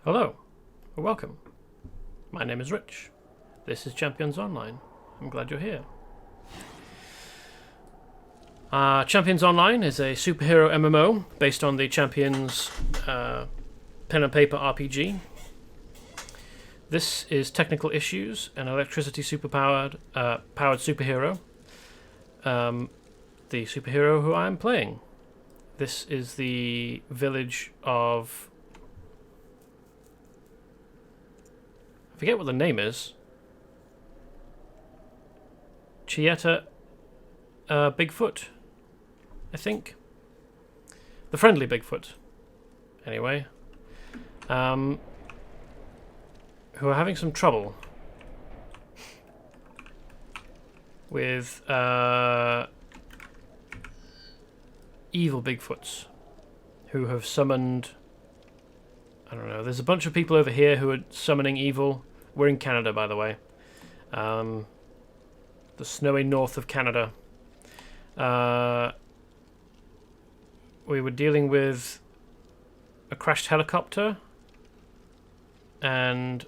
Hello, or welcome. My name is Rich. This is Champions Online. I'm glad you're here. Champions Online is a superhero MMO based on the Champions pen and paper RPG. This is Technical Issues, an electricity superpowered powered superhero. The superhero who I'm playing. This is the village of... I forget what the name is. Chieta Bigfoot, I think. The friendly Bigfoot. Anyway. Who are having some trouble with evil Bigfoots who have summoned... I don't know, there's a bunch of people over here who are summoning evil. We're in Canada, by the way. The snowy north of Canada. We were dealing with a crashed helicopter and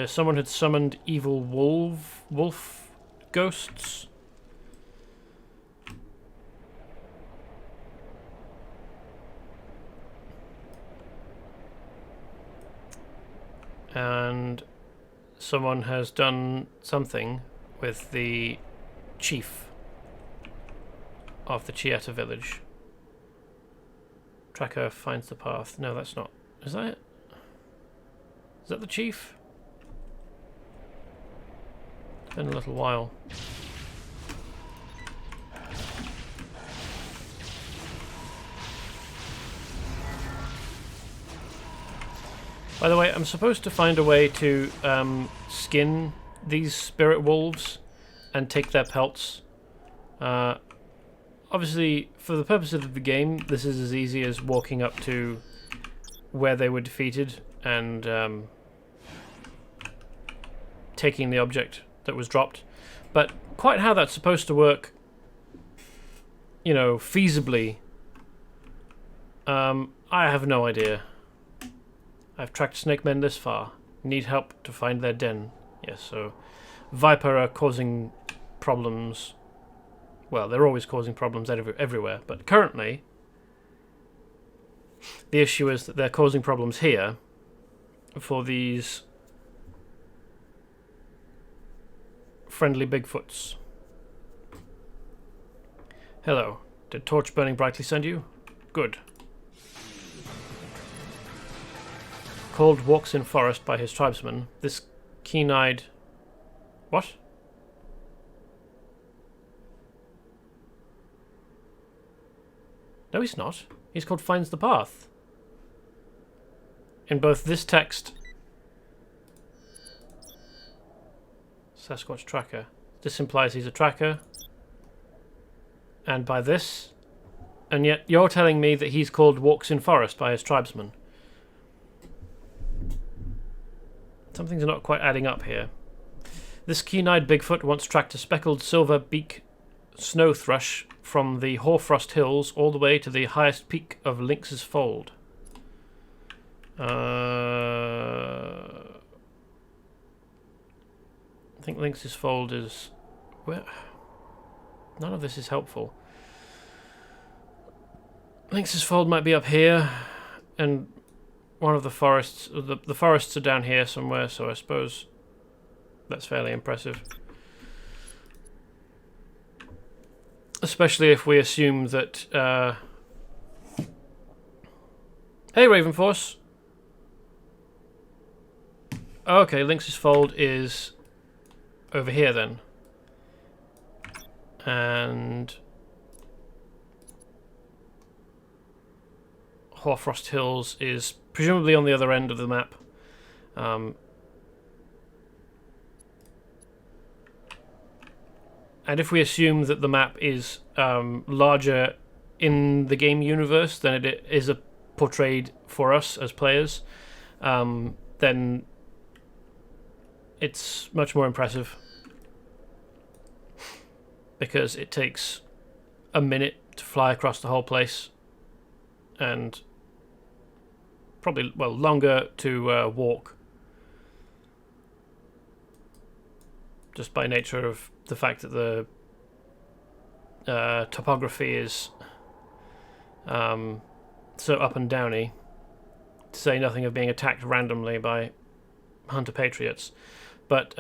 someone had summoned evil wolf ghosts. And someone has done something with the chief of the Chieta village. Tracker finds the path. No, that's not. Is that it? Is that the chief? It's been a little while. By the way, I'm supposed to find a way to skin these spirit wolves and take their pelts. Obviously, for the purposes of the game, this is as easy as walking up to where they were defeated and taking the object that was dropped. But quite how that's supposed to work, you know, feasibly, I have no idea. I've tracked snake men this far. Need help to find their den. Yes, so Viper are causing problems. Well, they're always causing problems everywhere, but currently the issue is that they're causing problems here for these friendly Bigfoots. Hello. Did Torch Burning Brightly send you? Good. Called walks in forest by his tribesmen. This keen-eyed... What? No, he's not. He's called finds the path. In both this text... Sasquatch tracker. This implies he's a tracker. And by this... And yet you're telling me that he's called walks in forest by his tribesmen. Something's not quite adding up here. This keen-eyed Bigfoot once tracked a speckled silver beak snow thrush from the Hoarfrost Hills all the way to the highest peak of Lynx's Fold. I think Lynx's Fold is... Where? None of this is helpful. Lynx's Fold might be up here, and one of the forests... The forests are down here somewhere, so I suppose that's fairly impressive. Especially if we assume that... Hey, Ravenforce! Okay, Lynx's Fold is over here then. And... Hoarfrost Hills is presumably on the other end of the map. And if we assume that the map is larger in the game universe than it is portrayed for us as players, then it's much more impressive. Because it takes a minute to fly across the whole place, and probably, well, longer to walk, just by nature of the fact that the topography is so up and downy, to say nothing of being attacked randomly by hunter patriots. But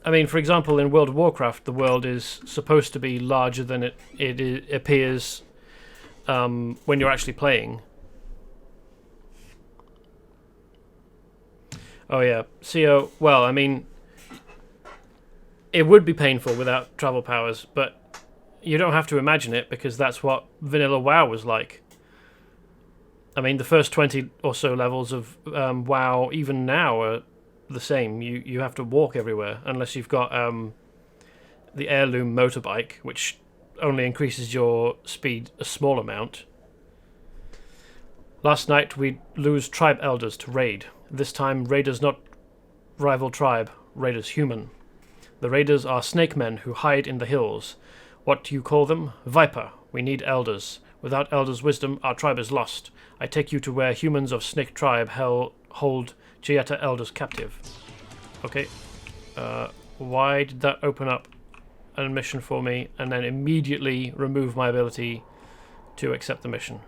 I mean, for example, in World of Warcraft, the world is supposed to be larger than it appears when you're actually playing. Oh yeah, CO. Well, I mean, it would be painful without travel powers, but you don't have to imagine it, because that's what vanilla WoW was like. I mean, the first 20 or so levels of WoW, even now, are the same. You have to walk everywhere, unless you've got the heirloom motorbike, which only increases your speed a small amount. Last night we lose tribe elders to raid. This time raiders not rival tribe, raiders human. The raiders are snake men who hide in the hills. What do you call them? Viper. We need elders. Without elders' wisdom, our tribe is lost. I take you to where humans of snake tribe hold Gietta elders captive. Okay. Why did that open up a mission for me and then immediately remove my ability to accept the mission?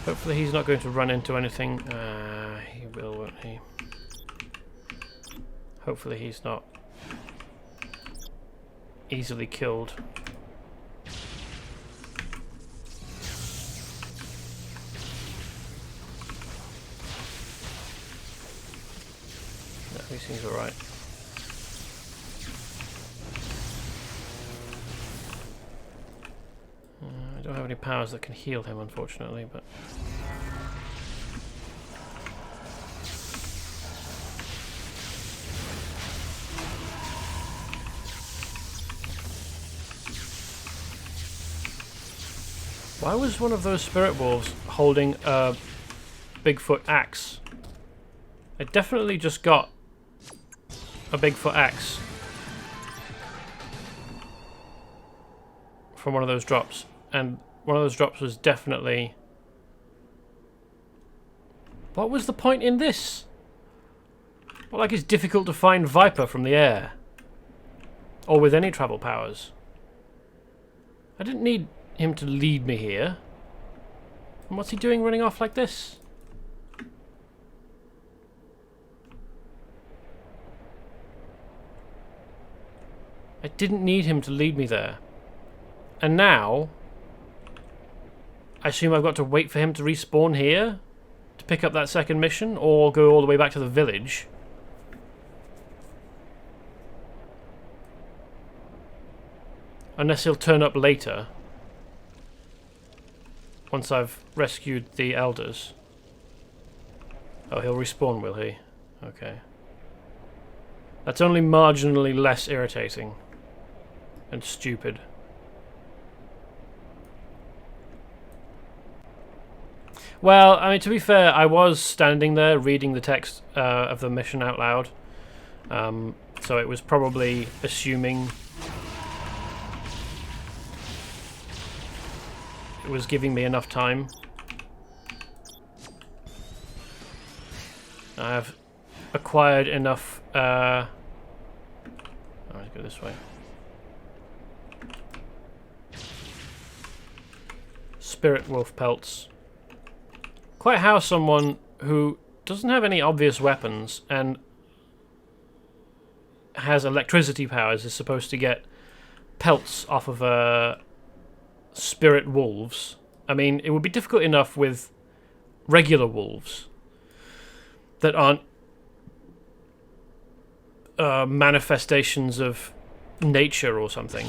Hopefully he's not going to run into anything. He will, won't he? Hopefully he's not easily killed. No, he seems alright. I don't have any powers that can heal him, unfortunately, but... Why was one of those spirit wolves holding a Bigfoot axe? I definitely just got a Bigfoot axe from one of those drops, and one of those drops was definitely... What was the point in this? Well, like, it's difficult to find Viper from the air, or with any travel powers. I didn't need him to lead me here. And what's he doing running off like this? I didn't need him to lead me there. And now I assume I've got to wait for him to respawn here to pick up that second mission, or go all the way back to the village. Unless he'll turn up later, once I've rescued the elders. Oh, he'll respawn, will he? Okay. That's only marginally less irritating and stupid. Well, I mean, to be fair, I was standing there reading the text of the mission out loud, so it was probably assuming it was giving me enough time. I've acquired enough... let's go this way. Spirit wolf pelts. Quite how someone who doesn't have any obvious weapons and has electricity powers is supposed to get pelts off of spirit wolves. I mean, it would be difficult enough with regular wolves that aren't manifestations of nature or something.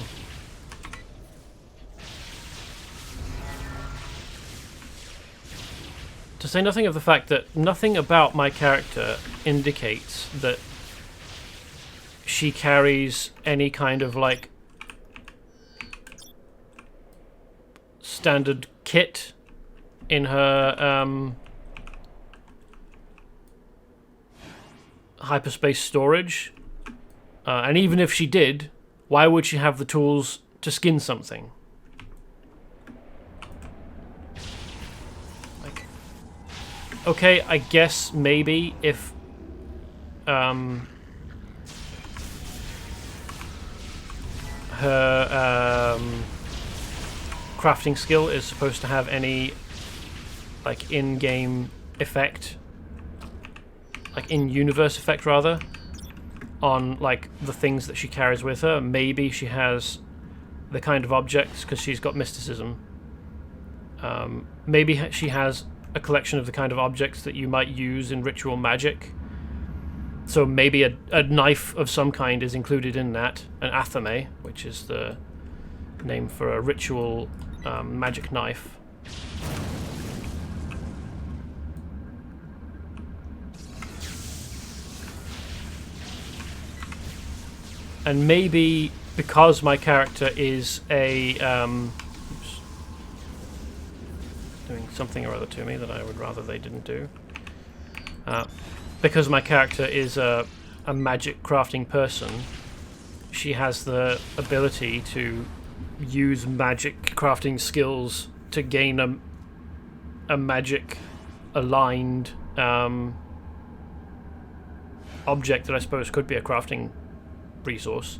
To say nothing of the fact that nothing about my character indicates that she carries any kind of, like, standard kit in her hyperspace storage. And even if she did, why would she have the tools to skin something? Like, okay, I guess maybe if her crafting skill is supposed to have any, like, in-game effect, like in-universe effect rather, on, like, the things that she carries with her. Maybe she has the kind of objects, because she's got mysticism. Maybe she has a collection of the kind of objects that you might use in ritual magic. So maybe a knife of some kind is included in that, an athame, which is the name for a ritual magic knife. And maybe because my character is a oops, doing something or other to me that I would rather they didn't do. Because my character is a magic crafting person, she has the ability to use magic crafting skills to gain a magic aligned object that I suppose could be a crafting resource,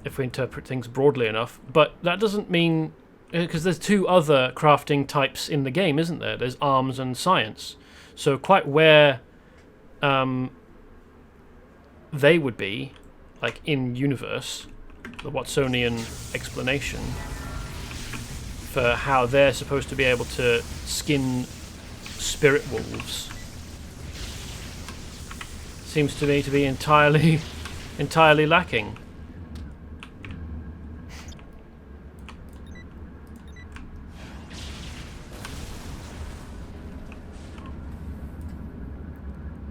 if we interpret things broadly enough. But that doesn't mean, because there's two other crafting types in the game, isn't there? There's arms and science. So quite where they would be, like in universe, the Watsonian explanation for how they're supposed to be able to skin spirit wolves seems to me to be entirely lacking.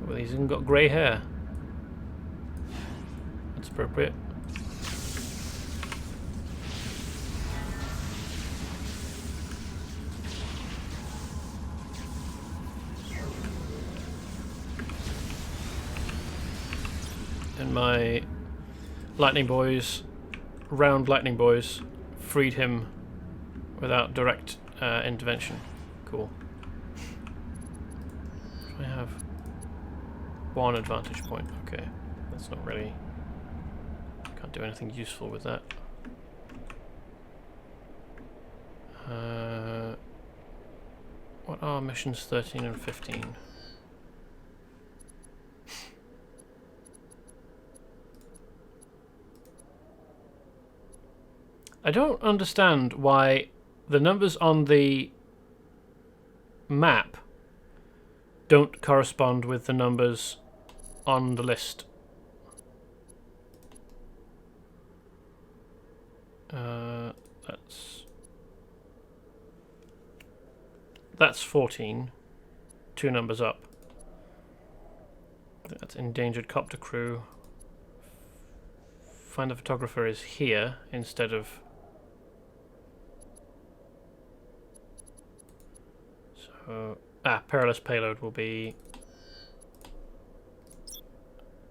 Well, he's even got grey hair. That's appropriate. And my lightning boys, round lightning boys, freed him without direct intervention. Cool. I have one advantage point. Okay, that's not really... Can't do anything useful with that. What are missions 13 and 15? I don't understand why the numbers on the map don't correspond with the numbers on the list. That's 14, 2 numbers up. I think that's endangered copter crew. Find the photographer is here instead of... So, perilous payload will be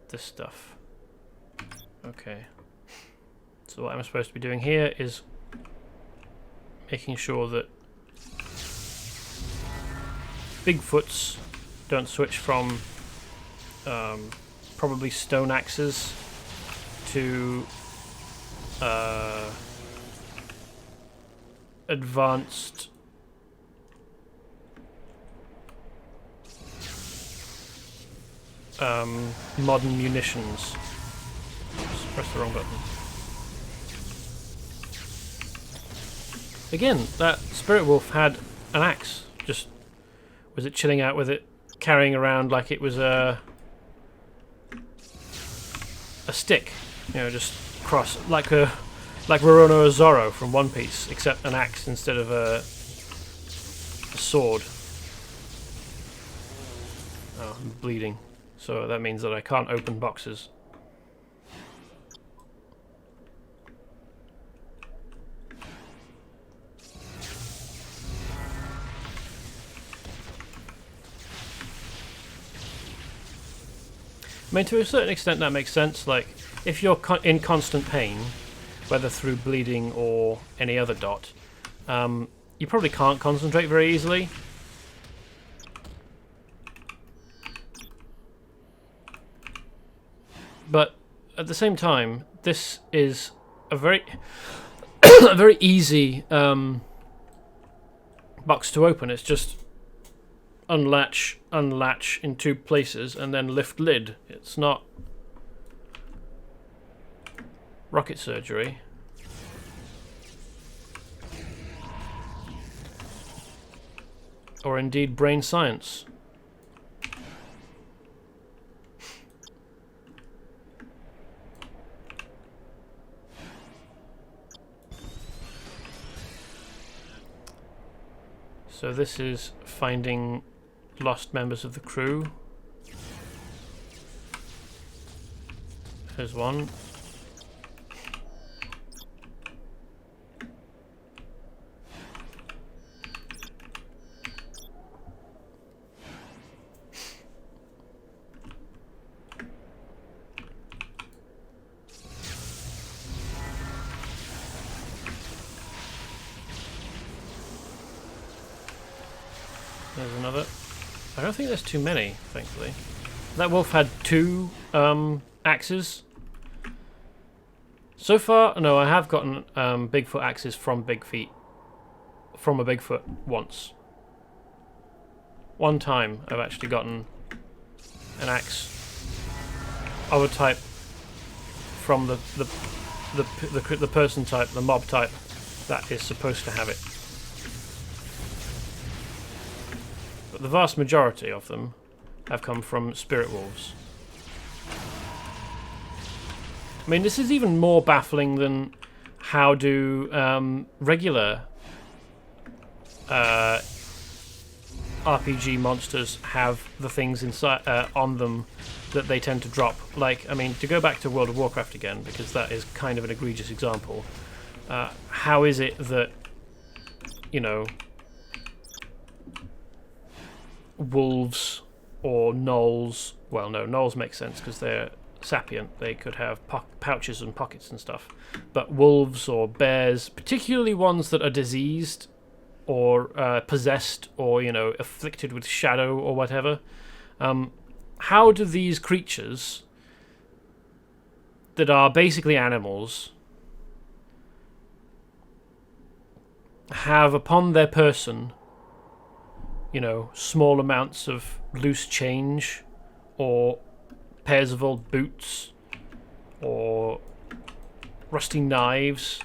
this stuff. Okay. So what I'm supposed to be doing here is making sure that Bigfoots don't switch from probably stone axes to advanced modern munitions. Oops, press the wrong button. Again, that spirit wolf had an axe. Just was it chilling out with it, carrying around like it was a stick, you know, just cross like Roronoa Zorro from One Piece, except an axe instead of a sword. Oh, I'm bleeding. So that means that I can't open boxes. I mean, to a certain extent that makes sense. Like, if you're in constant pain, whether through bleeding or any other dot, you probably can't concentrate very easily. But at the same time, this is a very, a very easy box to open. It's just unlatch in 2 places, and then lift lid. It's not rocket surgery. Or indeed brain science. So this is finding lost members of the crew. Here's one. There's another. I don't think there's too many, thankfully. That wolf had 2 axes. So far, no, I have gotten Bigfoot axes from a Bigfoot once. One time I've actually gotten an axe of a type from the person type, the mob type that is supposed to have it. But the vast majority of them have come from spirit wolves. I mean, this is even more baffling than how do regular RPG monsters have the things inside on them that they tend to drop. Like, I mean, to go back to World of Warcraft again, because that is kind of an egregious example. How is it that, you know, wolves or gnolls, well, no, gnolls make sense because they're sapient, they could have pouches and pockets and stuff, but wolves or bears, particularly ones that are diseased or possessed or, you know, afflicted with shadow or whatever, how do these creatures that are basically animals have upon their person, you know, small amounts of loose change or pairs of old boots or rusty knives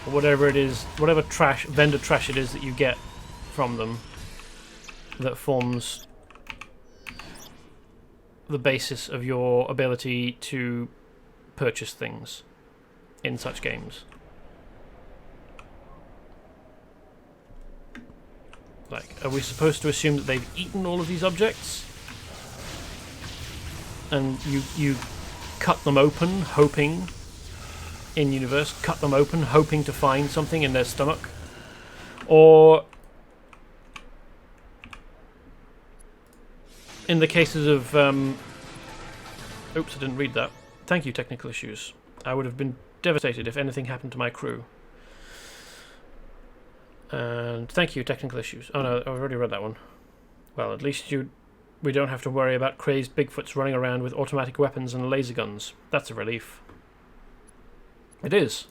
or whatever it is, whatever vendor trash it is that you get from them that forms the basis of your ability to purchase things in such games. Like, are we supposed to assume that they've eaten all of these objects? And you cut them open, hoping, in universe, cut them open, hoping to find something in their stomach? Or, in the cases of, oops, I didn't read that. Thank you, technical issues. I would have been devastated if anything happened to my crew. And thank you, technical issues. Oh no, I've already read that one. Well, at least we don't have to worry about crazed Bigfoots running around with automatic weapons and laser guns. That's a relief. It is.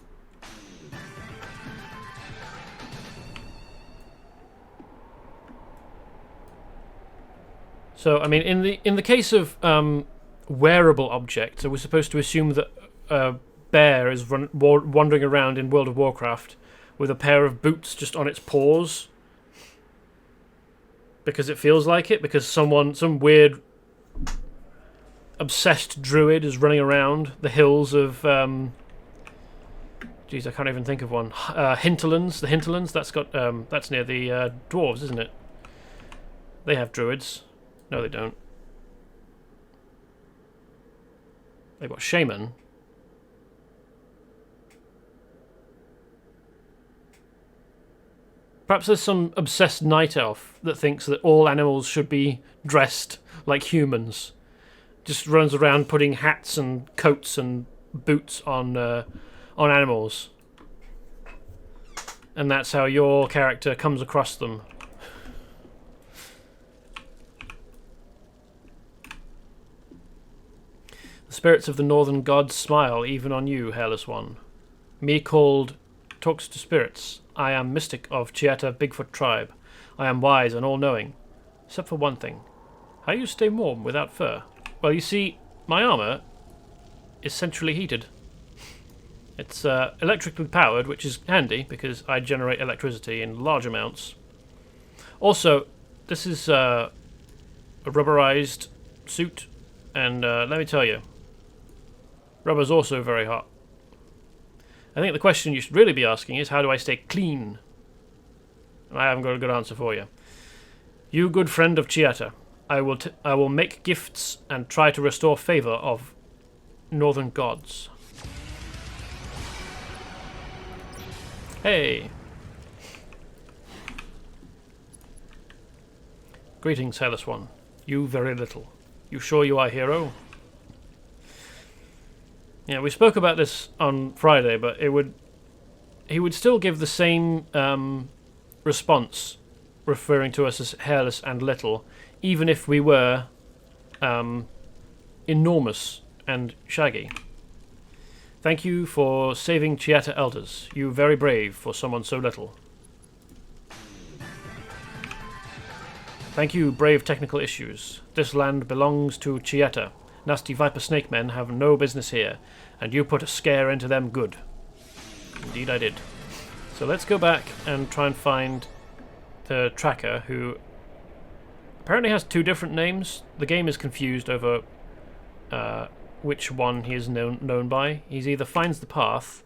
So, I mean, in the case of wearable objects, are we supposed to assume that a bear is wandering around in World of Warcraft with a pair of boots just on its paws because it feels like it? Because some weird obsessed druid is running around the hills of geez, I can't even think of one. Hinterlands, the Hinterlands. That's near the dwarves, isn't it? They have druids. No, they don't. They've got shaman. Perhaps there's some obsessed night elf that thinks that all animals should be dressed like humans. Just runs around putting hats and coats and boots on animals. And that's how your character comes across them. The spirits of the northern gods smile even on you, hairless one. Me called talks to spirits. I am mystic of Chieta Bigfoot tribe. I am wise and all-knowing. Except for one thing. How you stay warm without fur? Well, you see, my armour is centrally heated. It's electrically powered, which is handy because I generate electricity in large amounts. Also, this is a rubberized suit, and let me tell you, rubber's also very hot. I think the question you should really be asking is, how do I stay clean? And I haven't got a good answer for you. You good friend of Chieta, I will make gifts and try to restore favour of northern gods. Hey! Greetings, hairless one. You very little. You sure you are hero? Yeah, we spoke about this on Friday, but he would still give the same response, referring to us as hairless and little, even if we were enormous and shaggy. Thank you for saving Chieta elders. You very brave for someone so little. Thank you, brave technical issues. This land belongs to Chieta. Nasty viper snake men have no business here, and you put a scare into them good. Indeed I did. So let's go back and try and find the tracker, who apparently has two different names. The game is confused over which one he is known by. He's either finds the path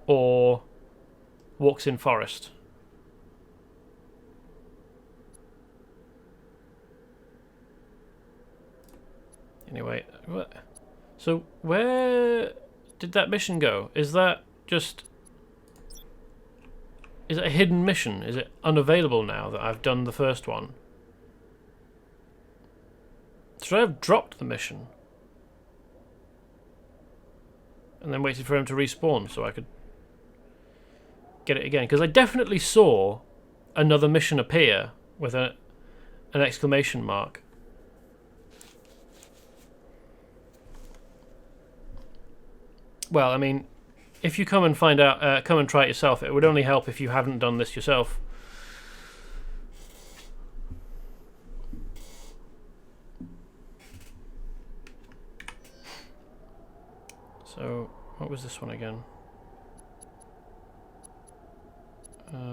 or walks in forest. Anyway, so where did that mission go? Is that just... Is it a hidden mission? Is it unavailable now that I've done the first one? Should I have dropped the mission? And then waited for him to respawn so I could get it again? Because I definitely saw another mission appear with an exclamation mark. Well, I mean, if you come and find out, come and try it yourself, it would only help if you haven't done this yourself. So, what was this one again?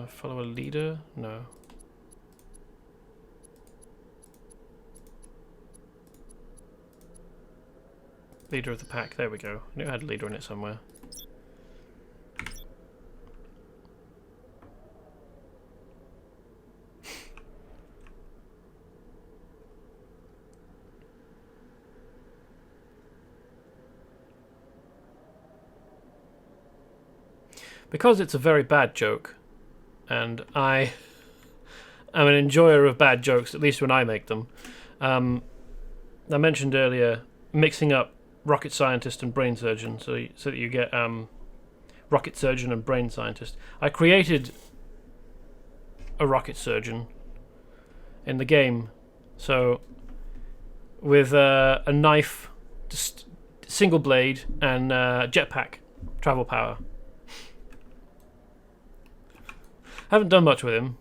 Follow a leader? No. Leader of the pack, there we go. I knew it had a leader in it somewhere. Because it's a very bad joke, and I am an enjoyer of bad jokes, at least when I make them. I mentioned earlier mixing up rocket scientist and brain surgeon, so that you get rocket surgeon and brain scientist. I created a rocket surgeon in the game, so with a knife, just single blade, and jetpack travel power. Haven't done much with him,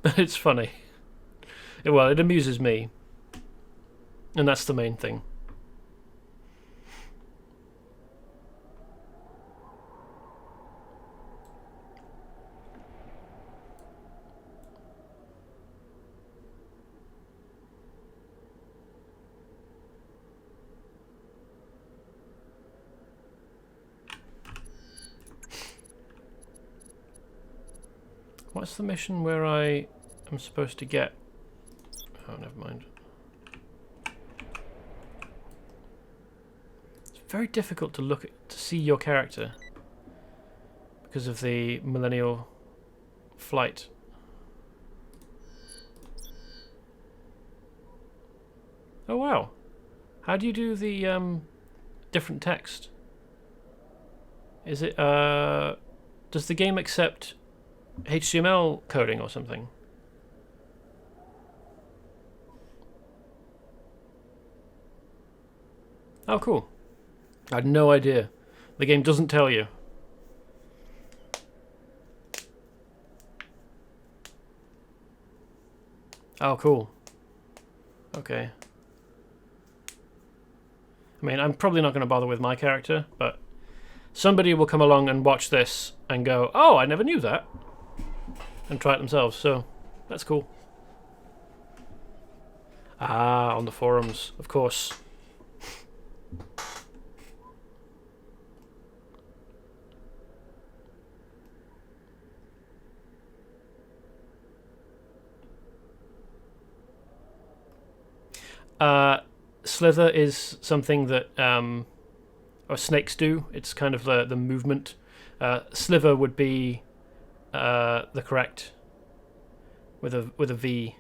but it's funny. Well, it amuses me, and that's the main thing. What's the mission where I am supposed to get... Oh, never mind. It's very difficult to to see your character because of the millennial flight. Oh wow. How do you do the different text? Is it does the game accept HTML coding or something? Oh cool. I had no idea. The game doesn't tell you. Oh cool. Okay. I mean, I'm probably not going to bother with my character, but somebody will come along and watch this and go, oh, I never knew that, and try it themselves, so that's cool. Ah, on the forums, of course. Slither is something that or snakes do. It's kind of the movement. Sliver would be the correct with a V.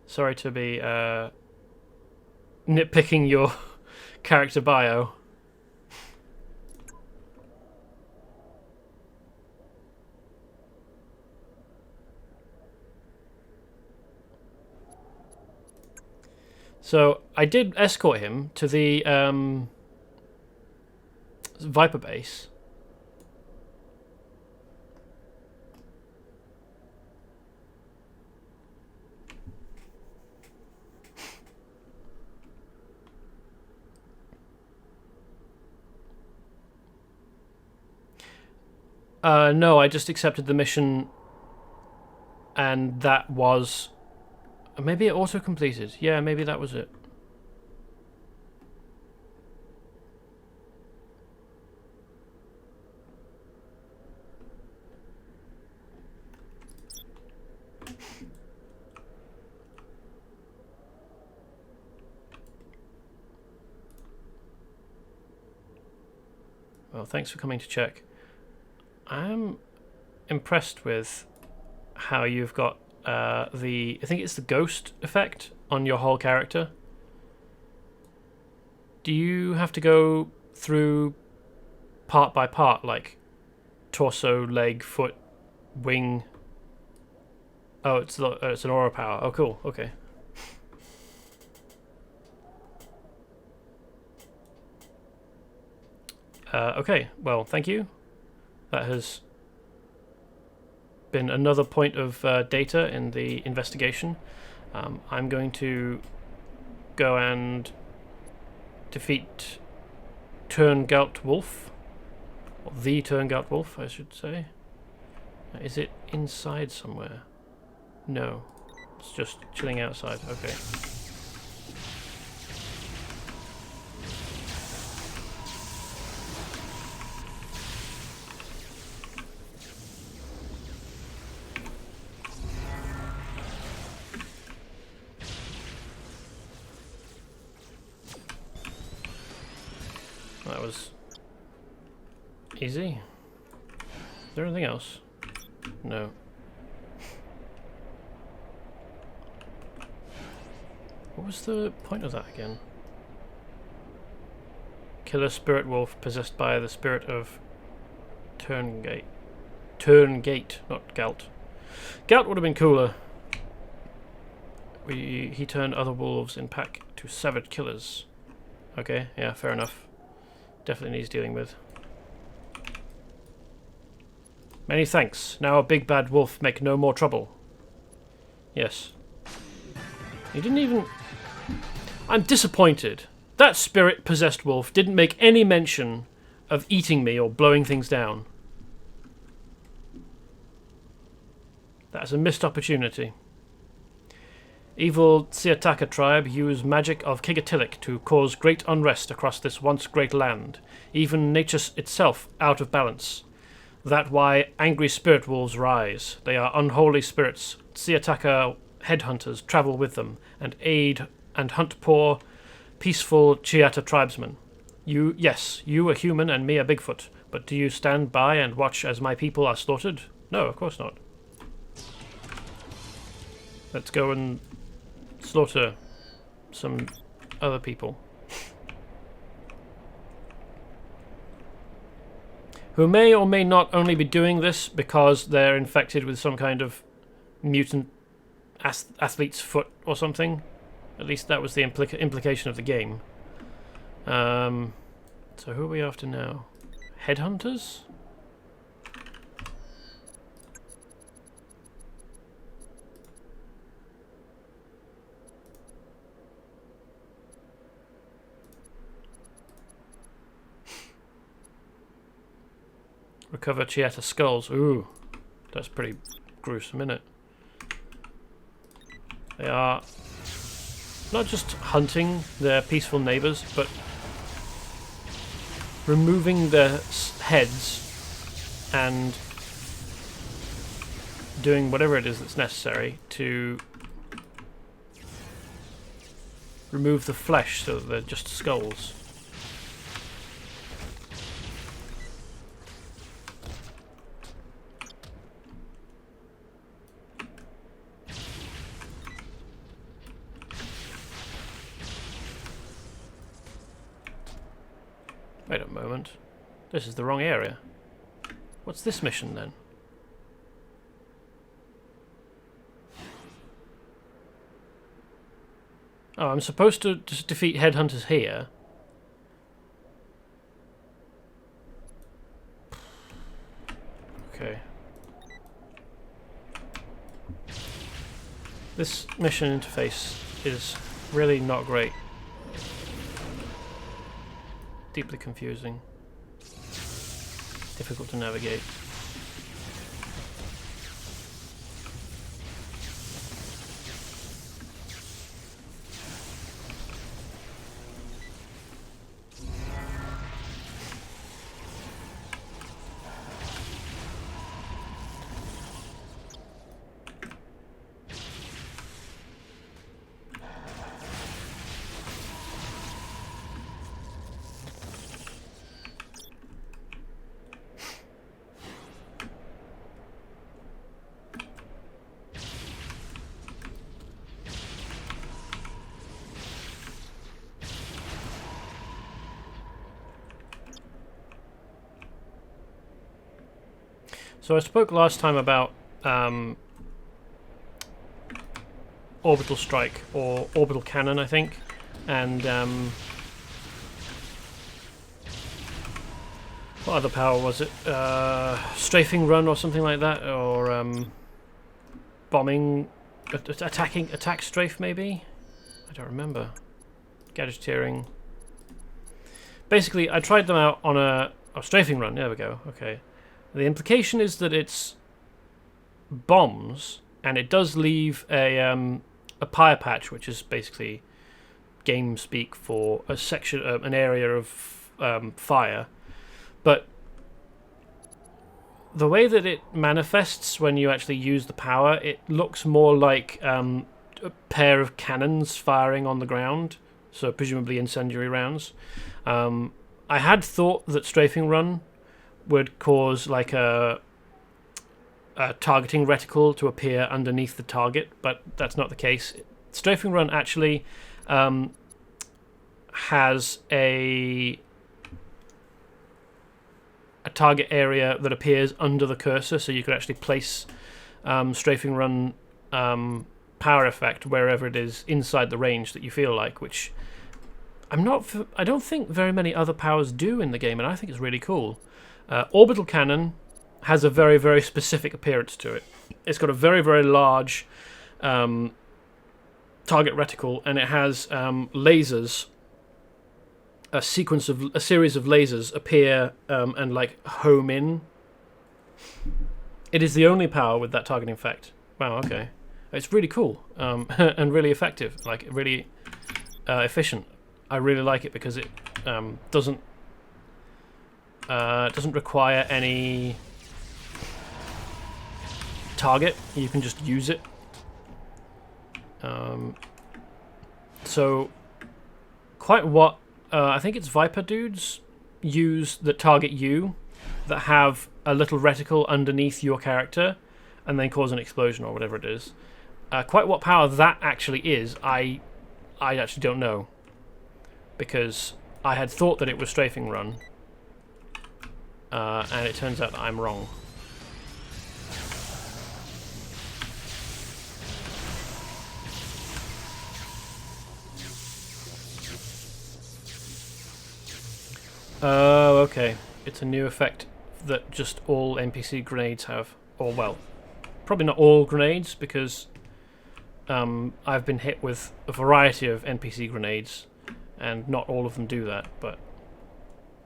Sorry to be nitpicking your character bio. So I did escort him to the Viper base. No, I just accepted the mission, and that was... Maybe it auto-completed. Yeah, maybe that was it. Well, thanks for coming to check. I'm impressed with how you've got I think it's the ghost effect on your whole character. Do you have to go through part by part, like torso, leg, foot, wing? Oh, it's an aura power. Oh, cool. Okay. Okay. Well, thank you. That has been another point of data in the investigation. I'm going to go and defeat Turngalt Wolf, or the Turngalt Wolf, I should say. Is it inside somewhere? No, it's just chilling outside. Okay. That was easy. Is there anything else? No. What was the point of that again? Killer spirit wolf possessed by the spirit of Turngate. Turngate, not Galt. Galt would have been cooler. He turned other wolves in pack to savage killers. Okay, yeah, fair enough. Definitely needs dealing with. Many thanks. Now a big bad wolf make no more trouble. Yes. He didn't even... I'm disappointed. That spirit-possessed wolf didn't make any mention of eating me or blowing things down. That's a missed opportunity. Evil Tsiataka tribe use magic of Kigatilic to cause great unrest across this once great land, even nature itself out of balance. That why angry spirit wolves rise. They are unholy spirits. Siataka headhunters travel with them and aid and hunt poor, peaceful Chiata tribesmen. Yes, you a human and me a Bigfoot, but do you stand by and watch as my people are slaughtered? No, of course not. Let's go and slaughter some other people. Who may or may not only be doing this because they're infected with some kind of mutant athlete's foot or something. At least that was the implication of the game. So who are we after now? Headhunters? Recover Chiata skulls. Ooh, that's pretty gruesome, isn't it? They are not just hunting their peaceful neighbours, but removing their heads and doing whatever it is that's necessary to remove the flesh so that they're just skulls. Wait a moment. This is the wrong area. What's this mission then? Oh, I'm supposed to just defeat headhunters here. Okay. This mission interface is really not great. Deeply confusing. Difficult to navigate. So I spoke last time about orbital strike, or orbital cannon, I think, and what other power was it? Strafing run or something like that, or bombing, attack strafe maybe? I don't remember. Gadgeteering. Basically, I tried them out on a strafing run. There we go. Okay. The implication is that it's bombs, and it does leave a pyre patch, which is basically game speak for a section, an area of fire. But the way that it manifests when you actually use the power, it looks more like a pair of cannons firing on the ground, so presumably incendiary rounds. I had thought that strafing run would cause like a targeting reticle to appear underneath the target, but that's not the case. Strafing run actually has a target area that appears under the cursor, so you could actually place strafing run power effect wherever it is inside the range that you feel like, which I don't think very many other powers do in the game, and I think it's really cool. Orbital cannon has a very, very specific appearance to it. It's got a very, very large target reticle, and it has lasers. A series of lasers appear and like home in. It is the only power with that targeting effect. Wow, okay, it's really cool and really effective. Like really efficient. I really like it because it doesn't require any target. You can just use it. So quite what I think it's Viper dudes use that target you, that have a little reticle underneath your character, and then cause an explosion or whatever it is. Quite what power that actually is, I actually don't know, because I had thought that it was strafing run, and it turns out that I'm wrong. Oh, okay. It's a new effect that just all NPC grenades have. Or, well, probably not all grenades, because I've been hit with a variety of NPC grenades, and not all of them do that, but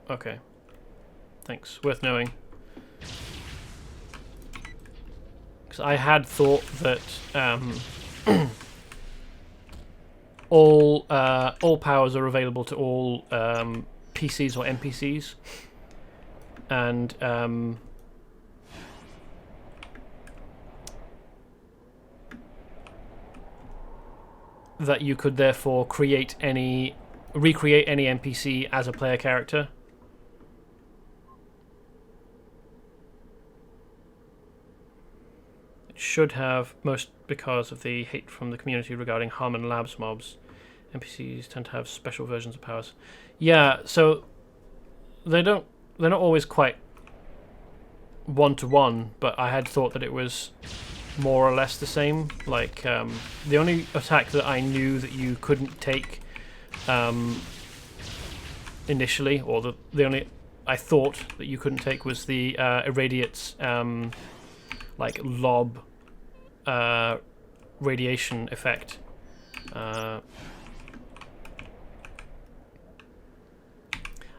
okay. Thanks. Worth knowing. Because I had thought that all powers are available to all PCs or NPCs, and that you could therefore recreate any NPC as a player character. It should have, most because of the hate from the community regarding Harmon Labs mobs. NPCs tend to have special versions of powers. Yeah, so they're not always quite one-to-one, but I had thought that it was more or less the same. Like, the only attack that I knew that you couldn't take initially, or the only I thought that you couldn't take, was the Irradiate's like lob radiation effect.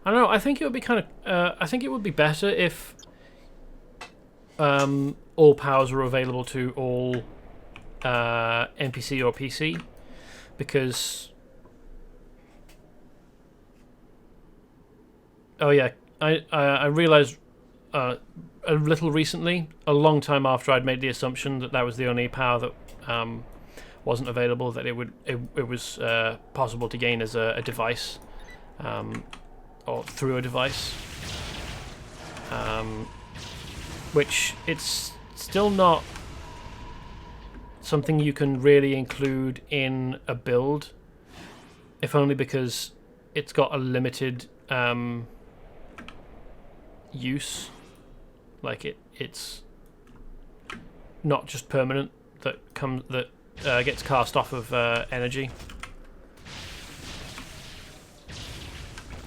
I don't know. I think it would be kind of. I think it would be better if all powers were available to all NPC or PC, because. Oh yeah, I realized a little recently, a long time after I'd made the assumption that that was the only power that wasn't available, that it was possible to gain as a device. Or through a device, which it's still not something you can really include in a build, if only because it's got a limited use. Like it's not just permanent, that gets cast off of energy.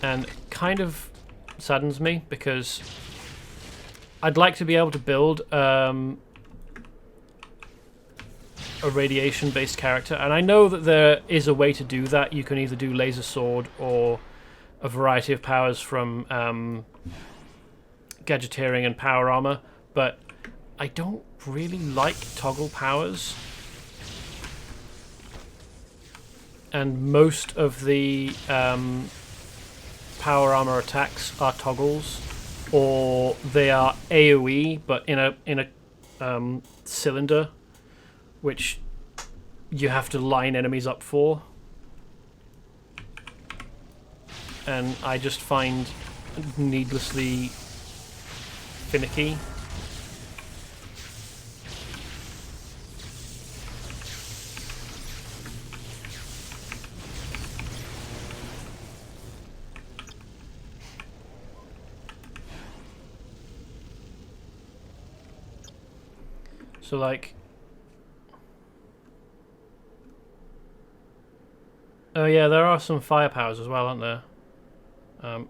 And kind of saddens me, because I'd like to be able to build a radiation-based character, and I know that there is a way to do that. You can either do laser sword or a variety of powers from gadgeteering and power armor, but I don't really like toggle powers. And most of the power armor attacks are toggles, or they are AoE, but in a cylinder, which you have to line enemies up for, and I just find needlessly finicky. So, like... Oh yeah, there are some fire powers as well, aren't there?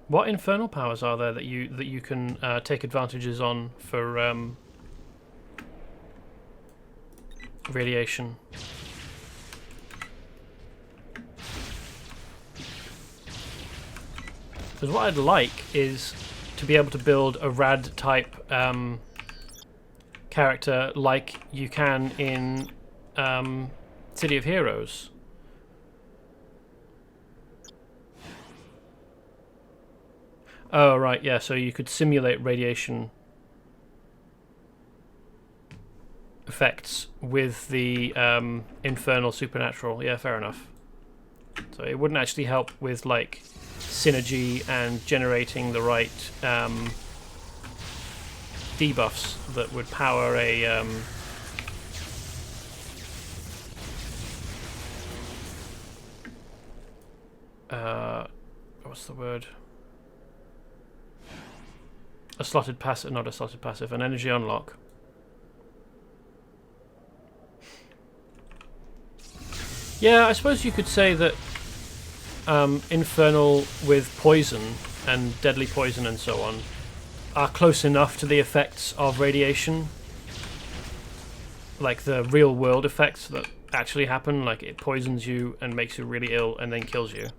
What infernal powers are there that you can take advantages on for radiation? Because what I'd like is to be able to build a rad type character like you can in City of Heroes. Oh right, yeah, so you could simulate radiation effects with the infernal supernatural. Yeah, fair enough. So it wouldn't actually help with like synergy and generating the right debuffs that would power a what's the word? A slotted passive, not a slotted passive, an energy unlock. Yeah, I suppose you could say that Infernal with poison and deadly poison and so on are close enough to the effects of radiation, like the real world effects that actually happen, like it poisons you and makes you really ill and then kills you.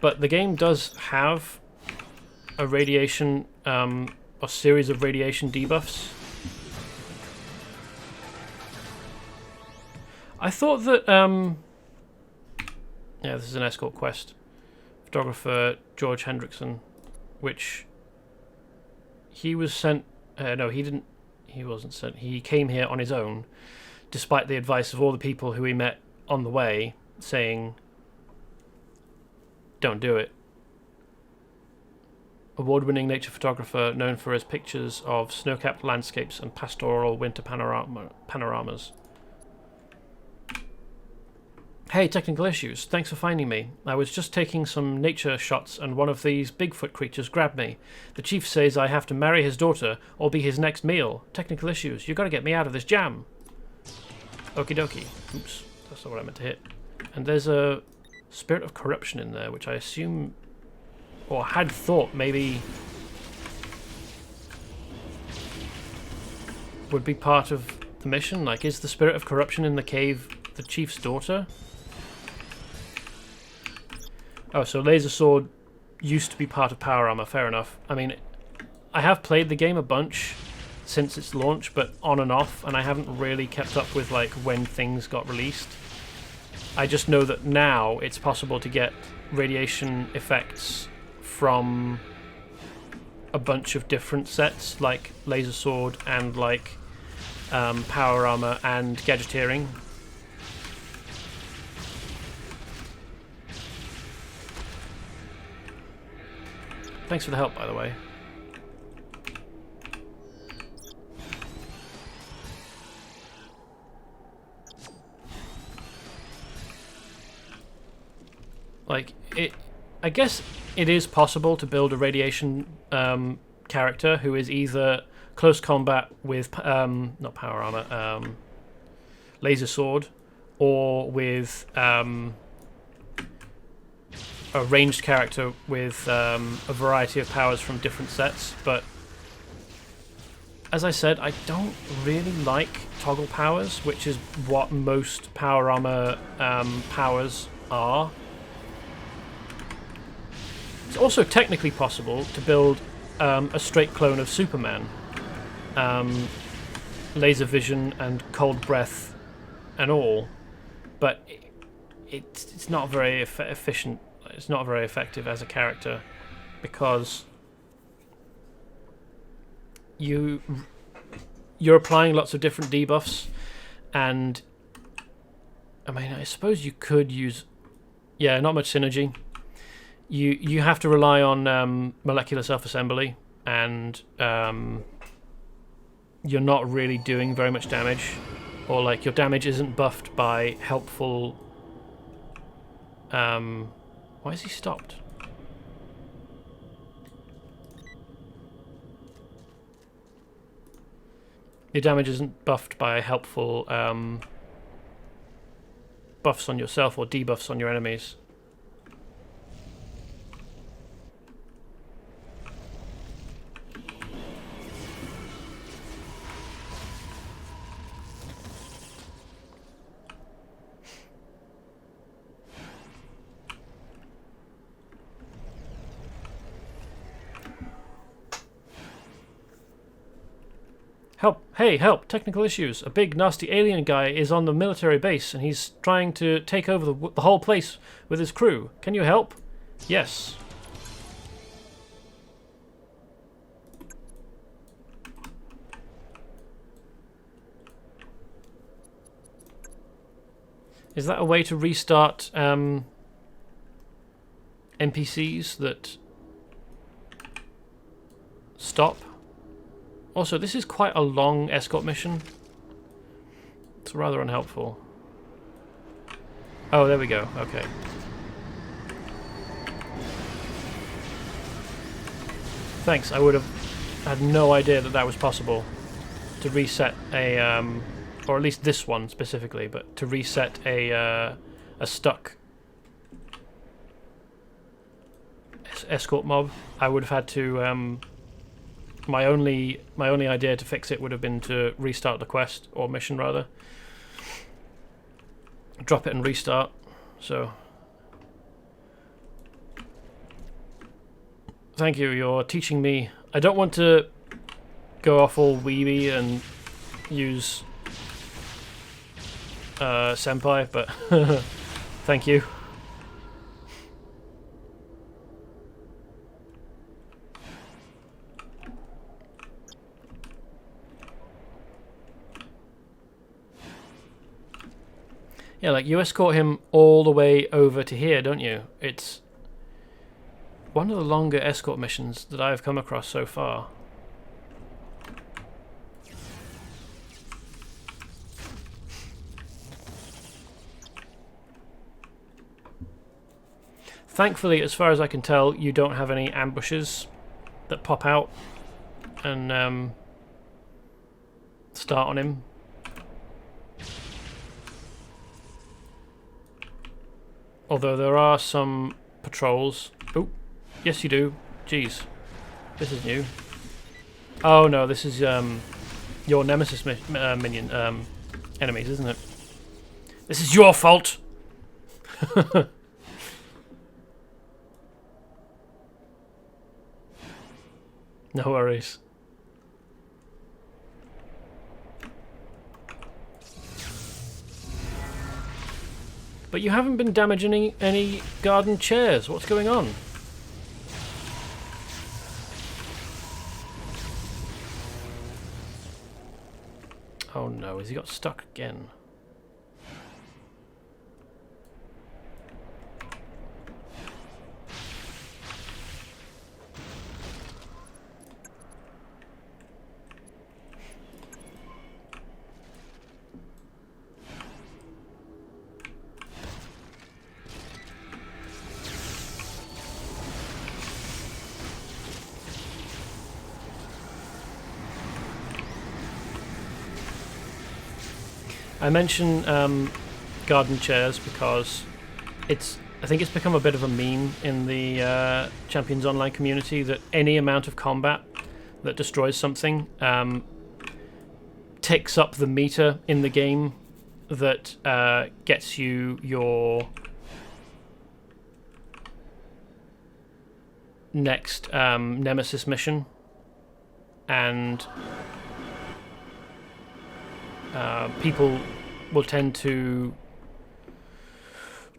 But the game does have a radiation, a series of radiation debuffs. I thought that, yeah, this is an escort quest. Photographer George Hendrickson, which he was sent, no, he didn't, he wasn't sent, he came here on his own, despite the advice of all the people who he met on the way, saying, don't do it. Award-winning nature photographer known for his pictures of snow-capped landscapes and pastoral winter panoramas. Hey, technical issues. Thanks for finding me. I was just taking some nature shots and one of these Bigfoot creatures grabbed me. The chief says I have to marry his daughter or be his next meal. Technical issues. You gotta get me out of this jam. Okie dokie. Oops, that's not what I meant to hit. And there's a spirit of corruption in there, which I assume, or had thought maybe would be part of the mission. Like, is the spirit of corruption in the cave the chief's daughter? Oh, so laser sword used to be part of power armor. Fair enough. I mean, I have played the game a bunch since its launch, but on and off, and I haven't really kept up with like when things got released. I just know that now it's possible to get radiation effects from a bunch of different sets, like laser sword and like power armor and gadgeteering. Thanks for the help, by the way. Like, I guess it is possible to build a radiation character who is either close combat with, not power armor, laser sword, or with a ranged character with a variety of powers from different sets, but as I said, I don't really like toggle powers, which is what most power armor powers are. It's also technically possible to build a straight clone of Superman. Laser vision and cold breath and all, but it's not very efficient. It's not very effective as a character because you're applying lots of different debuffs, and I mean, I suppose you could use, yeah, not much synergy. You have to rely on molecular self-assembly, and you're not really doing very much damage, or like your damage isn't buffed by helpful. Why is he stopped? Your damage isn't buffed by helpful buffs on yourself or debuffs on your enemies. Help! Hey, help! Technical issues. A big, nasty alien guy is on the military base, and he's trying to take over the whole place with his crew. Can you help? Yes. Is that a way to restart NPCs that stop? Also, this is quite a long escort mission. It's rather unhelpful. Oh, there we go. Okay. Thanks. I would have had no idea that that was possible to reset a, or at least this one specifically, but to reset a stuck escort mob. I would have had to. My only idea to fix it would have been to restart the quest or mission rather. Drop it and restart. So. Thank you, you're teaching me. I don't want to go off all weeby and use senpai, but thank you. Yeah, like you escort him all the way over to here, don't you? It's one of the longer escort missions that I've come across so far. Thankfully, as far as I can tell, you don't have any ambushes that pop out and start on him. Although there are some patrols. Oh, yes you do. Jeez. This is new. Oh no, this is your nemesis minion enemies, isn't it? This is your fault! No worries. But you haven't been damaging any garden chairs. What's going on? Oh no, has he got stuck again? I mention garden chairs because I think it's become a bit of a meme in the Champions Online community that any amount of combat that destroys something takes up the meter in the game that gets you your next Nemesis mission, and people will tend to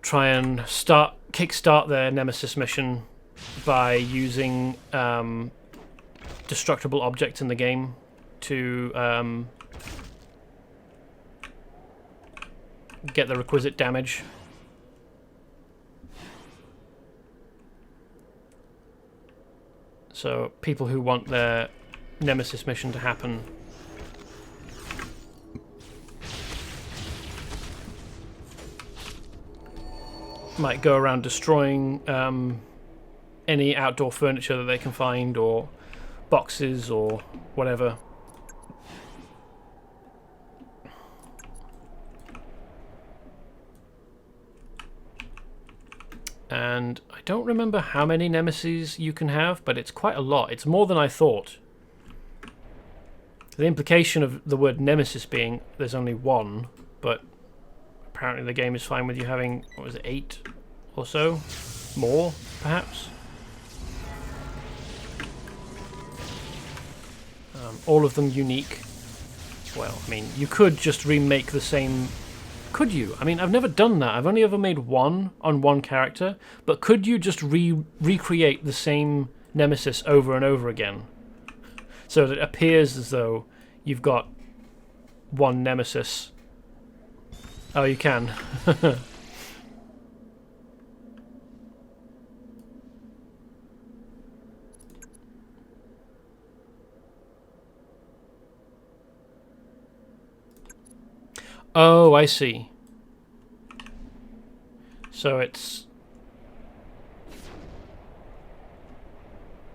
try and kickstart their Nemesis mission by using destructible objects in the game to get the requisite damage. So people who want their Nemesis mission to happen might go around destroying any outdoor furniture that they can find, or boxes or whatever. And I don't remember how many nemesis you can have, but it's quite a lot. It's more than I thought. The implication of the word nemesis being there's only one, but apparently the game is fine with you having, what was it, 8 or so? More, perhaps? All of them unique. Well, I mean, you could just remake the same... Could you? I mean, I've never done that. I've only ever made one on one character, but could you just recreate the same nemesis over and over again? So that it appears as though you've got one nemesis Oh, you can. Oh, I see. So it's...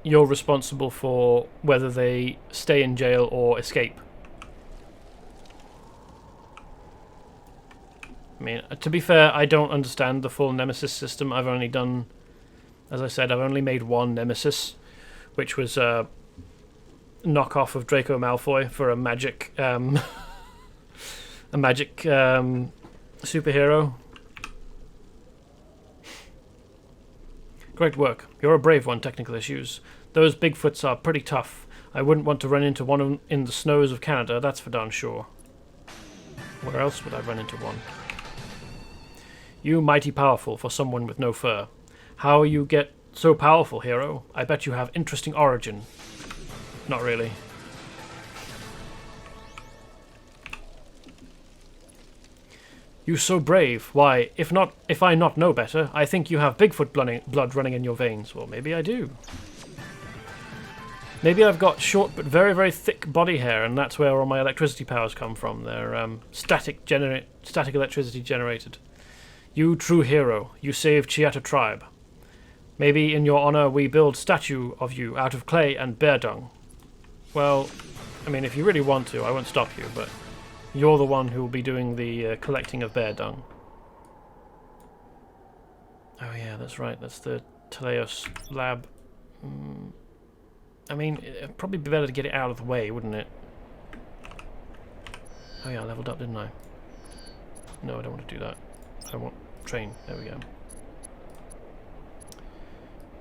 You're responsible for whether they stay in jail or escape. I mean, to be fair, I don't understand the full Nemesis system. I've only done... As I said, I've only made one Nemesis, which was a knockoff of Draco Malfoy for a magic... a magic superhero. Great work. You're a brave one, technical issues. Those Bigfoots are pretty tough. I wouldn't want to run into one in the snows of Canada, that's for darn sure. Where else would I run into one? You mighty powerful for someone with no fur. How you get so powerful, hero? I bet you have interesting origin. Not really. You so brave. Why, if I not know better, I think you have Bigfoot blood running in your veins. Well, maybe I do. Maybe I've got short but very, very thick body hair, and that's where all my electricity powers come from. They're static electricity generated. You true hero. You saved Chiata tribe. Maybe in your honor we build statue of you out of clay and bear dung. Well, I mean, if you really want to, I won't stop you, but... You're the one who will be doing the collecting of bear dung. Oh yeah, that's right. That's the Teleios lab. I mean, it'd probably be better to get it out of the way, wouldn't it? Oh yeah, I leveled up, didn't I? No, I don't want to do that. I want train. There we go.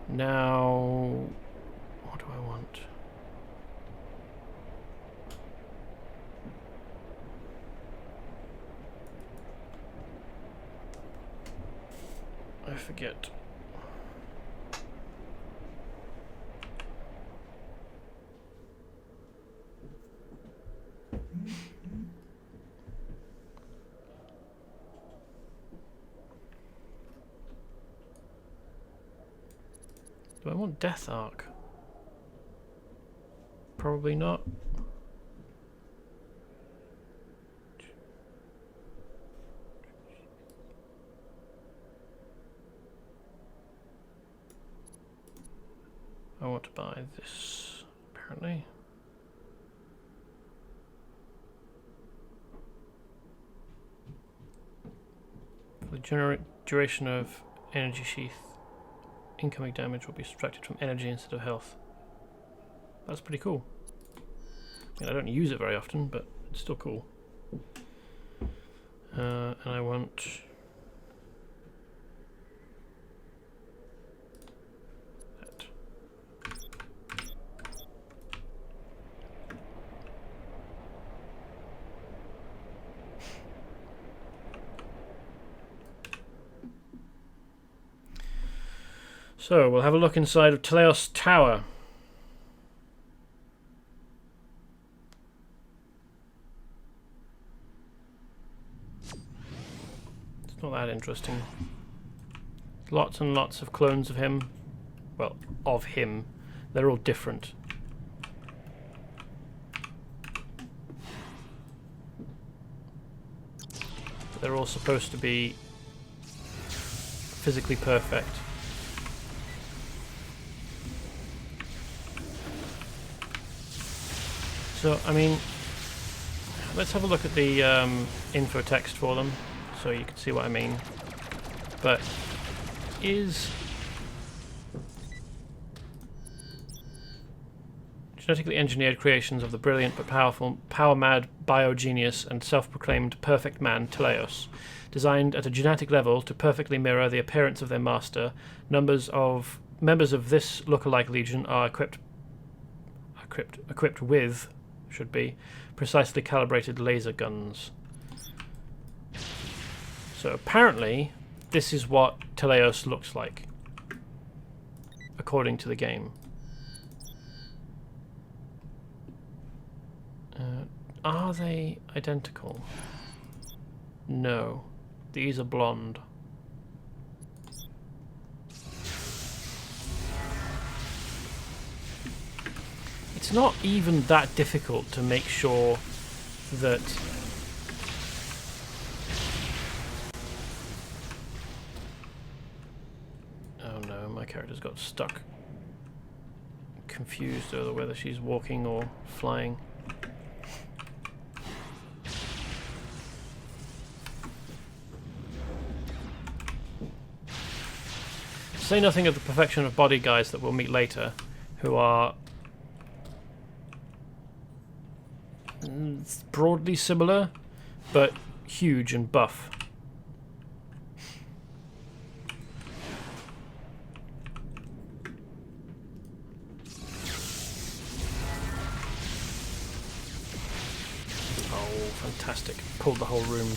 Now, what do I want? I forget. Do I want Death Arc? Probably not. I want to buy this, apparently. For the duration of energy sheath, incoming damage will be subtracted from energy instead of health. That's pretty cool. I mean, I don't use it very often, but it's still cool. And I want... So, we'll have a look inside of Teleios Tower. It's not that interesting. Lots and lots of clones of him. Well, of him. They're all different. They're all supposed to be physically perfect. So, I mean, let's have a look at the info text for them, so you can see what I mean. But is genetically engineered creations of the brilliant but powerful, power-mad biogenius and self-proclaimed perfect man Teleios, designed at a genetic level to perfectly mirror the appearance of their master. Members of this look-alike legion are equipped with, should be, precisely calibrated laser guns. So apparently this is what Teleios looks like, according to the game. Are they identical? No. These are blonde. It's not even that difficult to make sure that oh no, my character's got stuck. Confused over whether she's walking or flying. Say nothing of the perfection of body guys that we'll meet later, who are broadly similar, but huge and buff. Oh, fantastic. Pulled the whole room.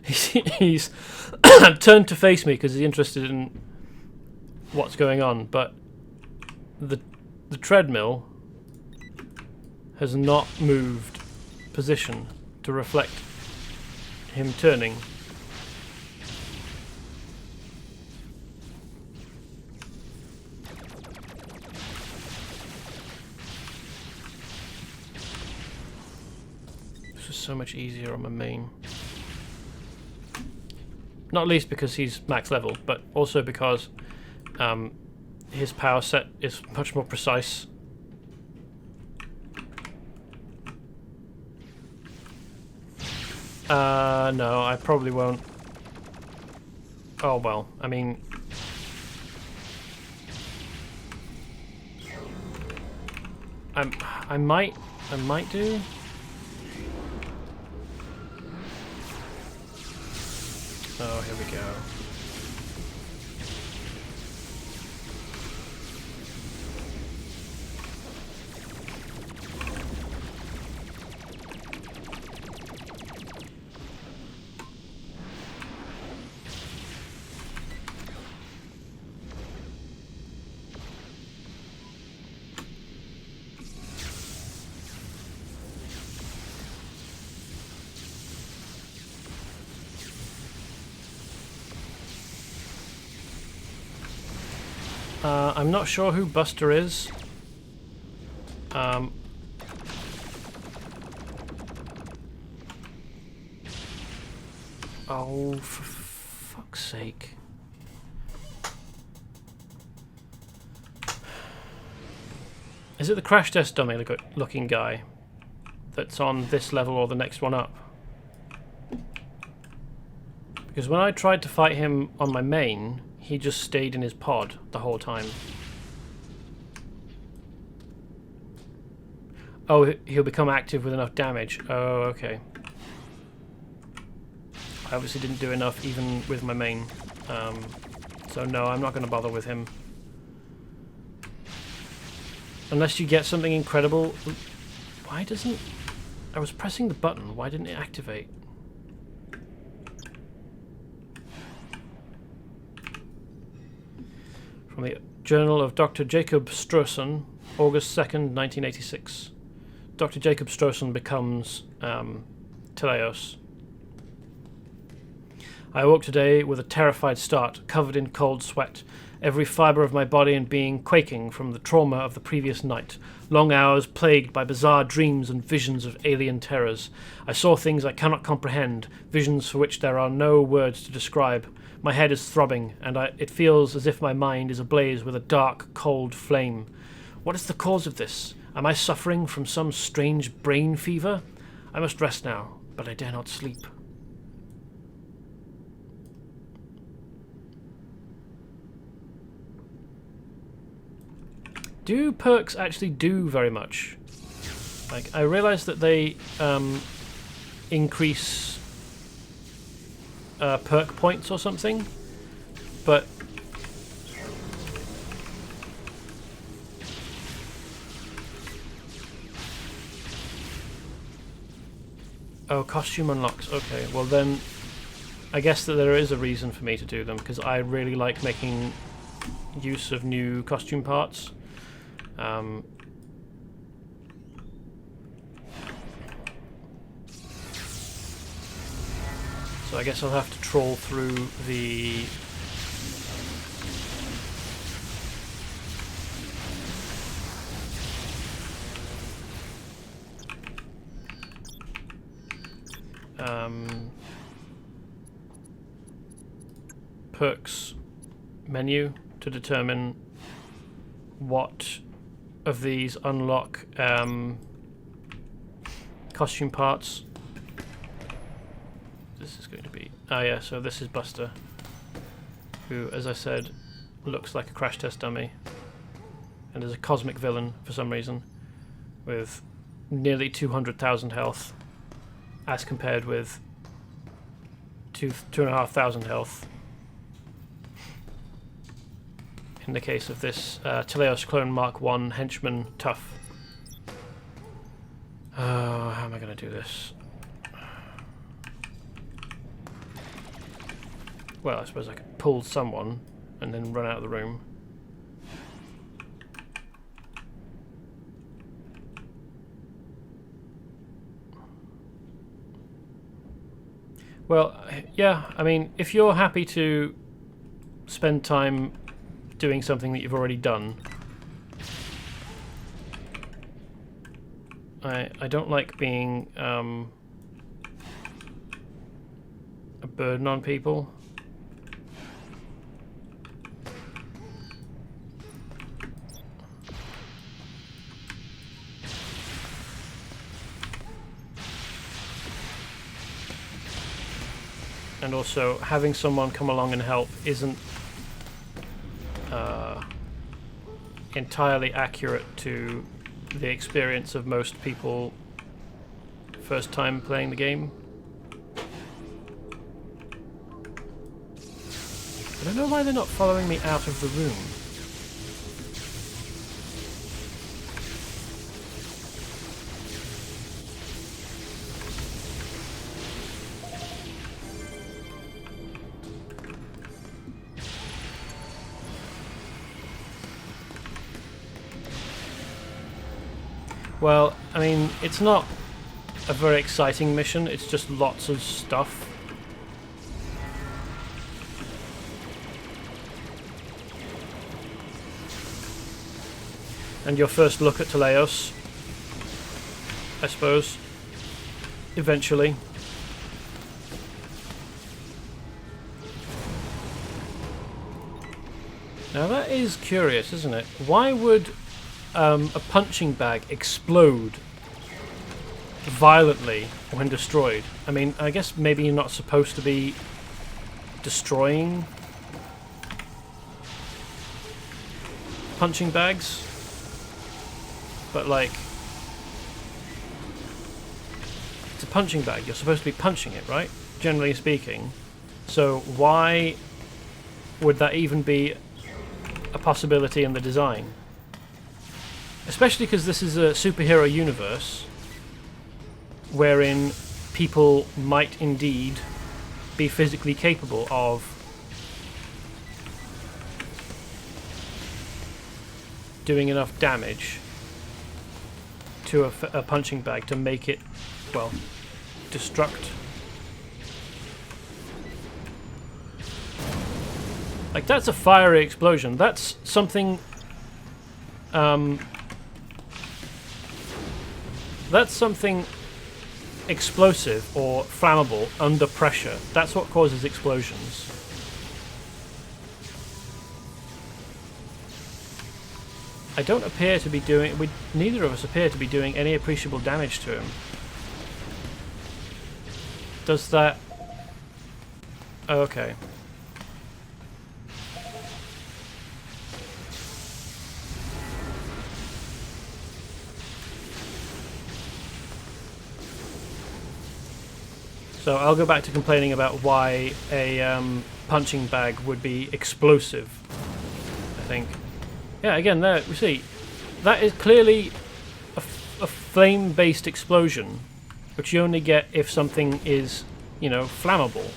He's turned to face me because he's interested in what's going on, but the treadmill has not moved position to reflect him turning. So much easier on my main. Not least because he's max level, but also because his power set is much more precise. No, I probably won't. Oh well, I mean, I might do. Oh, here we go. I'm not sure who Buster is. Oh, for fuck's sake. Is it the crash test dummy looking guy that's on this level or the next one up? Because when I tried to fight him on my main, he just stayed in his pod the whole time. Oh, he'll become active with enough damage. Oh, okay. I obviously didn't do enough even with my main. So no, I'm not going to bother with him. Unless you get something incredible. Why doesn't... I was pressing the button. Why didn't it activate? From the Journal of Dr. Jacob Strossen, August 2nd, 1986. Dr. Jacob Strossen becomes Teleios. I awoke today with a terrified start, covered in cold sweat, every fibre of my body and being quaking from the trauma of the previous night. Long hours plagued by bizarre dreams and visions of alien terrors. I saw things I cannot comprehend, visions for which there are no words to describe. My head is throbbing, and it feels as if my mind is ablaze with a dark, cold flame. What is the cause of this? Am I suffering from some strange brain fever? I must rest now, but I dare not sleep. Do perks actually do very much? Like, I realize that they increase perk points or something, but oh, costume unlocks. Okay, well then I guess that there is a reason for me to do them, because I really like making use of new costume parts. So I guess I'll have to trawl through the perks menu to determine what of these unlock costume parts. This is going to be... ah yeah, so this is Buster, who, as I said, looks like a crash test dummy and is a cosmic villain for some reason, with nearly 200,000 health as compared with 2,500 health in the case of this Teleios clone Mark 1 henchman tough. Oh, how am I going to do this? Well, I suppose I could pull someone and then run out of the room. Well, yeah, I mean, if you're happy to spend time doing something that you've already done, I don't like being a burden on people. And also, having someone come along and help isn't entirely accurate to the experience of most people first time playing the game. I don't know why they're not following me out of the room. Well, I mean, it's not a very exciting mission, it's just lots of stuff. And your first look at Teleios, I suppose, eventually. Now that is curious, isn't it? Why would a punching bag explode violently when destroyed? I mean, I guess maybe you're not supposed to be destroying punching bags, but like, it's a punching bag, you're supposed to be punching it, right? Generally speaking. So why would that even be a possibility in the design? Especially because this is a superhero universe wherein people might indeed be physically capable of doing enough damage to a punching bag to make it, well, destruct. Like, that's a fiery explosion. That's something... that's something explosive or flammable under pressure. That's what causes explosions. I don't appear to be doing... neither of us appear to be doing any appreciable damage to him. Does that... Oh, okay. So I'll go back to complaining about why a punching bag would be explosive, I think. Yeah, again, there, we see. That is clearly a flame-based explosion, which you only get if something is, you know, flammable.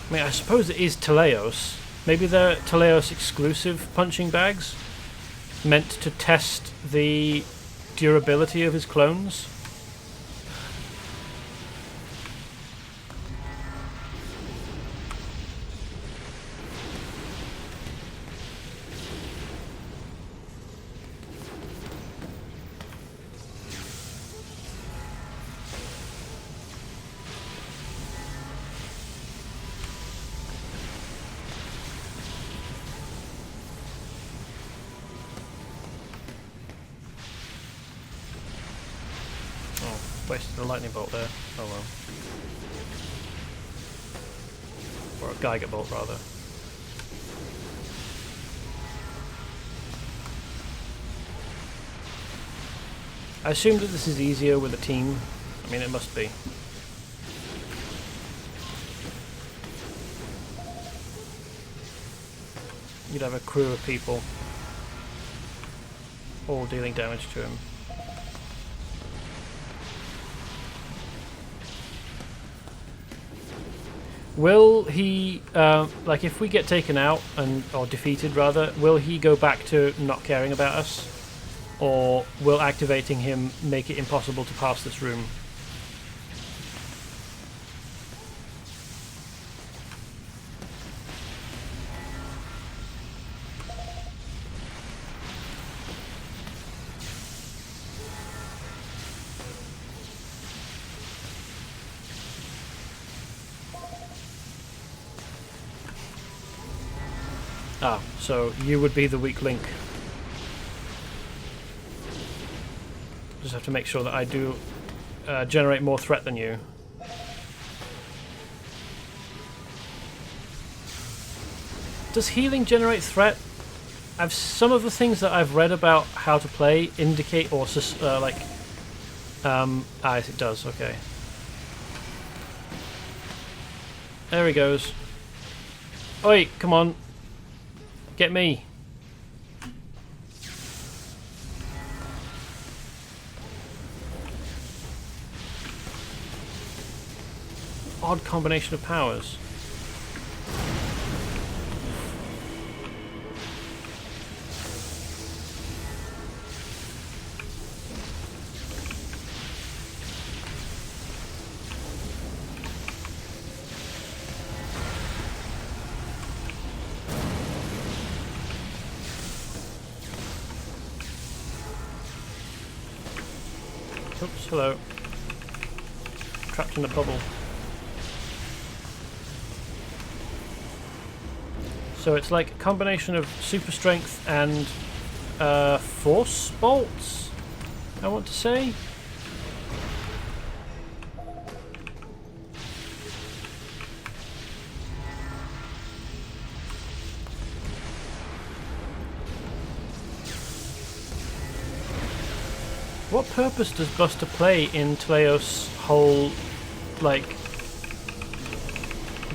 I mean, I suppose it is Teleios. Maybe they're Teleios exclusive punching bags, meant to test the durability of his clones. Wasted a lightning bolt there. Oh well. Or a Geiger bolt, rather. I assume that this is easier with a team. I mean, it must be. You'd have a crew of people all dealing damage to him. Will he, like if we get taken out, or defeated rather, will he go back to not caring about us? Or will activating him make it impossible to pass this room? Ah, so you would be the weak link. Just have to make sure that I do generate more threat than you. Does healing generate threat? Some of the things that I've read about how to play indicate, or yes, it does. Okay. There he goes. Oi, come on. Get me. Odd combination of powers. Oops, hello. Trapped in a bubble. So it's like a combination of super strength and force bolts, I want to say. What purpose does Buster play in Teleios' whole, like,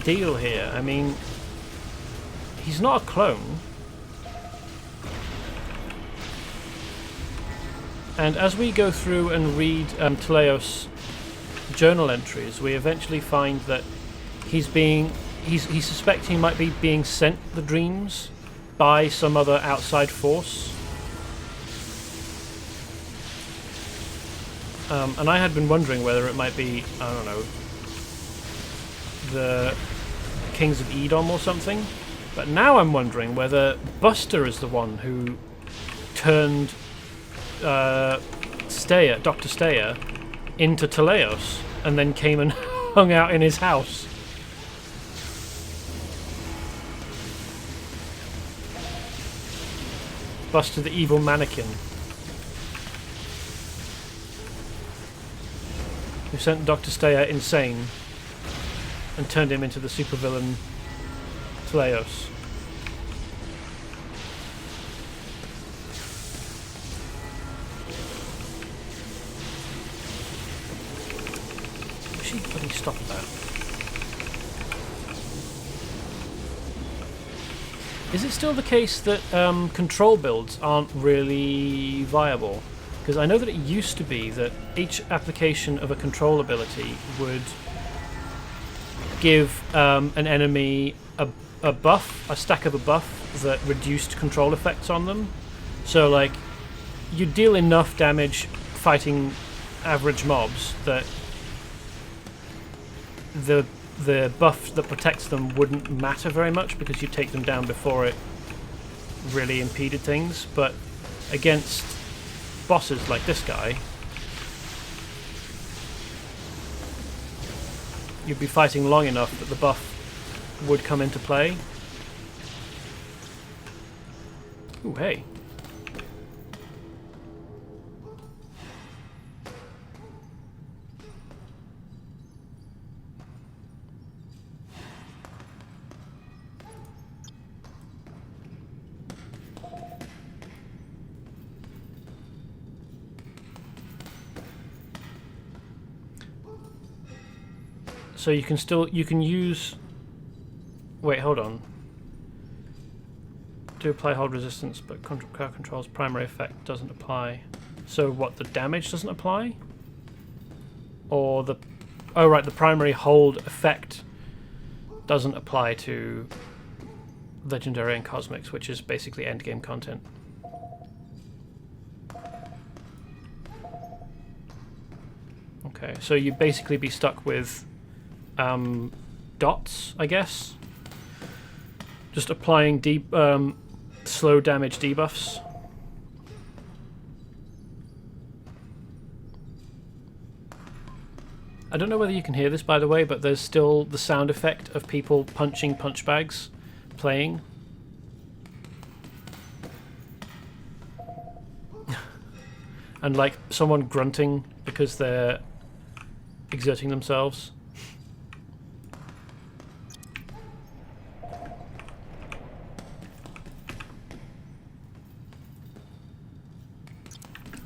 deal here? I mean, he's not a clone. And as we go through and read Teleios' journal entries, we eventually find that he's suspecting he might be being sent the dreams by some other outside force. And I had been wondering whether it might be, I don't know, the Kings of Edom or something. But now I'm wondering whether Buster is the one who turned Dr. Steyer into Teleios and then came and hung out in his house. Buster the evil mannequin. who sent Dr. Steyer insane and turned him into the supervillain Teleios. Wish he'd bloody stop that. Is it still the case that control builds aren't really viable? Because I know that it used to be that each application of a control ability would give an enemy a buff, a stack of a buff that reduced control effects on them. So like, you deal enough damage fighting average mobs that the buff that protects them wouldn't matter very much because you take them down before it really impeded things. But against bosses like this guy, you'd be fighting long enough that the buff would come into play. Ooh, hey. So you can use. Wait, hold on. Do apply hold resistance, but crowd control's primary effect doesn't apply. So what? The damage doesn't apply, or the? Oh right, the primary hold effect doesn't apply to Legendary and Cosmics, which is basically endgame content. Okay, so you'd basically be stuck with dots, I guess. Just applying slow damage debuffs. I don't know whether you can hear this, by the way, but there's still the sound effect of people punching punch bags playing. And like someone grunting because they're exerting themselves.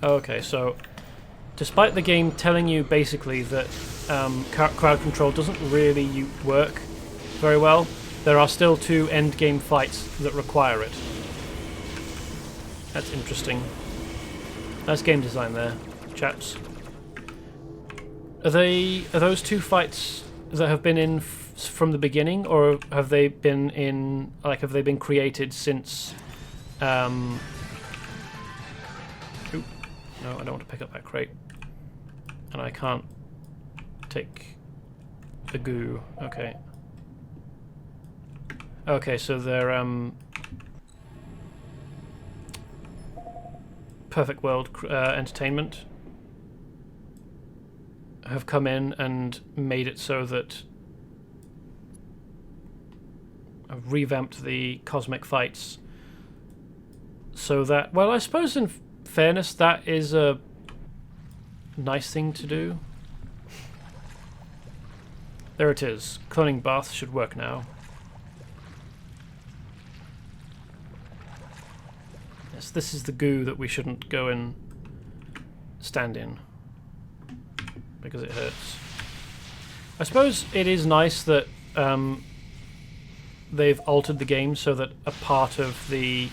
Okay, so despite the game telling you basically that crowd control doesn't really work very well, there are still 2 end-game fights that require it. That's interesting. Nice game design there, chaps. Are those 2 fights that have been in from the beginning, or have they been in, like, have they been created since? No, I don't want to pick up that crate. And I can't take the goo. Okay. Okay, so they're Perfect World Entertainment have come in and made it so that I've revamped the cosmic fights so that, well, I suppose in fairness, that is a nice thing to do. There it is. Cloning bath should work now. Yes, this is the goo that we shouldn't go and stand in because it hurts. I suppose it is nice that they've altered the game so that a part of the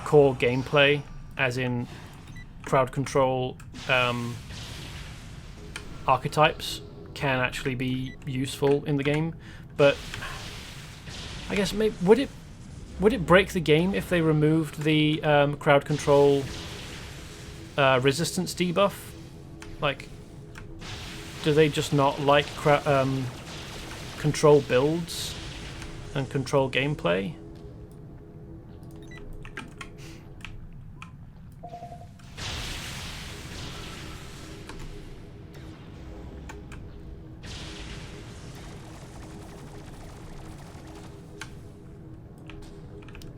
core gameplay, as in crowd control archetypes, can actually be useful in the game. But I guess maybe would it break the game if they removed the crowd control resistance debuff? Like, do they just not like control builds and control gameplay?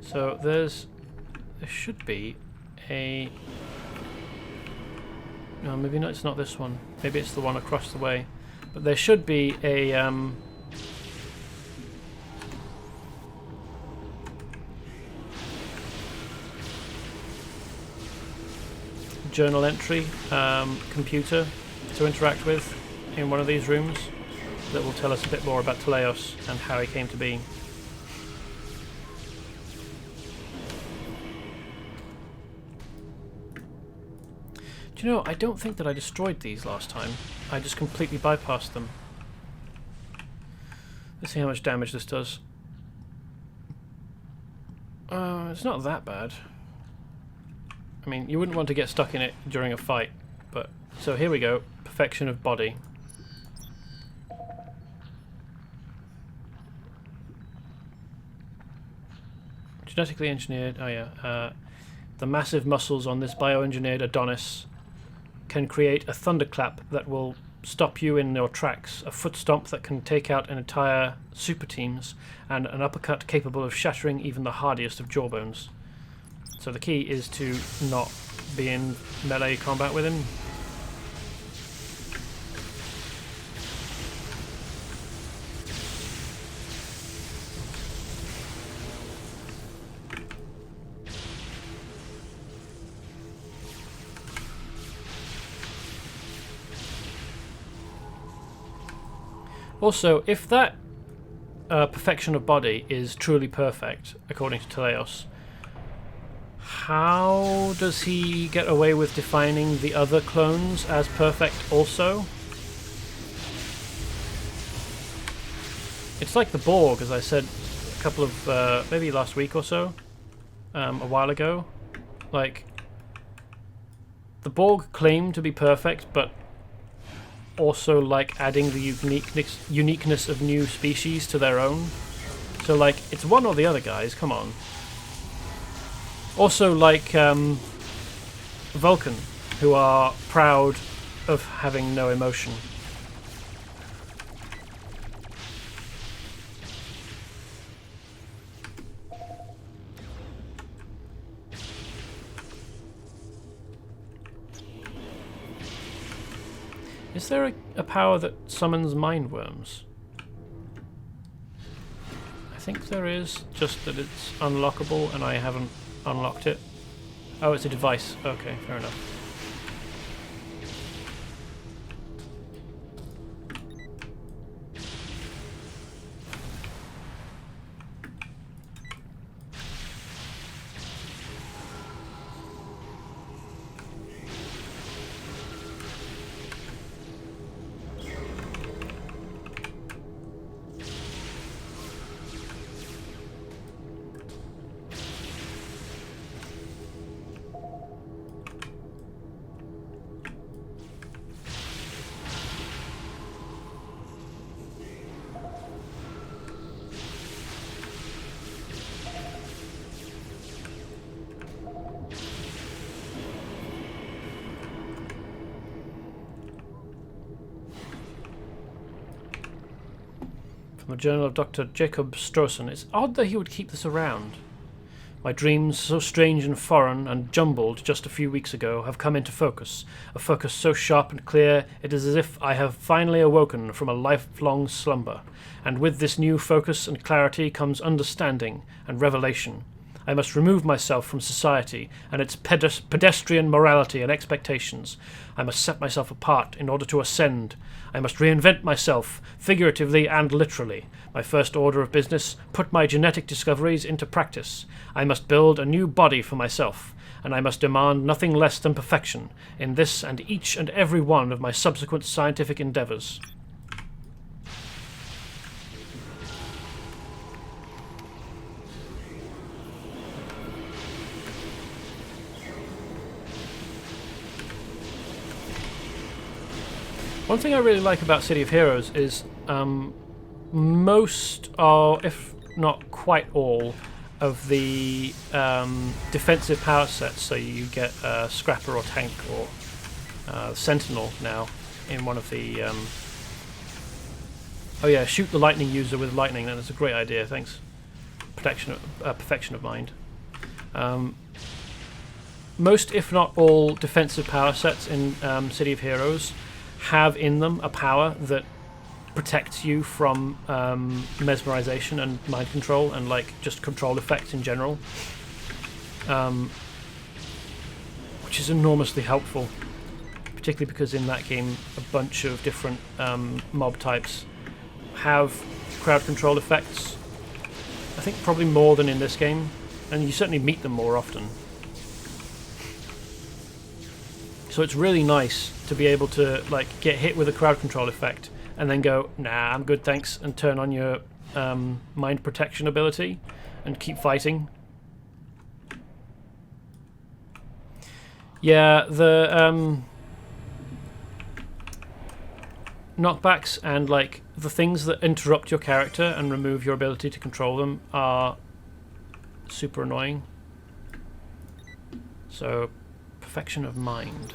So there should be a No, maybe not. It's not this one. Maybe it's the one across the way. But there should be a journal entry computer to interact with in one of these rooms that will tell us a bit more about Teleios and how he came to be. Do you know, I don't think that I destroyed these last time. I just completely bypassed them. Let's see how much damage this does. It's not that bad. I mean, you wouldn't want to get stuck in it during a fight, but... So here we go. Perfection of body. Genetically engineered... Oh yeah. The massive muscles on this bioengineered Adonis can create a thunderclap that will stop you in your tracks, a foot stomp that can take out an entire super teams, and an uppercut capable of shattering even the hardiest of jawbones. So the key is to not be in melee combat with him. Also, if that perfection of body is truly perfect, according to Teleios, how does he get away with defining the other clones as perfect also? It's like the Borg, as I said a couple of, maybe last week or so, a while ago. Like, the Borg claim to be perfect, but also like adding the uniqueness of new species to their own. So like, it's one or the other, guys, come on. Also like Vulcan, who are proud of having no emotion. Is there a power that summons mind worms? I think there is, just that it's unlockable and I haven't unlocked it. Oh, it's a device. Okay, fair enough. From the journal of Dr. Jacob Strossen. It's odd that he would keep this around. My dreams, so strange and foreign and jumbled just a few weeks ago, have come into focus. A focus so sharp and clear, it is as if I have finally awoken from a lifelong slumber. And with this new focus and clarity comes understanding and revelation. I must remove myself from society and its pedestrian morality and expectations. I must set myself apart in order to ascend. I must reinvent myself, figuratively and literally. My first order of business, put my genetic discoveries into practice. I must build a new body for myself, and I must demand nothing less than perfection in this and each and every one of my subsequent scientific endeavors. One thing I really like about City of Heroes is most, if not quite all, of the defensive power sets. So you get Scrapper or Tank or Sentinel now in one of the... oh yeah, shoot the lightning user with lightning. That's a great idea, thanks. Perfection of mind. most, if not all, defensive power sets in City of Heroes have in them a power that protects you from mesmerization and mind control and like just control effects in general, which is enormously helpful, particularly because in that game a bunch of different mob types have crowd control effects. I think probably more than in this game, and you certainly meet them more often. So it's really nice to be able to like get hit with a crowd control effect and then go, nah, I'm good, thanks, and turn on your mind protection ability and keep fighting. Yeah, the knockbacks and like the things that interrupt your character and remove your ability to control them are super annoying. So, perfection of mind.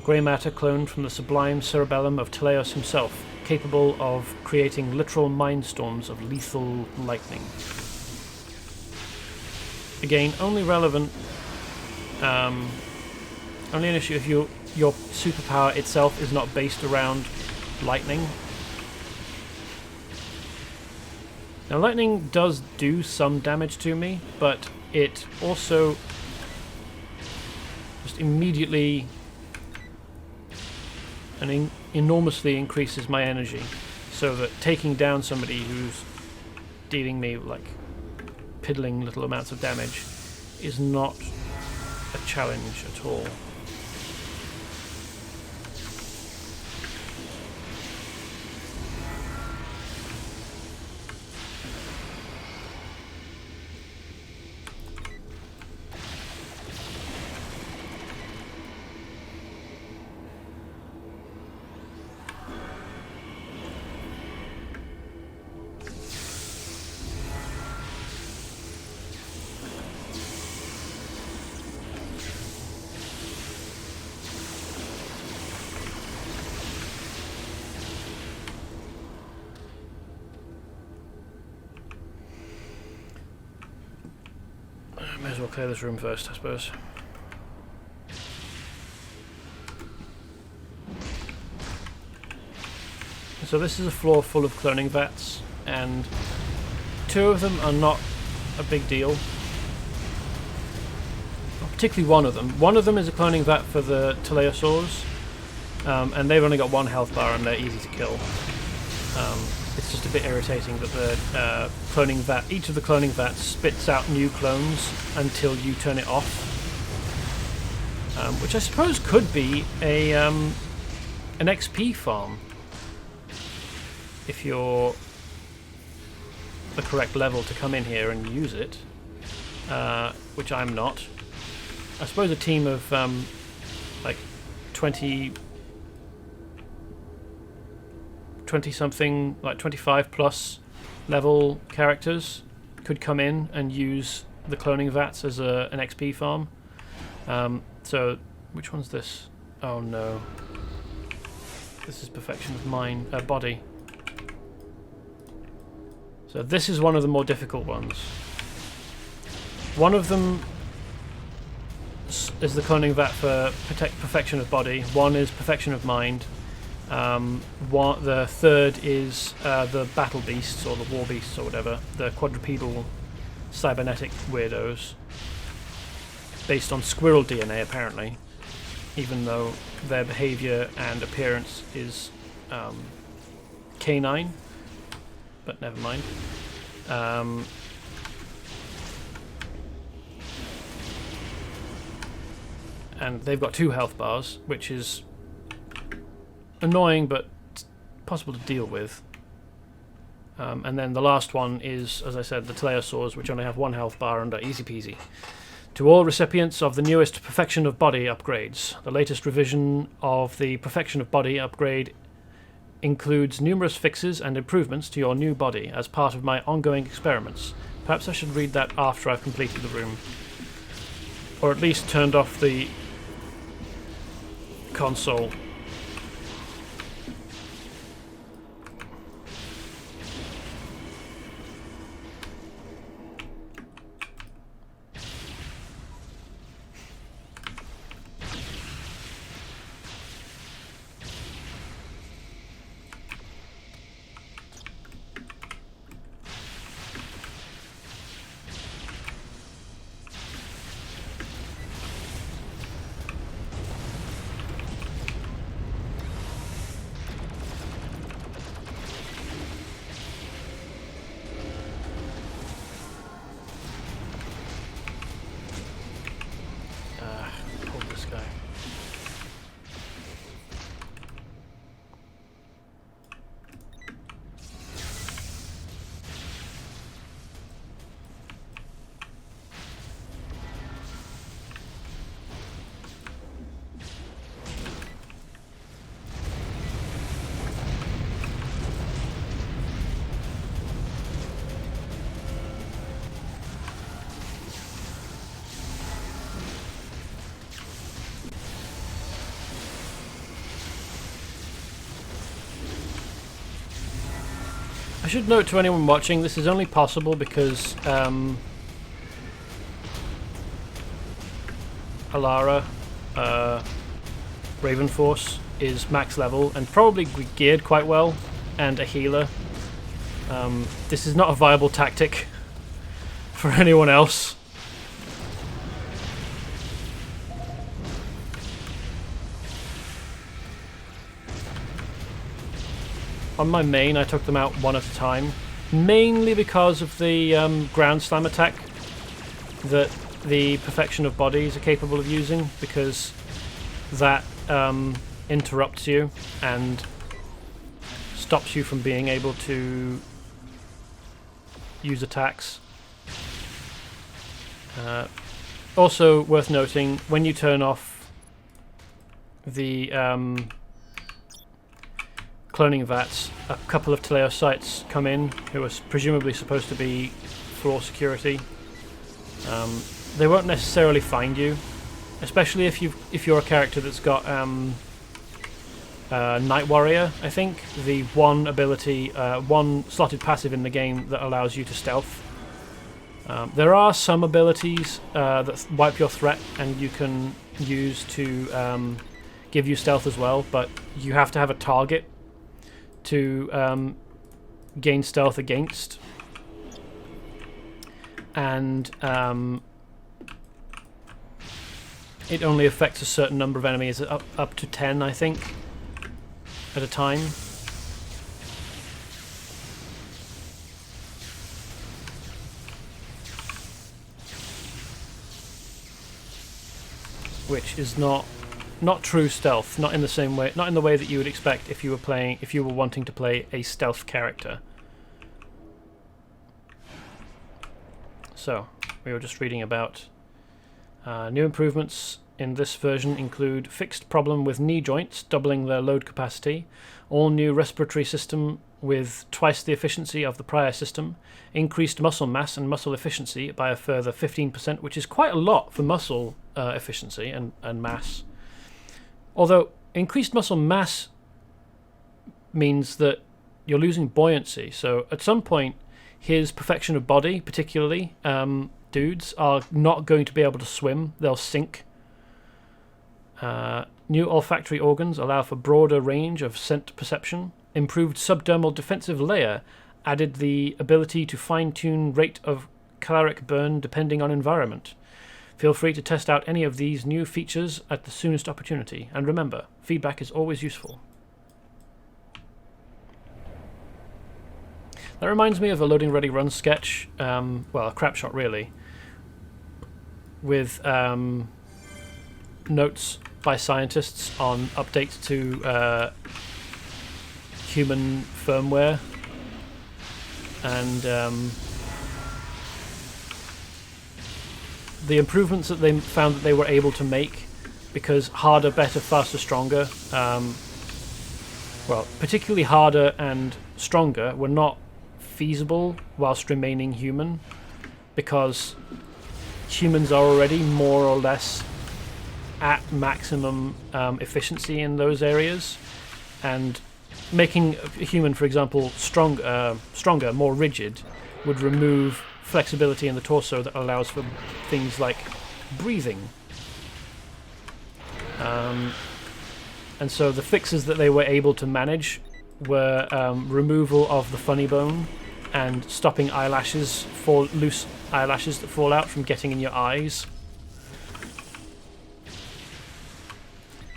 Grey matter cloned from the sublime cerebellum of Teleios himself, capable of creating literal mindstorms of lethal lightning. Again, only relevant, only an issue if your superpower itself is not based around lightning. Now, lightning does do some damage to me, but it also just immediately and enormously increases my energy, so that taking down somebody who's dealing me like piddling little amounts of damage is not a challenge at all. May as well clear this room first, I suppose. So this is a floor full of cloning vats, and 2 of them are not a big deal. Particularly one of them. One of them is a cloning vat for the Teleios, and they've only got 1 health bar and they're easy to kill. It's just a bit irritating that the cloning vat, each of the cloning vats spits out new clones until you turn it off, which I suppose could be a an XP farm if you're the correct level to come in here and use it, which I'm not. I suppose a team of like 20 something, like 25 plus level characters could come in and use the cloning vats as an XP farm. So which one's this? Oh no, this is perfection of mind, body. So this is one of the more difficult ones. One of them is the cloning vat for perfection of body. One is perfection of mind. The third is the battle beasts, or the war beasts, or whatever, the quadrupedal cybernetic weirdos, based on squirrel DNA apparently, even though their behavior and appearance is canine, but never mind. And they've got 2 health bars, which is annoying but possible to deal with. And then the last one is, as I said, the Teleios, which only have 1 health bar and are easy peasy. To all recipients of the newest Perfection of Body upgrades, the latest revision of the Perfection of Body upgrade includes numerous fixes and improvements to your new body as part of my ongoing experiments. Perhaps I should read that after I've completed the room. Or at least turned off the console. I should note to anyone watching, this is only possible because Alara, Raven Force, is max level and probably geared quite well, and a healer. This is not a viable tactic for anyone else. On my main, I took them out one at a time, mainly because of the ground slam attack that the Perfection of Bodies are capable of using, because that interrupts you and stops you from being able to use attacks. Also worth noting, when you turn off the cloning vats, a couple of Teleios sites come in who are presumably supposed to be floor security. They won't necessarily find you, especially if you're a character that's got Night Warrior, I think, the one ability, one slotted passive in the game that allows you to stealth. There are some abilities that wipe your threat and you can use to give you stealth as well, but you have to have a target to gain stealth against, and it only affects a certain number of enemies, up to 10, I think, at a time. Which is not true stealth, not in the same way, not in the way that you would expect if you were wanting to play a stealth character. So, we were just reading about new improvements in this version include fixed problem with knee joints, doubling their load capacity, all new respiratory system with twice the efficiency of the prior system, increased muscle mass and muscle efficiency by a further 15%, which is quite a lot for muscle efficiency and mass. Although increased muscle mass means that you're losing buoyancy, so at some point his Perfection of Body, particularly, dudes, are not going to be able to swim, they'll sink. New olfactory organs allow for broader range of scent perception. Improved subdermal defensive layer added the ability to fine-tune rate of caloric burn depending on environment. Feel free to test out any of these new features at the soonest opportunity, and remember, feedback is always useful. That reminds me of a Loading Ready Run sketch, well, a crap shot really, with notes by scientists on updates to human firmware, and the improvements that they found that they were able to make, because harder, better, faster, stronger, well, particularly harder and stronger, were not feasible whilst remaining human, because humans are already more or less at maximum efficiency in those areas, and making a human, for example, stronger, more rigid, would remove flexibility in the torso that allows for things like breathing. And so the fixes that they were able to manage were removal of the funny bone and stopping loose eyelashes that fall out from getting in your eyes.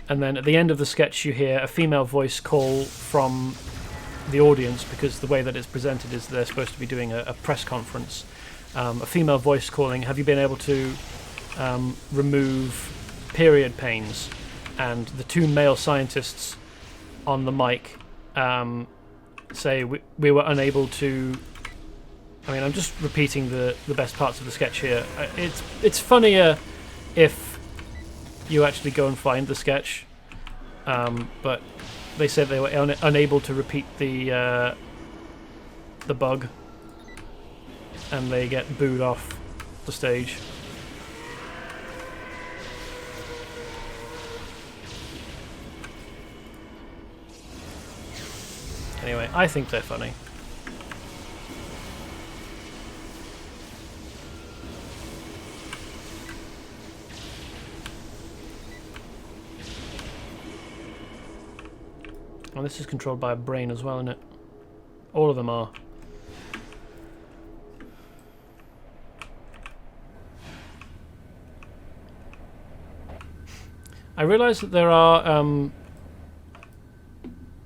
And then at the end of the sketch you hear a female voice call from the audience, because the way that it's presented is they're supposed to be doing a press conference. A female voice calling, "Have you been able to remove period pains?" And the two male scientists on the mic say, we were unable to... I mean, I'm just repeating the best parts of the sketch here. It's funnier if you actually go and find the sketch, but they said they were unable to repeat the bug, and they get booed off the stage. Anyway, I think they're funny. And this is controlled by a brain as well, isn't it? All of them are. I realise that there are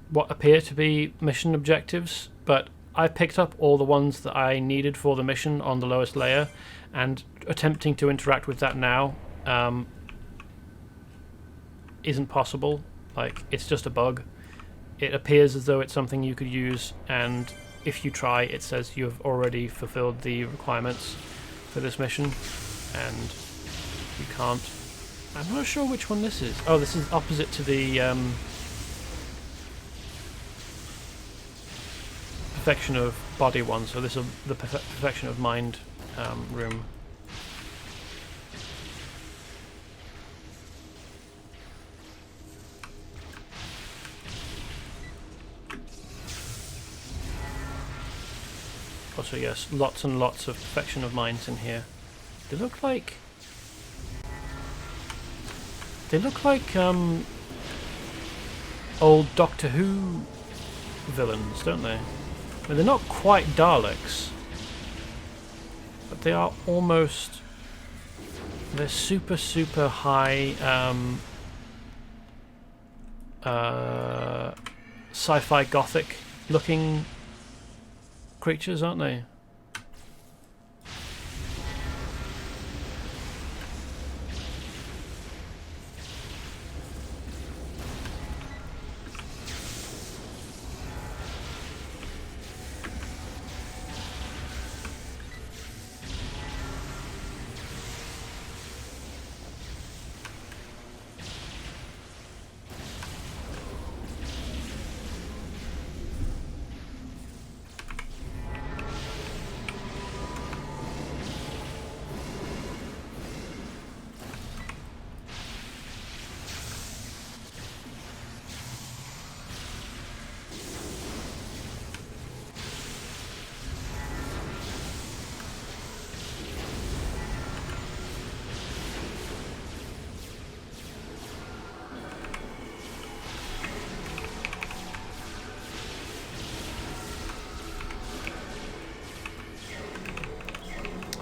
what appear to be mission objectives, but I picked up all the ones that I needed for the mission on the lowest layer, and attempting to interact with that now isn't possible. Like, it's just a bug. It appears as though it's something you could use, and if you try, it says you've already fulfilled the requirements for this mission, and you can't. I'm not sure which one this is. Oh, this is opposite to the perfection of body one, so this is the perfection of mind room. Also, yes, lots and lots of perfection of minds in here. They look like old Doctor Who villains, don't they? I mean, they're not quite Daleks, but they are almost. They're super, super high sci-fi gothic looking creatures, aren't they?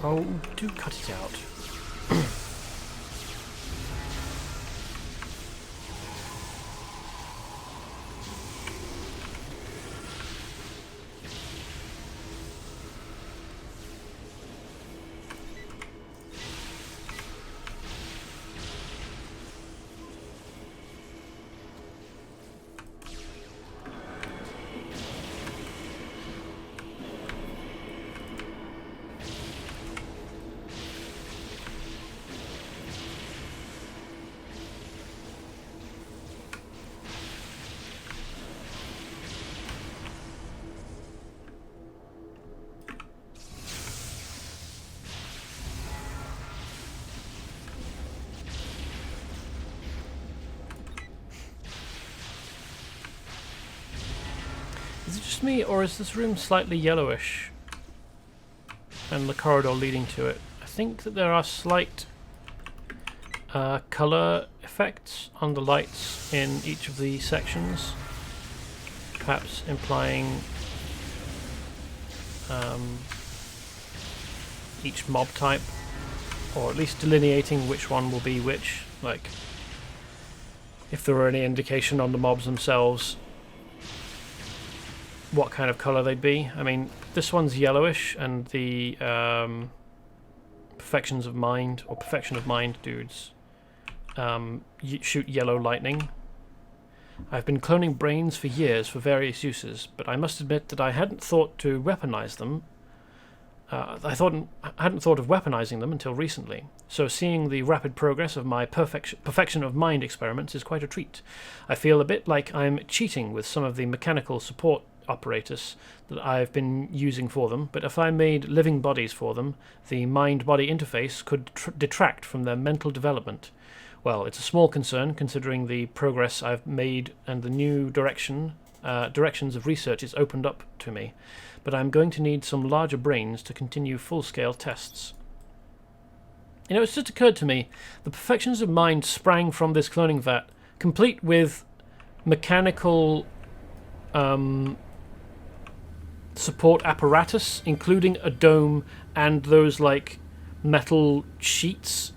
Oh, do cut it out. Is it just me, or is this room slightly yellowish? And the corridor leading to it. I think that there are slight colour effects on the lights in each of the sections, perhaps implying each mob type, or at least delineating which one will be which, like if there were any indication on the mobs themselves what kind of colour they'd be. I mean, this one's yellowish, and the perfections of mind, or perfection of mind dudes shoot yellow lightning. I've been cloning brains for years for various uses, but I must admit that I hadn't thought to weaponize them. I hadn't thought of weaponizing them until recently, so seeing the rapid progress of my perfection of mind experiments is quite a treat. I feel a bit like I'm cheating with some of the mechanical support apparatus that I've been using for them, but if I made living bodies for them, the mind-body interface could detract from their mental development. Well, it's a small concern considering the progress I've made and the new directions of research it's opened up to me, but I'm going to need some larger brains to continue full-scale tests. You know, it's just occurred to me, the perfections of mind sprang from this cloning vat, complete with mechanical support apparatus, including a dome and those like metal sheets.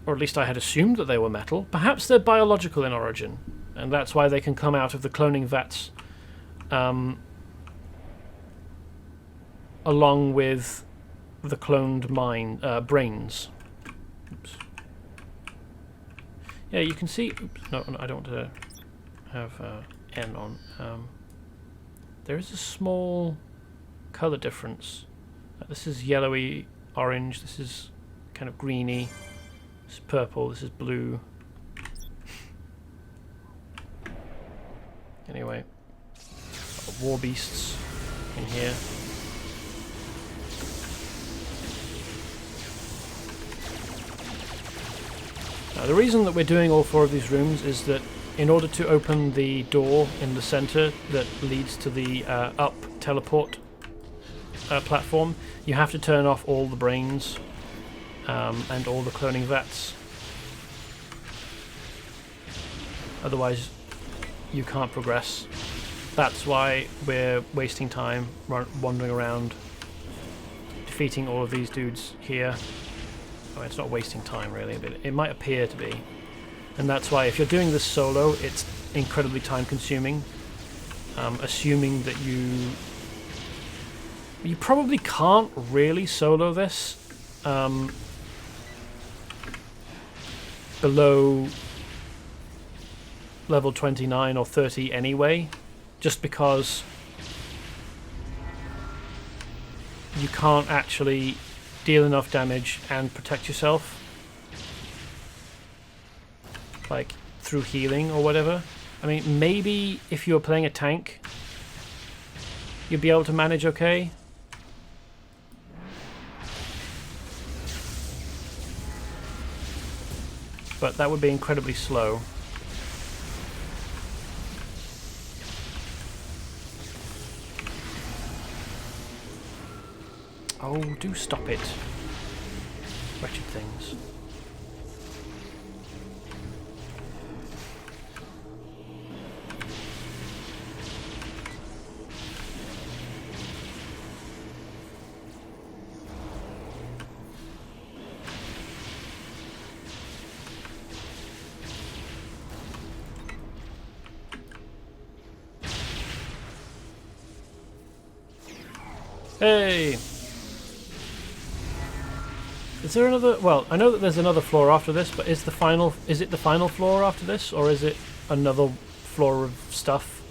Or at least I had assumed that they were metal. Perhaps they're biological in origin, and that's why they can come out of the cloning vats along with the cloned brains. Oops. Yeah, you can see... Oops, no, I don't want to have N on. There is a small colour difference. This is yellowy orange, this is kind of greeny, this is purple, this is blue. Anyway, war beasts in here. Now, the reason that we're doing all 4 of these rooms is that in order to open the door in the center that leads to the up teleport platform, you have to turn off all the brains and all the cloning vats. Otherwise, you can't progress. That's why we're wasting time wandering around, defeating all of these dudes here. I mean, it's not wasting time really, but it might appear to be. And that's why if you're doing this solo, it's incredibly time consuming. Assuming that you probably can't really solo this below level 29 or 30 anyway, just because you can't actually deal enough damage and protect yourself, like through healing or whatever. I mean, maybe if you were playing a tank, you'd be able to manage okay. But that would be incredibly slow. Oh, do stop it. Wretched things. Hey! Is there another... Well, I know that there's another floor after this, but is it the final floor after this, or is it another floor of stuff?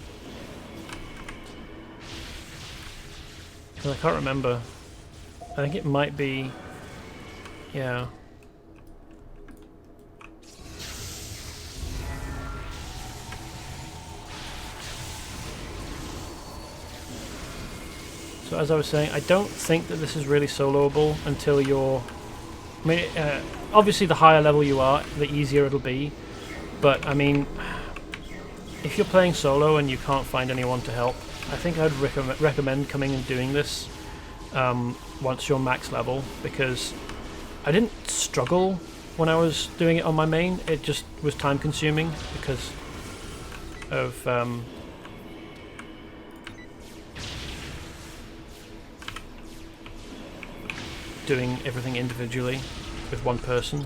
'Cause I can't remember. I think it might be... Yeah. So as I was saying, I don't think that this is really soloable until you're... I mean, obviously the higher level you are, the easier it'll be. But, I mean, if you're playing solo and you can't find anyone to help, I think I'd recommend coming and doing this once you're max level, because I didn't struggle when I was doing it on my main. It just was time consuming because of... doing everything individually with one person.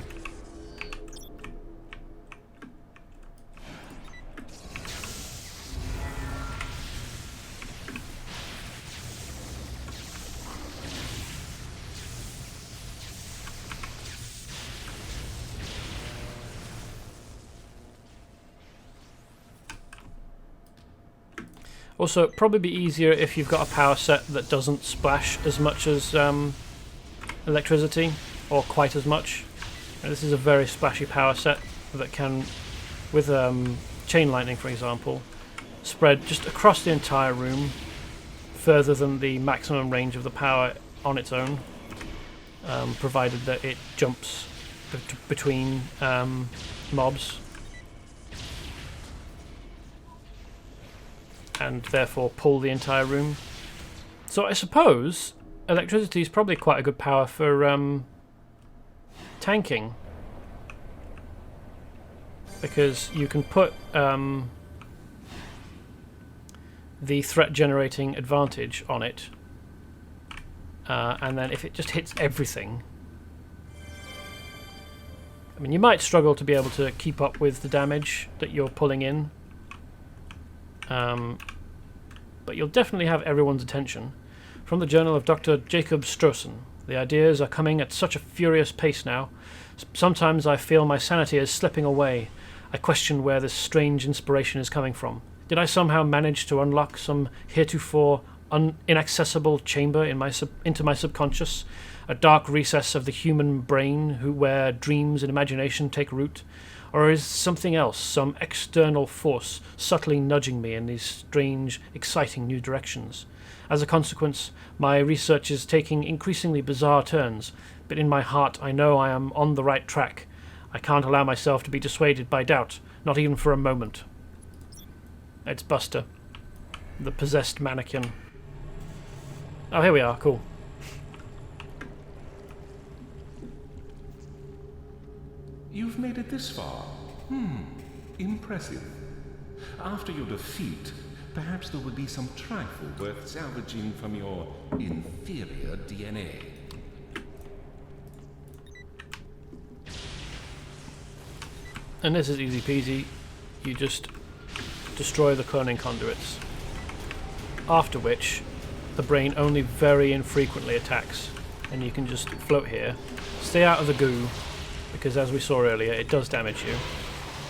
Also, it'd probably be easier if you've got a power set that doesn't splash as much as electricity, or quite as much. This is a very splashy power set that can, with chain lightning for example, spread just across the entire room further than the maximum range of the power on its own, provided that it jumps between mobs and therefore pull the entire room. So I suppose electricity is probably quite a good power for tanking, because you can put the threat generating advantage on it, and then if it just hits everything, I mean, you might struggle to be able to keep up with the damage that you're pulling in, but you'll definitely have everyone's attention. From the journal of Dr. Jacob Strossen. The ideas are coming at such a furious pace now. Sometimes I feel my sanity is slipping away. I question where this strange inspiration is coming from. Did I somehow manage to unlock some heretofore inaccessible chamber into my subconscious? A dark recess of the human brain where dreams and imagination take root? Or is something else, some external force, subtly nudging me in these strange, exciting new directions? As a consequence, my research is taking increasingly bizarre turns, but in my heart I know I am on the right track. I can't allow myself to be dissuaded by doubt, not even for a moment. It's Buster, the possessed mannequin. Oh, here we are, cool. You've made it this far. Impressive. After your defeat, perhaps there would be some trifle worth salvaging from your inferior DNA. And this is easy peasy. You just destroy the cloning conduits. After which, the brain only very infrequently attacks. And you can just float here. Stay out of the goo, because as we saw earlier, it does damage you.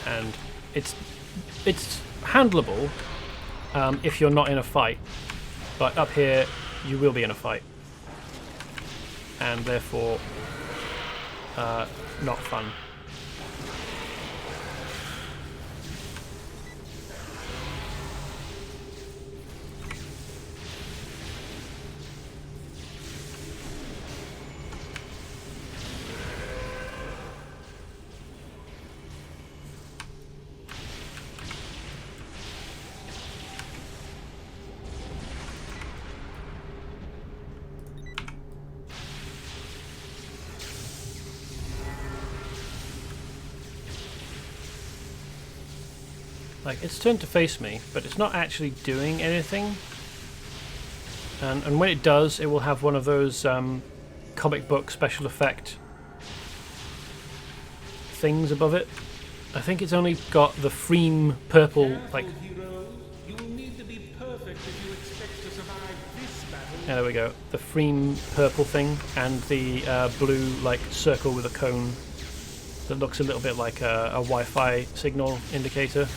And it's handleable if you're not in a fight. But up here, you will be in a fight. And therefore, not fun. Like, it's turned to face me, but it's not actually doing anything. And when it does, it will have one of those comic book special effect things above it. I think it's only got the Freem purple, like... Yeah, there we go. The Freem purple thing, and the blue, like, circle with a cone that looks a little bit like a Wi-Fi signal indicator.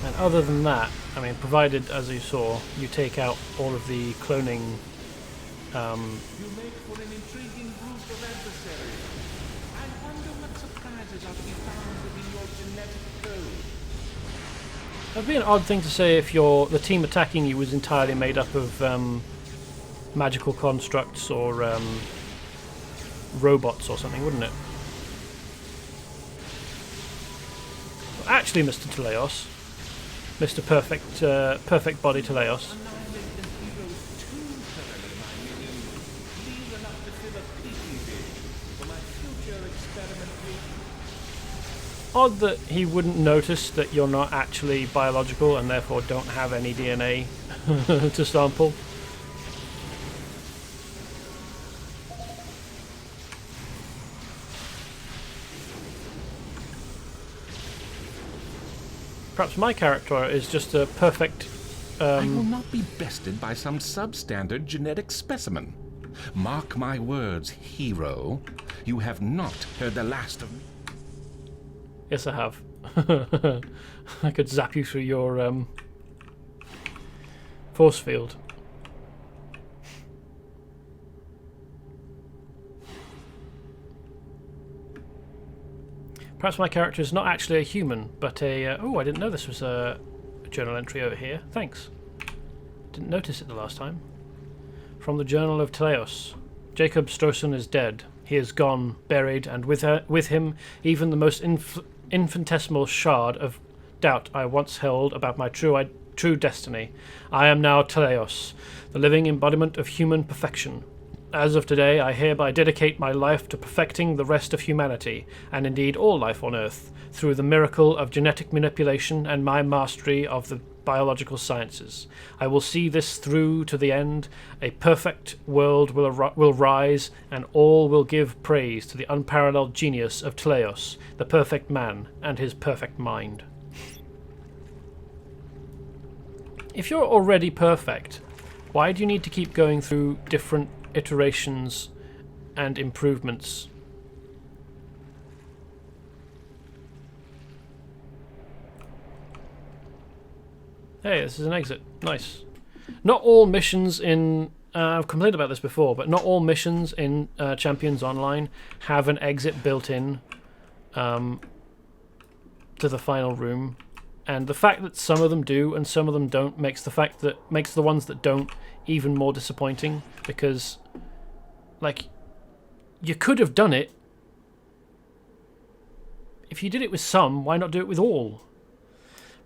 And other than that, I mean, provided, as you saw, you take out all of the cloning... You make for an intriguing group of adversaries. I wonder what surprises are to be found within your genetic code. That'd be an odd thing to say if the team attacking you was entirely made up of magical constructs or robots or something, wouldn't it? Well, actually, Mr. Teleios, Mr. Perfect Body Teleios. Odd that he wouldn't notice that you're not actually biological and therefore don't have any DNA to sample. Perhaps my character is just a perfect... I will not be bested by some substandard genetic specimen. Mark my words, hero. You have not heard the last of me. Yes, I have. I could zap you through your force field. Perhaps my character is not actually a human, but a... oh, I didn't know this was a journal entry over here. Thanks. Didn't notice it the last time. From the Journal of Teleios. Jacob Strossen is dead. He is gone, buried, and with him even the most infinitesimal shard of doubt I once held about my true true destiny. I am now Teleios, the living embodiment of human perfection. As of today, I hereby dedicate my life to perfecting the rest of humanity, and indeed all life on Earth, through the miracle of genetic manipulation and my mastery of the biological sciences. I will see this through to the end. A perfect world will rise, and all will give praise to the unparalleled genius of Teleios, the perfect man, and his perfect mind. If you're already perfect, why do you need to keep going through different iterations and improvements? Hey, this is an exit. Nice. Not all missions in... I've complained about this before, but not all missions in Champions Online have an exit built in to the final room. And the fact that some of them do and some of them don't makes the ones that don't even more disappointing, because, like, you could have done it. If you did it with some, why not do it with all?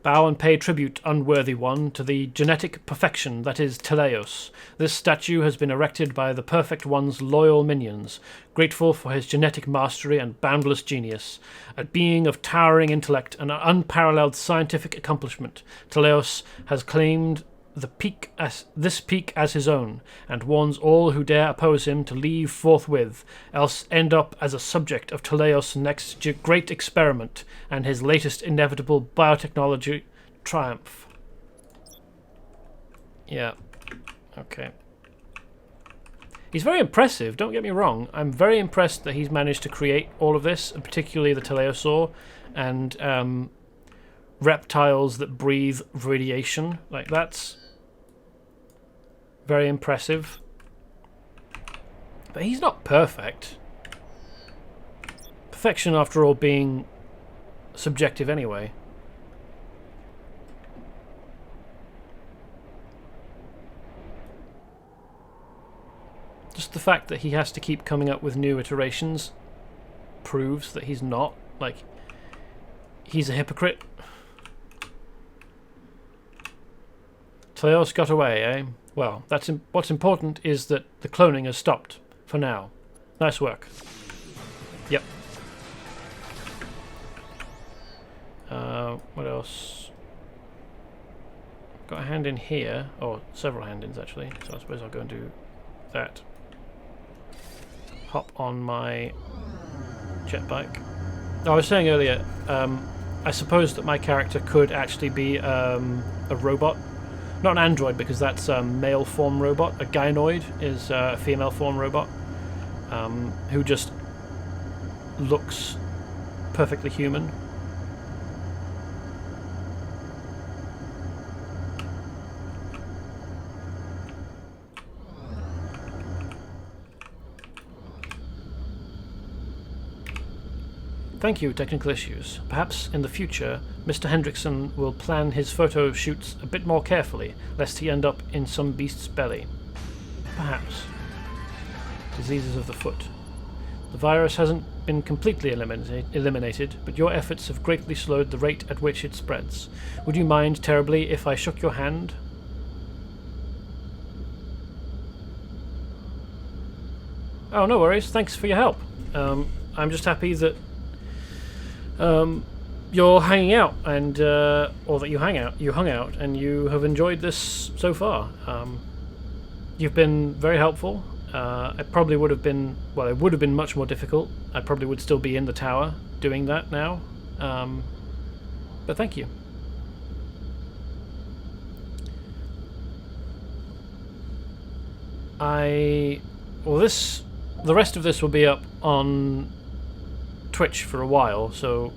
Bow and pay tribute, unworthy one, to the genetic perfection that is Teleios. This statue has been erected by the Perfect One's loyal minions, grateful for his genetic mastery and boundless genius. A being of towering intellect and unparalleled scientific accomplishment, Teleios has claimed this peak as his own, and warns all who dare oppose him to leave forthwith, else end up as a subject of Teleios' next great experiment and his latest inevitable biotechnology triumph. Yeah. Okay. He's very impressive, don't get me wrong. I'm very impressed that he's managed to create all of this, and particularly the Teleosaur and reptiles that breathe radiation. Like, that's very impressive. But he's not perfect. Perfection, after all, being subjective anyway. Just the fact that he has to keep coming up with new iterations proves that he's not. Like, he's a hypocrite. Teleios got away, eh? Well, what's important is that the cloning has stopped, for now. Nice work. Yep. What else? Got a hand in here, or several hand-ins actually, so I suppose I'll go and do that. Hop on my jet bike. I was saying earlier, I suppose that my character could actually be a robot. Not an android, because that's a male form robot. A gynoid is a female form robot who just looks perfectly human. Thank you, Technical Issues. Perhaps in the future, Mr. Hendrickson will plan his photo shoots a bit more carefully, lest he end up in some beast's belly. Perhaps. Diseases of the foot. The virus hasn't been completely eliminated, but your efforts have greatly slowed the rate at which it spreads. Would you mind terribly if I shook your hand? Oh, no worries. Thanks for your help. I'm just happy that you're hanging out, and or that you hung out, and you have enjoyed this so far. You've been very helpful. It probably would have been, well, it would have been much more difficult. I probably would still be in the tower doing that now. But thank you. The rest of this will be up on Twitch for a while, so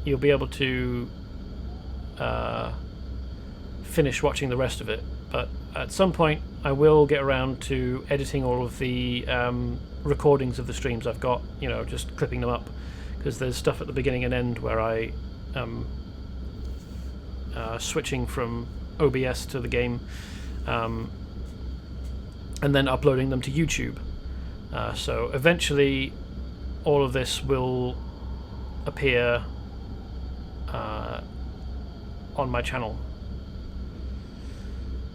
you'll be able to finish watching the rest of it. But at some point I will get around to editing all of the recordings of the streams I've got, you know, just clipping them up, because there's stuff at the beginning and end where I am switching from OBS to the game and then uploading them to YouTube. So eventually all of this will appear on my channel.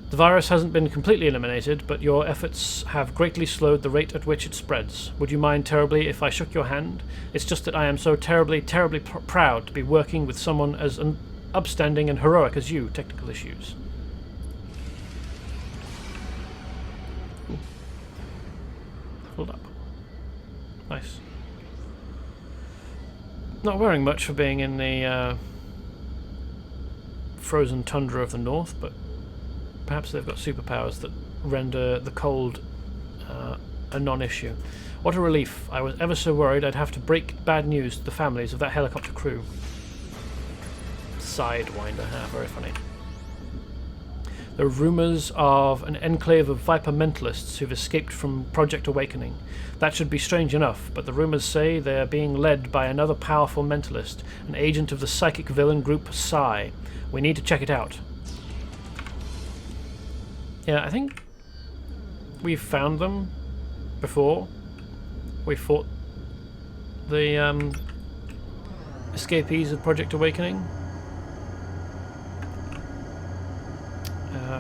The virus hasn't been completely eliminated, but your efforts have greatly slowed the rate at which it spreads. Would you mind terribly if I shook your hand? It's just that I am so terribly, terribly proud to be working with someone as upstanding and heroic as you. Technical issues. Ooh. Hold up. Nice. Not wearing much for being in the frozen tundra of the north, but perhaps they've got superpowers that render the cold a non-issue. What a relief. I was ever so worried I'd have to break bad news to the families of that helicopter crew. Sidewinder. Very funny. There are rumours of an enclave of Viper mentalists who've escaped from Project Awakening. That should be strange enough, but the rumours say they are being led by another powerful mentalist, an agent of the psychic villain group Psi. We need to check it out. Yeah, I think we've found them before. We fought the escapees of Project Awakening.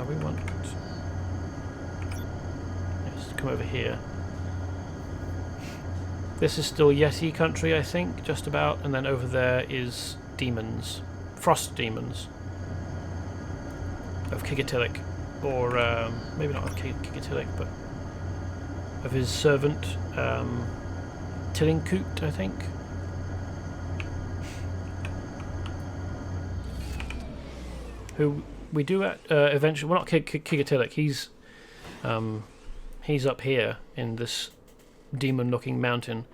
We want... Let's come over here. This is still Yeti country, I think, just about, and then over there is demons. Frost demons. Of Kigatilic. Or, maybe not of Kigatilic, but of his servant, Tillinkut, I think. Who we do at eventually. Well, not Kigatilic. He's up here in this demon-looking mountain.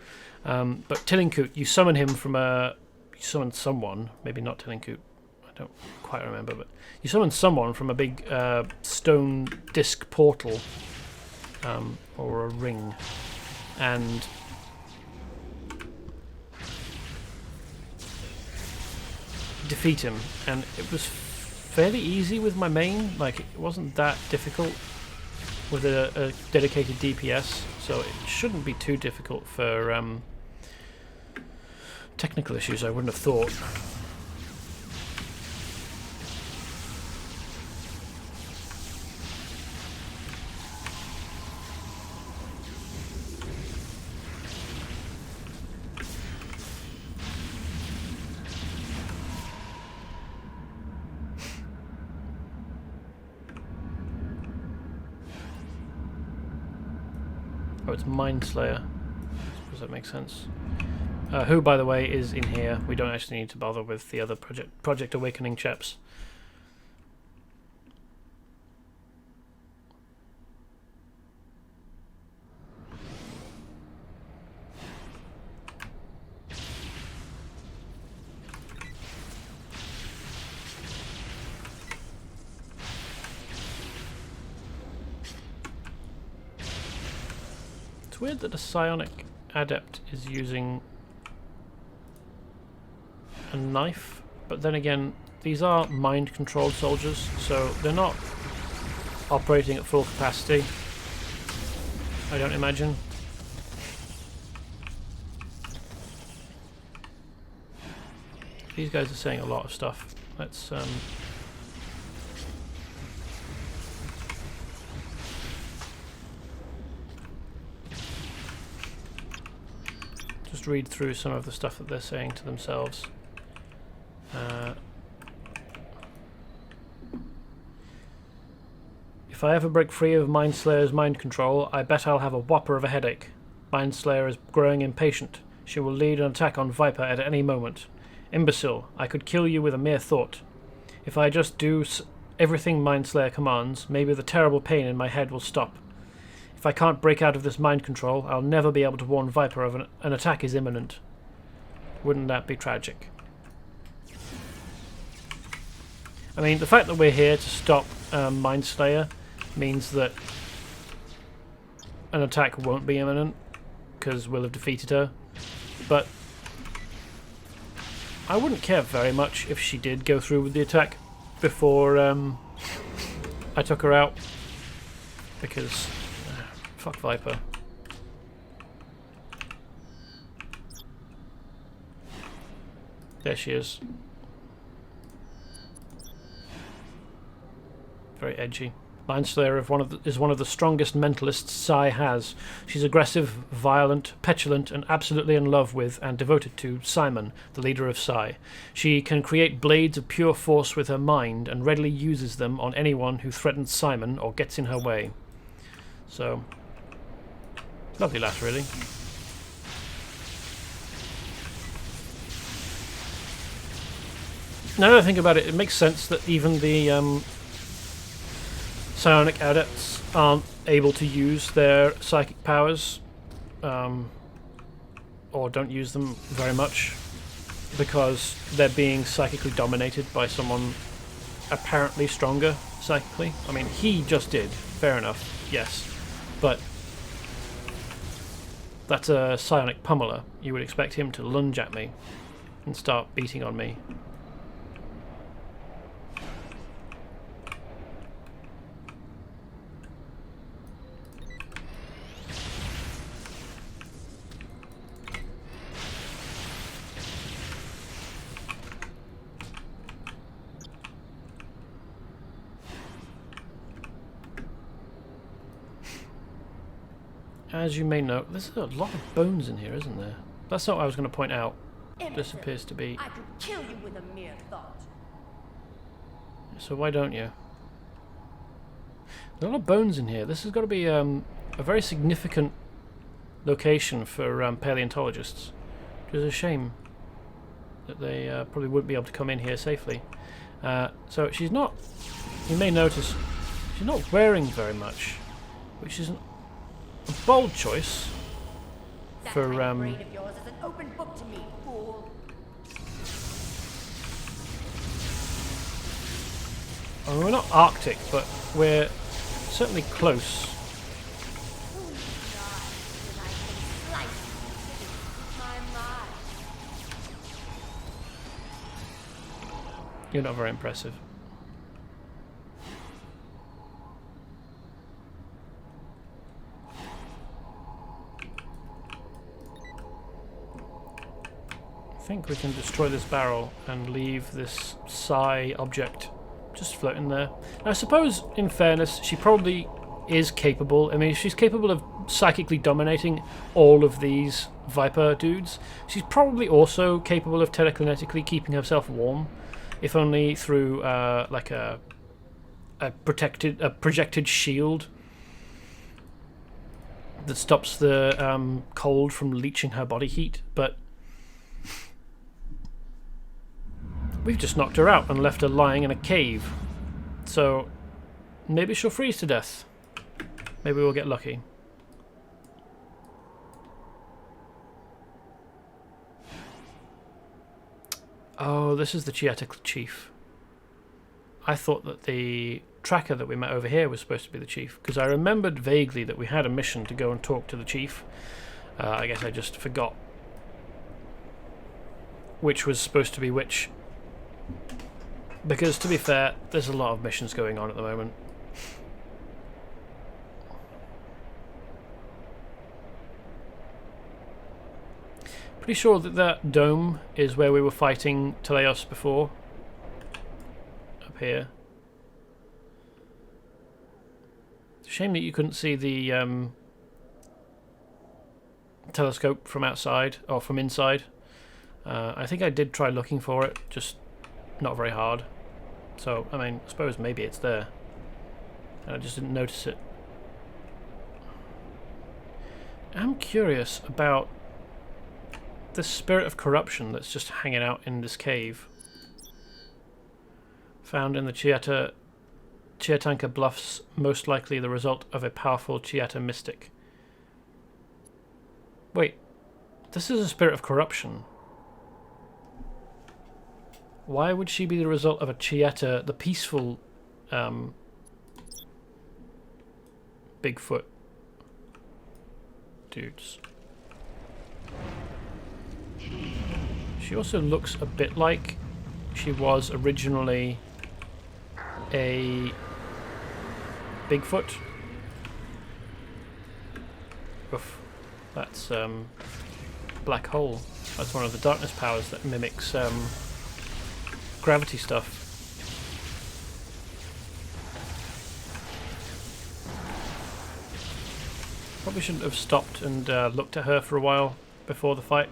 But Tillinkut, you summon him from a. You summon someone, maybe not Tillinkut. I don't quite remember, but you summon someone from a big stone disc portal, or a ring, and defeat him. And it was fairly easy with my main. Like, it wasn't that difficult with a dedicated DPS, so it shouldn't be too difficult for technical issues, I wouldn't have thought. Oh, it's Mindslayer. Does that make sense? Who, by the way, is in here. We don't actually need to bother with the other Project Awakening chaps. It's weird that a psionic adept is using a knife, but then again, these are mind-controlled soldiers, so they're not operating at full capacity, I don't imagine. These guys are saying a lot of stuff. Let's just read through some of the stuff that they're saying to themselves. If I ever break free of Mindslayer's mind control, I bet I'll have a whopper of a headache. Mindslayer is growing impatient. She will lead an attack on Viper at any moment. Imbecile, I could kill you with a mere thought. If I just do everything Mindslayer commands, maybe the terrible pain in my head will stop. If I can't break out of this mind control, I'll never be able to warn Viper of an attack is imminent. Wouldn't that be tragic? I mean, the fact that we're here to stop Mindslayer means that an attack won't be imminent, because we'll have defeated her. But I wouldn't care very much if she did go through with the attack before I took her out, because fuck Viper. There she is. Very edgy. Mindslayer is one of the strongest mentalists Sai has. She's aggressive, violent, petulant, and absolutely in love with and devoted to Simon, the leader of Sai. She can create blades of pure force with her mind and readily uses them on anyone who threatens Simon or gets in her way. So, lovely lass, really. Now that I think about it, it makes sense that even the psionic adepts aren't able to use their psychic powers, or don't use them very much, because they're being psychically dominated by someone apparently stronger psychically. I mean, he just did, fair enough, yes, but that's a psionic pummeler. You would expect him to lunge at me and start beating on me. As you may note, there's a lot of bones in here, isn't there? That's not what I was going to point out. This appears to be... I could kill you with a mere thought. So why don't you? There's a lot of bones in here. This has got to be a very significant location for paleontologists. Which is a shame that they probably wouldn't be able to come in here safely. So she's not... You may notice she's not wearing very much, which is a bold choice for That brain of yours is an open book to me, fool. I mean, we're not Arctic, but we're certainly close. Who dies when I can slice my mind? You're not very impressive. I think we can destroy this barrel and leave this psi object just floating there. Now, I suppose, in fairness, she probably is capable. I mean, if she's capable of psychically dominating all of these Viper dudes, she's probably also capable of telekinetically keeping herself warm, if only through like a projected shield that stops the cold from leaching her body heat. But we've just knocked her out and left her lying in a cave. So maybe she'll freeze to death. Maybe we'll get lucky. Oh, this is the Chieta chief. I thought that the tracker that we met over here was supposed to be the chief, because I remembered vaguely that we had a mission to go and talk to the chief. I guess I just forgot which was supposed to be which. Because, to be fair, there's a lot of missions going on at the moment. Pretty sure that that dome is where we were fighting Teleios before. Up here. It's a shame that you couldn't see the telescope from outside, or from inside. I think I did try looking for it, just not very hard. So, I mean, I suppose maybe it's there. And I just didn't notice it. I'm curious about this spirit of corruption that's just hanging out in this cave. Found in the Chiatanka Bluffs, most likely the result of a powerful Chiata mystic. Wait, this is a spirit of corruption. Why would she be the result of a Chieta, the peaceful Bigfoot dudes? She also looks a bit like she was originally a Bigfoot. Oof. That's black hole. That's one of the darkness powers that mimics gravity stuff. Probably shouldn't have stopped and looked at her for a while before the fight.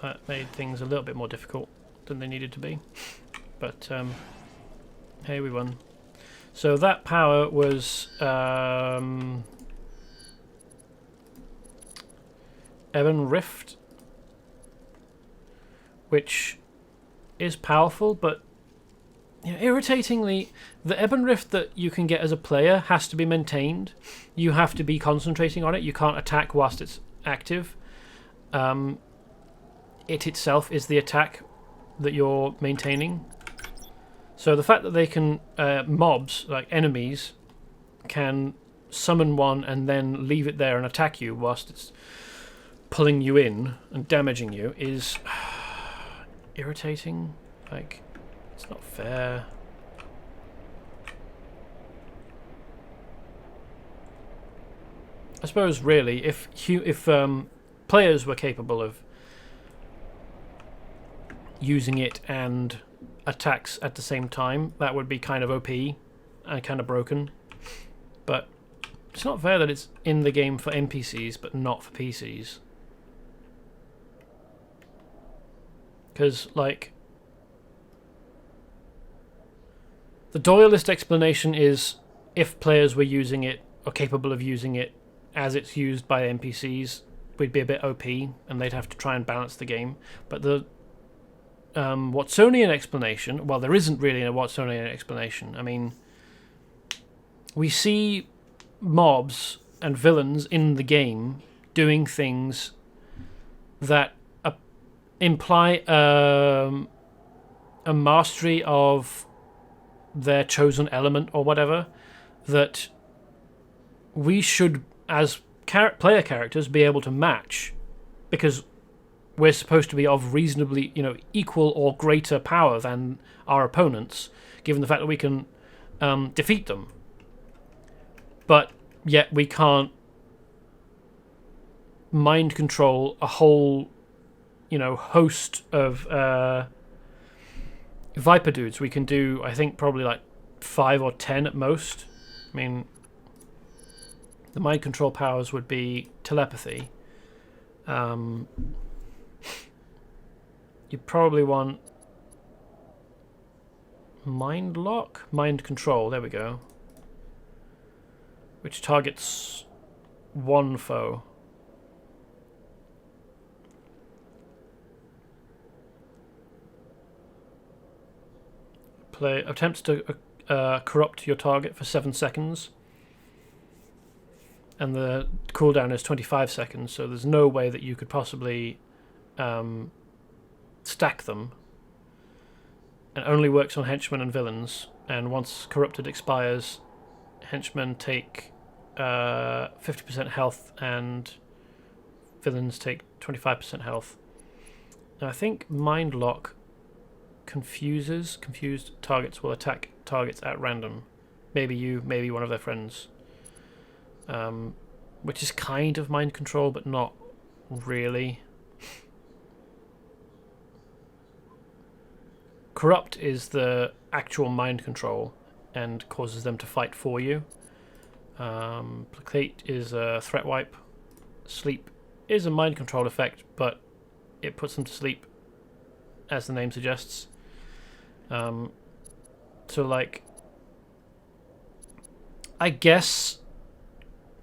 That made things a little bit more difficult than they needed to be. But hey, we won. So that power was Ebon Rift, which is powerful, but irritatingly, the Ebon Rift that you can get as a player has to be maintained. You have to be concentrating on it. You can't attack whilst it's active. It itself is the attack that you're maintaining. So the fact that they can, mobs, like enemies, can summon one and then leave it there and attack you whilst it's pulling you in and damaging you is irritating. Like, it's not fair. I suppose, really, if players were capable of using it and attacks at the same time, that would be kind of OP and kind of broken. But it's not fair that it's in the game for NPCs but not for PCs. Because, like, the doyalist explanation is if players were using it or capable of using it as it's used by NPCs, we'd be a bit OP and they'd have to try and balance the game. But the Watsonian explanation, well, there isn't really a Watsonian explanation. I mean, we see mobs and villains in the game doing things that imply a mastery of their chosen element or whatever, that we should, as player characters, be able to match, because we're supposed to be of reasonably, equal or greater power than our opponents, given the fact that we can defeat them. But yet we can't mind control a whole, host of Viper dudes. We can do, I think, probably like 5 or 10 at most. I mean, the mind control powers would be telepathy. You probably want mind lock, mind control. There we go. Which targets one foe. Play attempts to corrupt your target for 7 seconds, and the cooldown is 25 seconds. So there's no way that you could possibly stack them. It only works on henchmen and villains, and once corrupted expires, henchmen take 50% health and villains take 25% health. And I think mind lock confused targets will attack targets at random. Maybe you, maybe one of their friends. Which is kind of mind control, but not really. Corrupt is the actual mind control and causes them to fight for you. Placate is a threat wipe. Sleep is a mind control effect, but it puts them to sleep, as the name suggests. So, like, I guess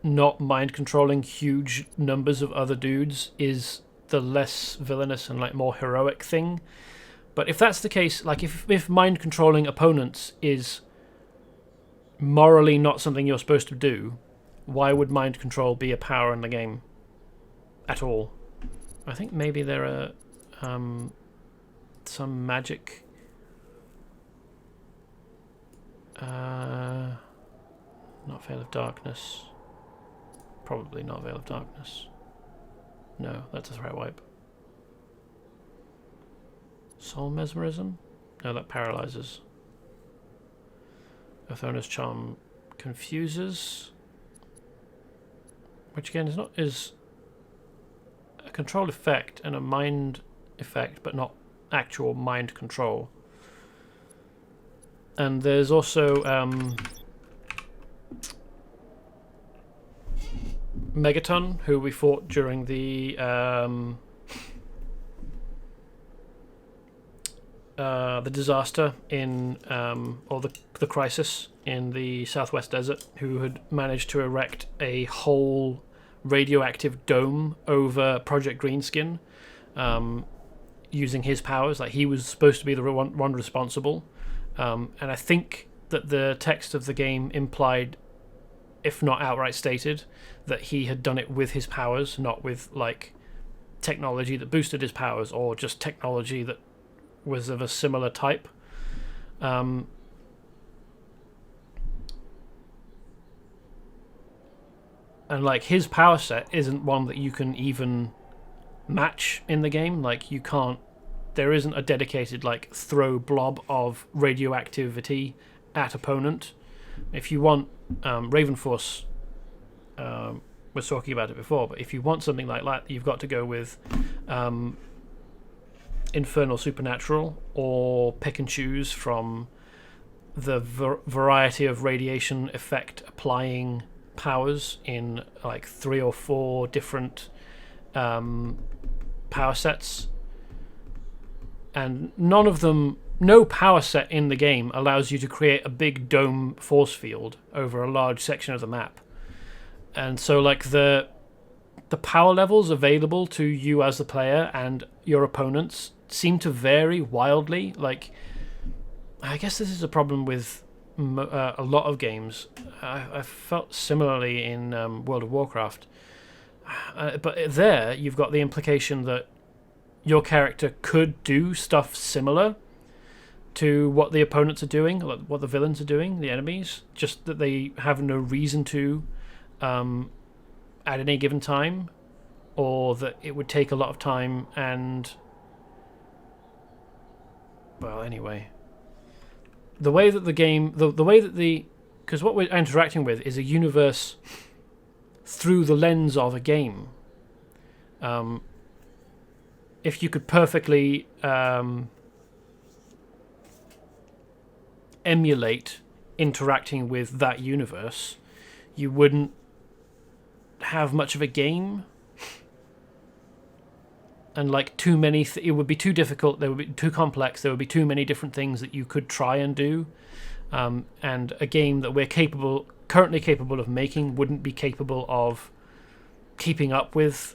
not mind controlling huge numbers of other dudes is the less villainous and like more heroic thing. But if that's the case, like if mind controlling opponents is morally not something you're supposed to do, why would mind control be a power in the game at all? I think maybe there are some magic not Veil of Darkness. Probably not Veil of Darkness. No, that's a threat wipe. Soul Mesmerism? No, that paralyzes. Othona's Charm confuses, which again is a control effect and a mind effect, but not actual mind control. And there's also Megaton, who we fought during the disaster in or the crisis in the Southwest Desert, who had managed to erect a whole radioactive dome over Project Greenskin, using his powers. Like, he was supposed to be the one responsible, and I think that the text of the game implied, if not outright stated, that he had done it with his powers, not with like technology that boosted his powers or just technology that was of a similar type. And like, his power set isn't one that you can even match in the game. Like, you can't, there isn't a dedicated like throw blob of radioactivity at opponent. If you want, Ravenforce was talking about it before, but if you want something like that, you've got to go with Infernal Supernatural, or pick and choose from the variety of radiation effect applying powers in like 3 or 4 different power sets, and no power set in the game allows you to create a big dome force field over a large section of the map. And so like the power levels available to you as the player and your opponents seem to vary wildly. Like, I guess this is a problem with a lot of games. I felt similarly in World of Warcraft. But there, you've got the implication that your character could do stuff similar to what the opponents are doing, what the villains are doing, the enemies, just that they have no reason to at any given time, or that it would take a lot of time and... Well, anyway. The way that the game... The way that the... Because what we're interacting with is a universe through the lens of a game. If you could perfectly emulate interacting with that universe, you wouldn't have much of a game. And like, too many it would be too difficult, they would be too complex, there would be too many different things that you could try and do, and a game that we're currently capable of making wouldn't be capable of keeping up with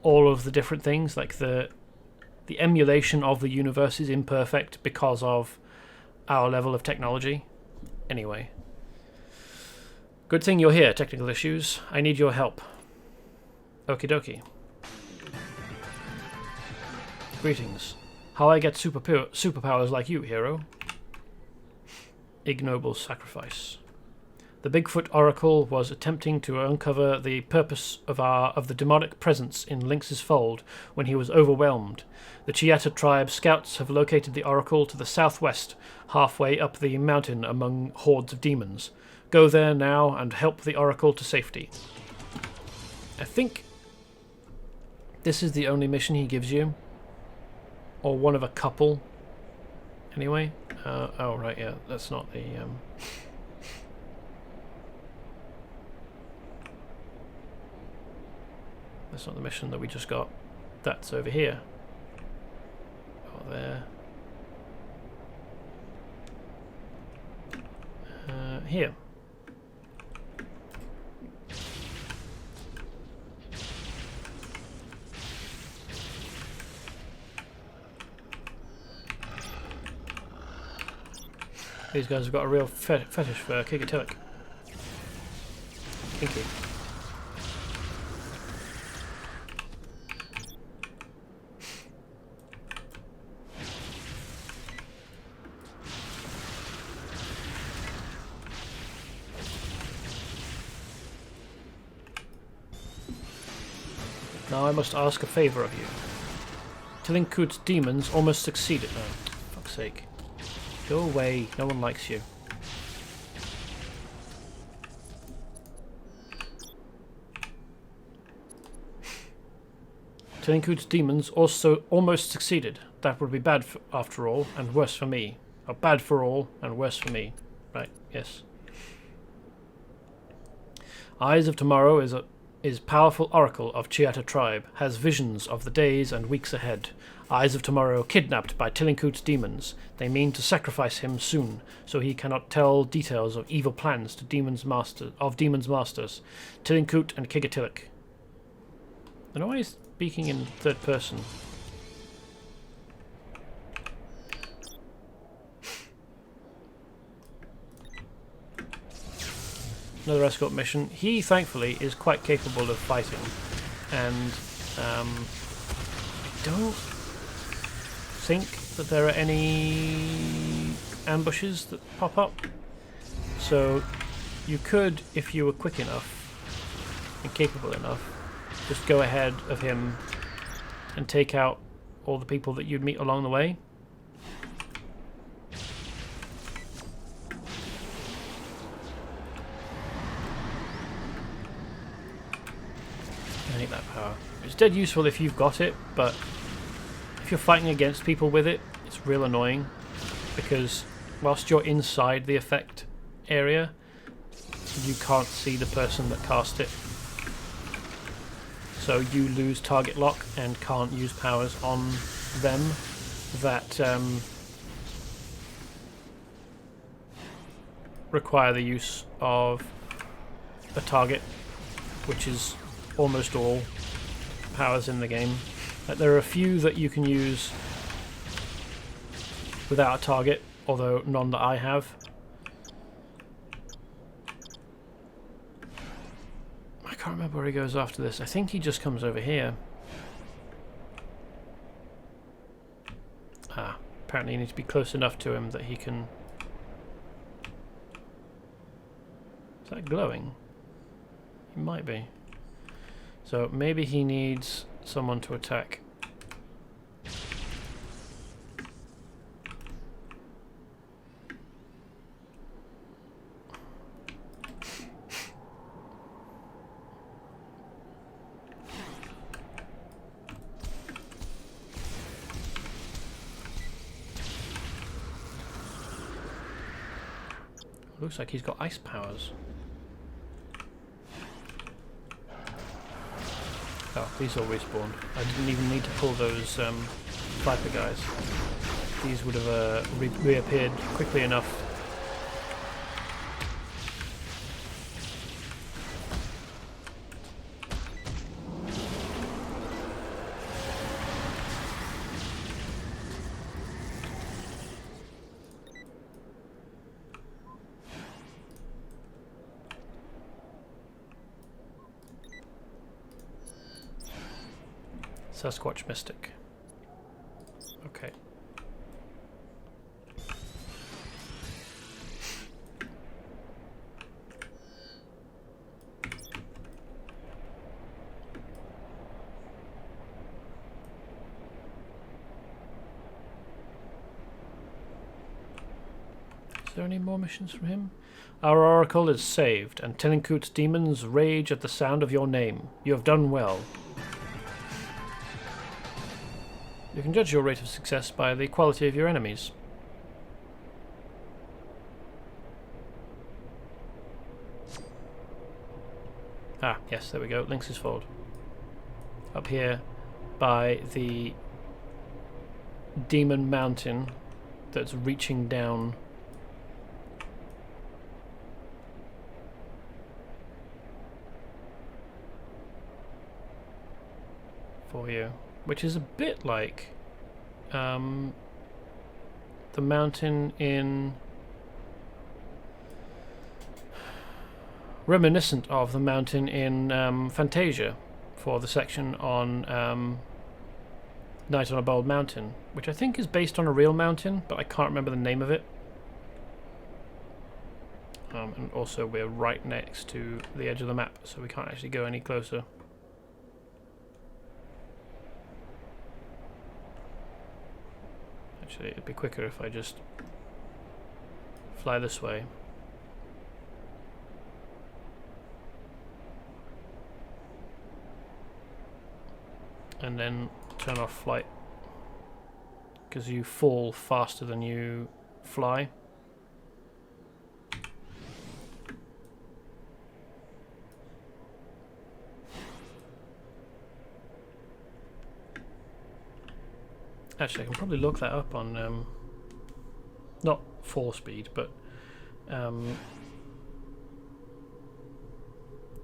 all of the different things. Like, the emulation of the universe is imperfect because of our level of technology. Anyway, good thing you're here. Technical issues, I need your help. Okie dokie. Greetings. How I get superpowers like you, hero? Ignoble sacrifice. The Bigfoot Oracle was attempting to uncover the purpose of the demonic presence in Lynx's fold when he was overwhelmed. The Chiata tribe scouts have located the Oracle to the southwest, halfway up the mountain among hordes of demons. Go there now and help the Oracle to safety. I think this is the only mission he gives you. Or one of a couple. Anyway. Oh, right, yeah. That's not the... That's not the mission that we just got. That's over here. Oh, there. Here. These guys have got a real fetish for Kigatilic. Kinky. Now I must ask a favour of you. Tilinkut's demons almost succeeded. Oh, for fuck's sake. Go away, no one likes you. Tilinkut's demons also almost succeeded. That would be bad after all, and worse for me. Or bad for all, and worse for me. Right, yes. Eyes of Tomorrow is is powerful oracle of Chiata tribe, has visions of the days and weeks ahead. Eyes of Tomorrow kidnapped by Tillincoot's demons. They mean to sacrifice him soon, so he cannot tell details of evil plans to demons' masters. Tillincoot and Kigatillik. I know why he's speaking in third person. Another escort mission. He, thankfully, is quite capable of fighting, and I don't think that there are any ambushes that pop up. So you could, if you were quick enough and capable enough, just go ahead of him and take out all the people that you'd meet along the way. I hate that power. It's dead useful if you've got it, but if you're fighting against people with it, it's real annoying, because whilst you're inside the effect area, you can't see the person that cast it. So you lose target lock and can't use powers on them that require the use of a target, which is almost all powers in the game. There are a few that you can use without a target, although none that I have. I can't remember where he goes after this. I think he just comes over here. Ah, apparently you need to be close enough to him that he can... Is that glowing? He might be. So maybe he needs someone to attack. Looks like he's got ice powers. Oh, these all respawned. I didn't even need to pull those Viper guys. These would have reappeared quickly enough. Sasquatch Mystic. Okay. Is there any more missions from him? Our oracle is saved, and Tellincoot's demons rage at the sound of your name. You have done well. You can judge your rate of success by the quality of your enemies. Ah, yes, there we go. Lynx's Fold. Up here by the demon mountain that's reaching down for you. Which is a bit like the mountain in... reminiscent of the mountain in Fantasia for the section on Night on a Bald Mountain, which I think is based on a real mountain, but I can't remember the name of it. And also we're right next to the edge of the map, so we can't actually go any closer. Actually, it'd be quicker if I just fly this way. And then turn off flight, because you fall faster than you fly. Actually, I can probably look that up on not 4-speed, but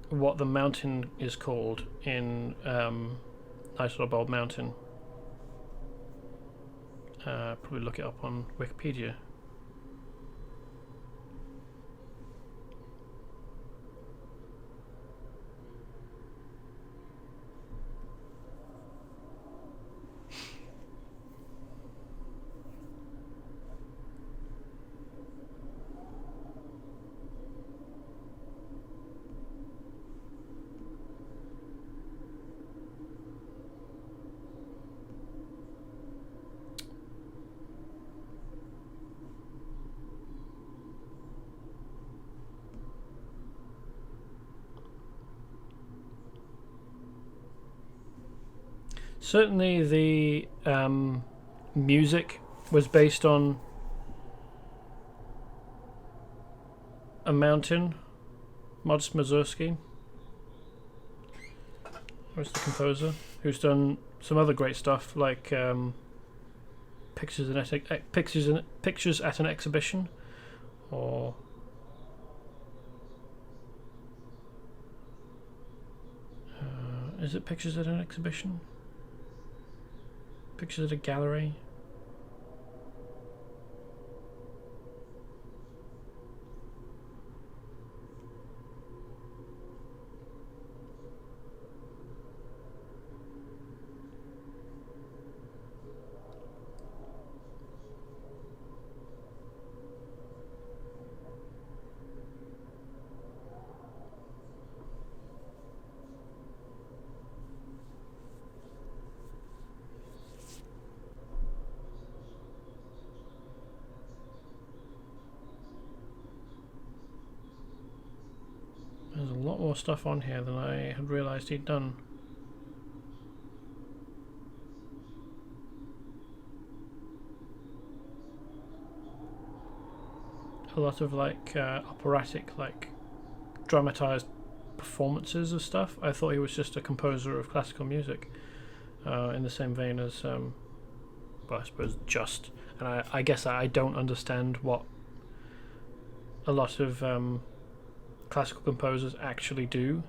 what the mountain is called in Night on a Bald Mountain. Probably look it up on Wikipedia. Certainly the music was based on a mountain. Modest Mussorgsky, who's the composer, who's done some other great stuff like Pictures at an Exhibition, or is it Pictures at an Exhibition? Pictures at a Gallery? There's a lot more stuff on here than I had realised he'd done. A lot of like operatic, like dramatised performances of stuff. I thought he was just a composer of classical music, in the same vein as, well, I suppose just. And I guess I don't understand what a lot of classical composers actually do.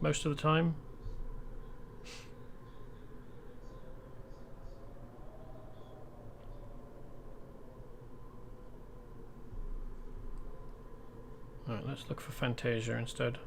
Most of the time. Alright, let's look for Fantasia instead.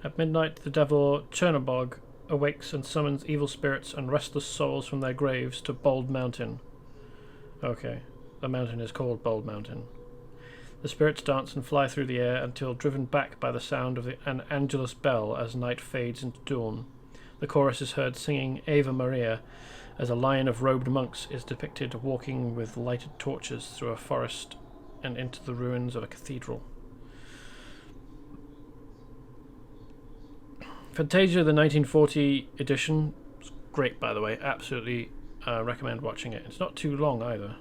At midnight, the devil Chernobog awakes and summons evil spirits and restless souls from their graves to Bald Mountain. Okay, the mountain is called Bald Mountain. The spirits dance and fly through the air until driven back by the sound of an Angelus bell as night fades into dawn. The chorus is heard singing Ave Maria as a line of robed monks is depicted walking with lighted torches through a forest and into the ruins of a cathedral. Fantasia, the 1940 edition, was great, by the way. Absolutely recommend watching it. It's not too long either.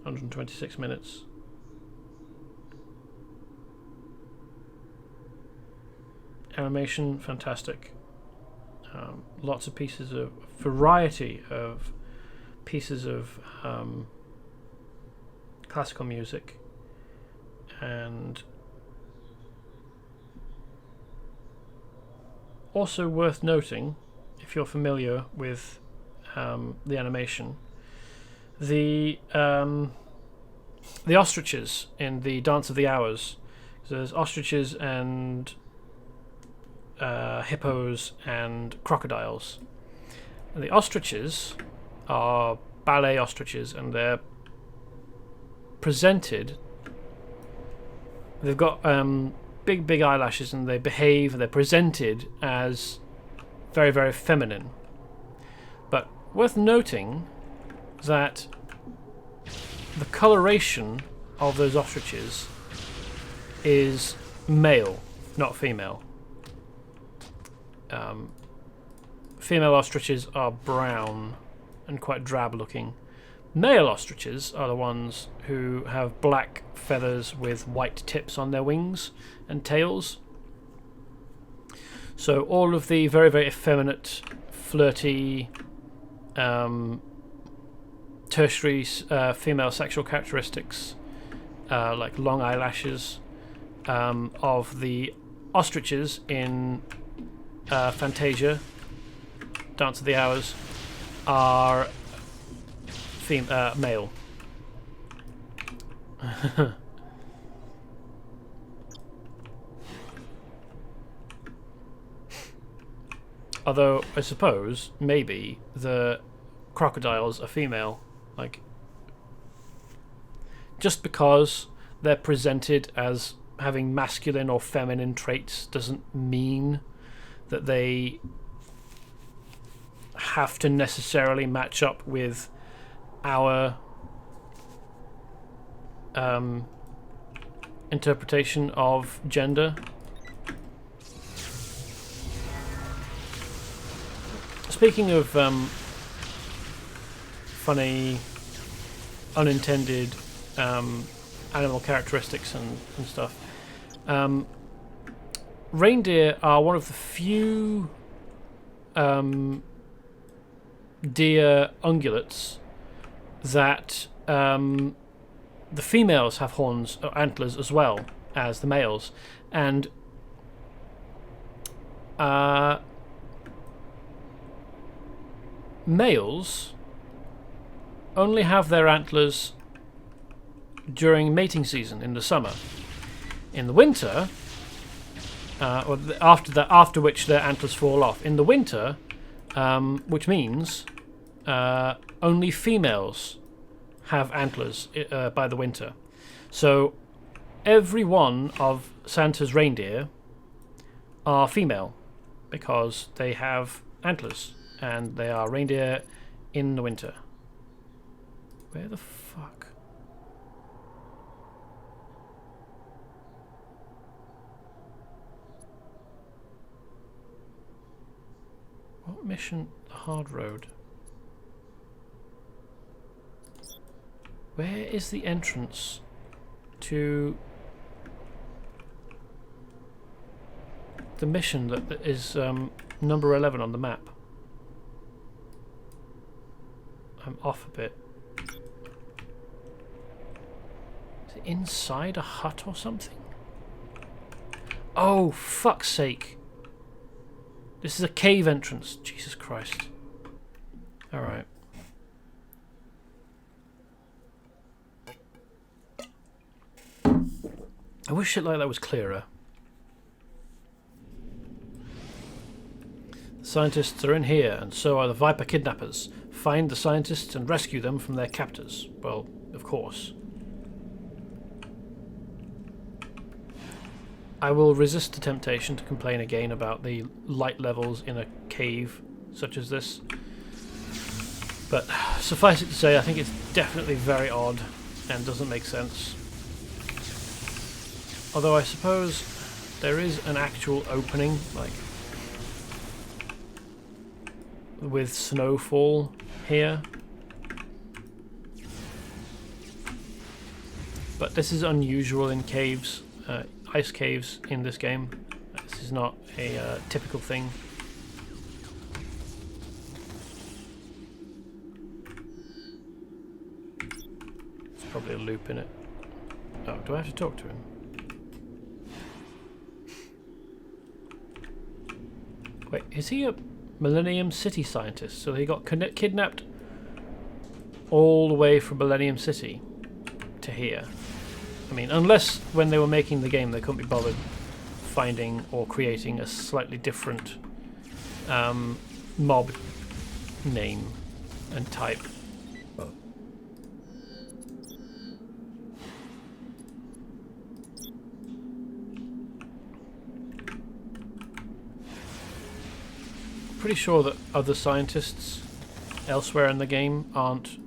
126 minutes. Animation, fantastic. Lots of pieces of variety of pieces of classical music, and also worth noting, if you're familiar with the animation, the ostriches in the Dance of the Hours. So there's ostriches and hippos and crocodiles. And the ostriches are ballet ostriches, and they're presented. They've got big eyelashes, and they're presented as very, very feminine. But worth noting that the coloration of those ostriches is male, not female. Female ostriches are brown and quite drab looking. Male ostriches are the ones who have black feathers with white tips on their wings and tails. So all of the very, very effeminate, flirty, tertiary female sexual characteristics, like long eyelashes, of the ostriches in Fantasia, Dance of the Hours, are male. Although, I suppose, maybe the crocodiles are female. Like, just because they're presented as having masculine or feminine traits doesn't mean that they have to necessarily match up with our interpretation of gender. Speaking of funny, unintended animal characteristics and stuff, reindeer are one of the few deer ungulates that the females have horns or antlers as well as the males, and males only have their antlers during mating season in the summer. In the winter, or after which their antlers fall off. In the winter, which means only females have antlers by the winter. So every one of Santa's reindeer are female because they have antlers, and they are reindeer in the winter. Where the fuck? What mission? The hard road. Where is the entrance to the mission that is number 11 on the map? I'm off a bit. Is it inside a hut or something? Oh, fuck's sake. This is a cave entrance. Jesus Christ. Alright. I wish shit like that was clearer. The scientists are in here, and so are the Viper kidnappers. Find the scientists and rescue them from their captors. Well, of course. I will resist the temptation to complain again about the light levels in a cave such as this. But suffice it to say, I think it's definitely very odd and doesn't make sense. Although I suppose there is an actual opening, like, with snowfall here. But this is unusual in caves, ice caves in this game. This is not a typical thing. There's probably a loop in it. Oh, do I have to talk to him? Wait, is he a Millennium City scientist? So he got kidnapped all the way from Millennium City to here. I mean, unless when they were making the game they couldn't be bothered finding or creating a slightly different mob name and type. Pretty sure that other scientists elsewhere in the game aren't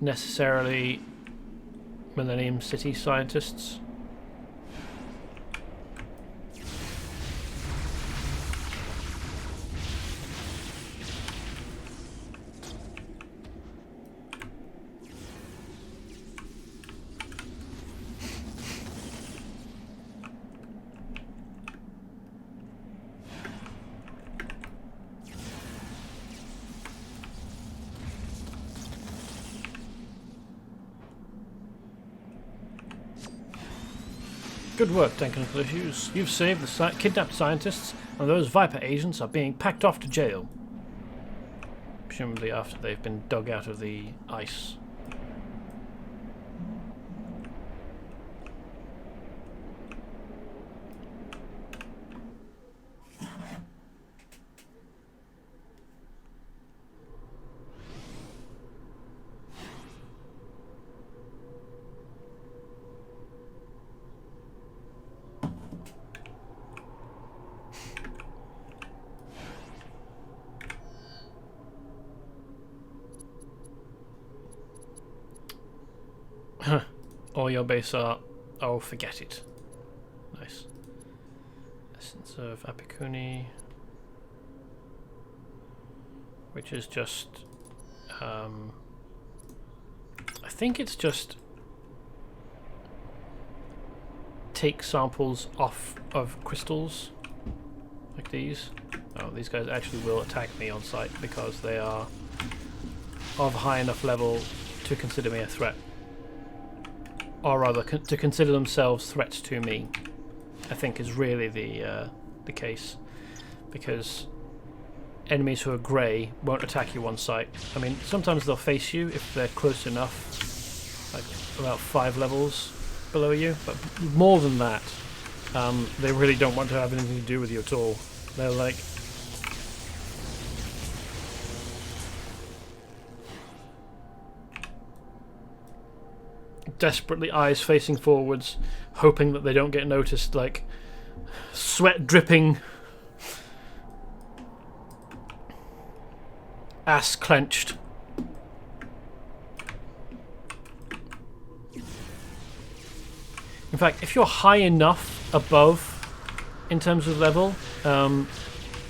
necessarily Millennium City scientists. Good work, Duncan and Teleios. You've saved the kidnapped scientists, and those Viper agents are being packed off to jail. Presumably after they've been dug out of the ice. All your base are... Oh, forget it. Nice. Essence of Apicuni. Which is just... I think it's just... take samples off of crystals. Like these. Oh, these guys actually will attack me on sight because they are of high enough level to consider me a threat. Or rather, to consider themselves threats to me, I think is really the case, because enemies who are grey won't attack you on sight. I mean, sometimes they'll face you if they're close enough, like about 5 levels below you, but more than that, they really don't want to have anything to do with you at all. They're like... desperately eyes facing forwards, hoping that they don't get noticed, like sweat dripping, ass clenched. In fact, if you're high enough above in terms of level,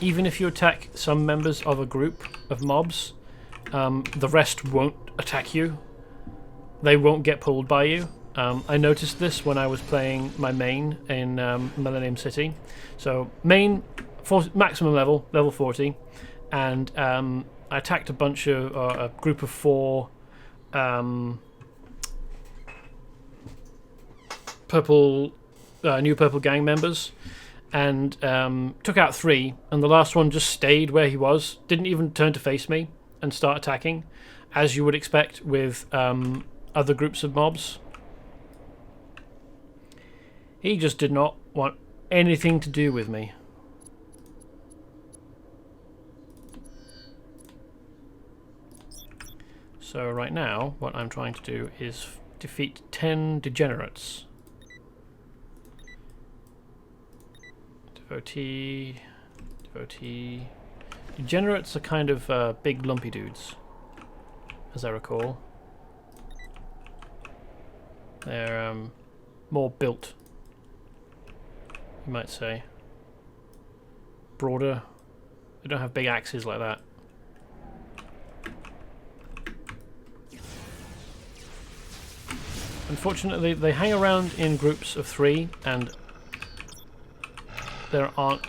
even if you attack some members of a group of mobs, the rest won't attack you. They won't get pulled by you. I noticed this when I was playing my main in Millennium City. So main, maximum level, level 40, and I attacked a bunch of, a group of 4 new purple gang members, and took out 3, and the last one just stayed where he was, didn't even turn to face me and start attacking, as you would expect with other groups of mobs. He just did not want anything to do with me. So right now, what I'm trying to do is defeat 10 degenerates. Devotee... Degenerates are kind of big lumpy dudes, as I recall. They're more built, you might say. Broader. They don't have big axes like that. Unfortunately, they hang around in groups of 3, and there aren't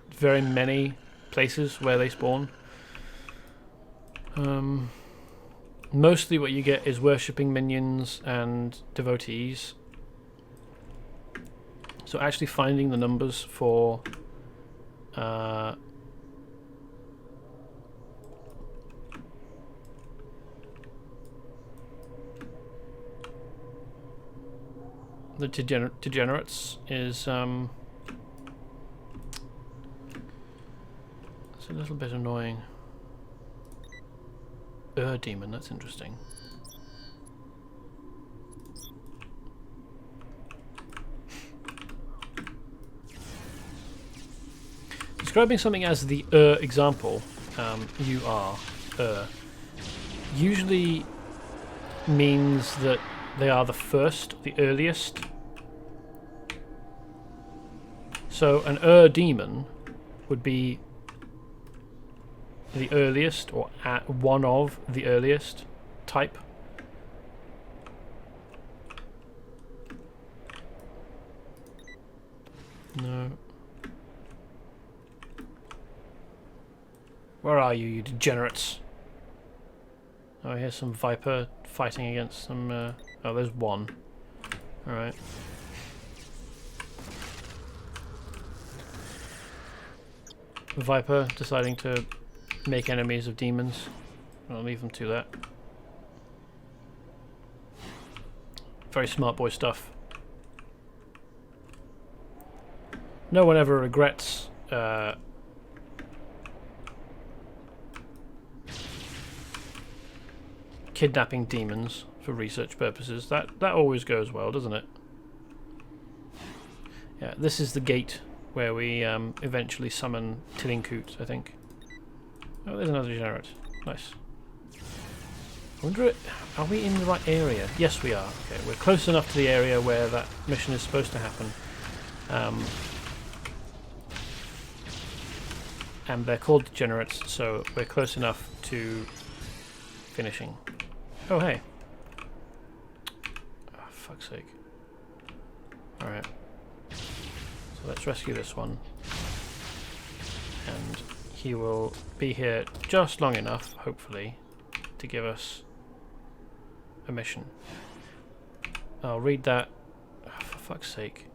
very many places where they spawn. Mostly what you get is worshipping minions and devotees. So actually finding the numbers for the degenerates is it's a little bit annoying. Demon, that's interesting. Describing something as the example, you are usually means that they are the first, the earliest. So an demon would be the earliest, or at one of the earliest type. No. Where are you, you degenerates? Oh, here's some Viper fighting against some... oh, there's one. Alright. Viper deciding to make enemies of demons. I'll leave them to that. Very smart boy stuff. No one ever regrets kidnapping demons for research purposes. That always goes well, doesn't it? Yeah, this is the gate where we eventually summon Tillinkut, I think. Oh, there's another degenerate. Nice. I wonder, are we in the right area? Yes, we are. Okay, we're close enough to the area where that mission is supposed to happen. And they're called degenerates, so we're close enough to finishing. Oh, hey. Oh, fuck's sake. Alright. So let's rescue this one. And he will be here just long enough, hopefully, to give us a mission. I'll read that. Oh, for fuck's sake.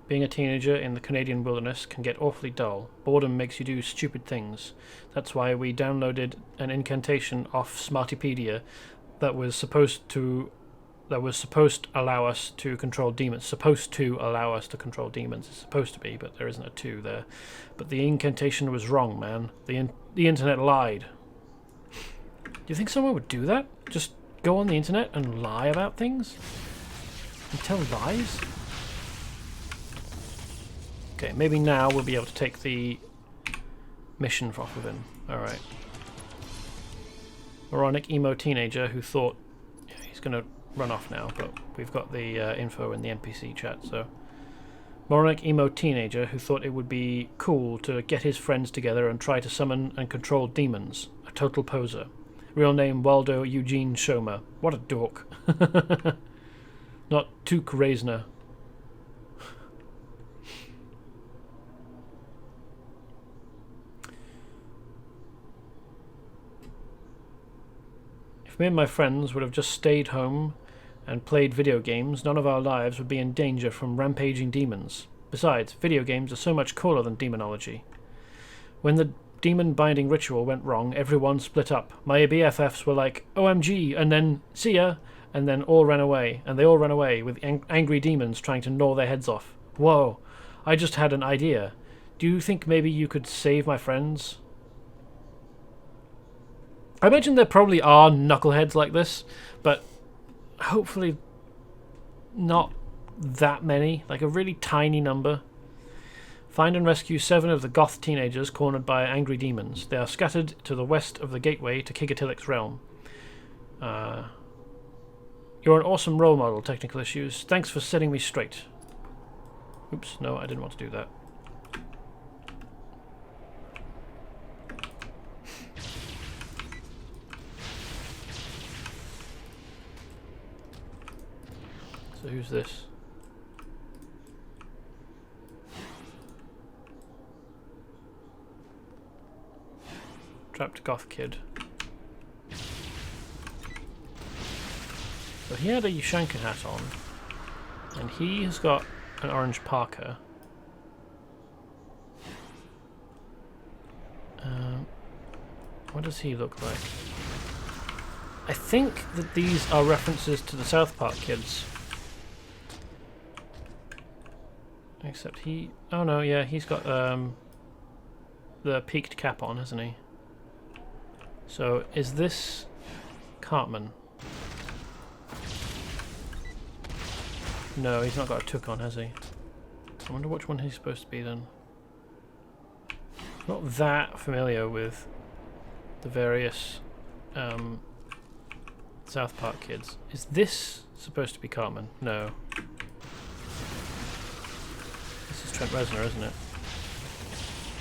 Being a teenager in the Canadian wilderness can get awfully dull. Boredom makes you do stupid things. That's why we downloaded an incantation off Smartipedia that was supposed to allow us to control demons. Supposed to allow us to control demons. It's supposed to be, but there isn't a 2 there. But the incantation was wrong, man. The internet lied. Do you think someone would do that? Just go on the internet and lie about things? And tell lies? Okay, maybe now we'll be able to take the mission off of him. Alright. Moronic emo teenager who thought... Yeah, he's going to run off now, but we've got the info in the NPC chat, so... Moronic emo teenager who thought it would be cool to get his friends together and try to summon and control demons. A total poser. Real name Waldo Eugene Schomer. What a dork. Not Tuke Reisner. If me and my friends would have just stayed home and played video games, none of our lives would be in danger from rampaging demons. Besides, video games are so much cooler than demonology. When the demon binding ritual went wrong, everyone split up. My BFFs were like, OMG, and then, see ya, and then all ran away. And they all ran away with angry demons trying to gnaw their heads off. Whoa, I just had an idea. Do you think maybe you could save my friends? I imagine there probably are knuckleheads like this, but hopefully not that many, like a really tiny number. Find and rescue 7 of the goth teenagers cornered by angry demons. They are scattered to the west of the gateway to Kigatilik's realm. You're an awesome role model, technical issues. Thanks for setting me straight. Oops, no, I didn't want to do that. So who's this? Trapped goth kid. So he had a Ushanka hat on, and he has got an orange parka. What does he look like? I think that these are references to the South Park kids. Except he... Oh no, yeah, he's got the peaked cap on, hasn't he? So, is this Cartman? No, he's not got a toque on, has he? I wonder which one he's supposed to be then. Not that familiar with the various South Park kids. Is this supposed to be Cartman? No. This is Trent Reznor, isn't it?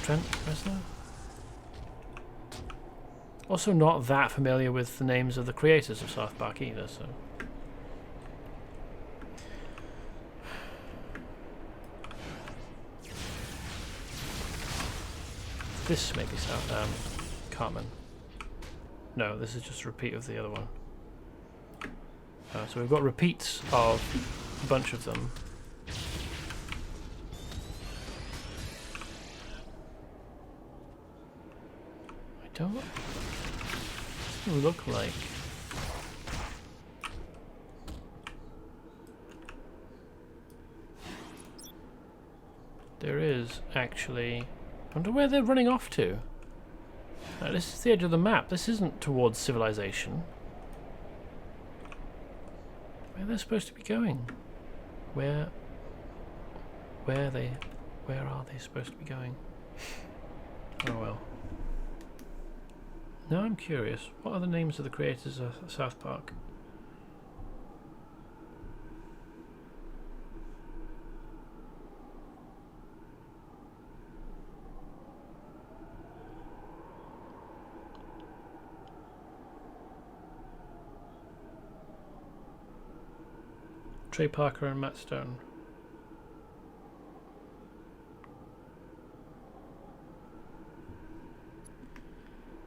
Trent Reznor? Also not that familiar with the names of the creators of South Park either, so... This may be Cartman. No, this is just a repeat of the other one. So we've got repeats of a bunch of them. I don't... doesn't look like... There is actually... I wonder where they're running off to. This is the edge of the map. This isn't towards civilization. Where they're supposed to be going? Where are they supposed to be going? Oh well. Now I'm curious. What are the names of the creators of South Park? Trey Parker and Matt Stone.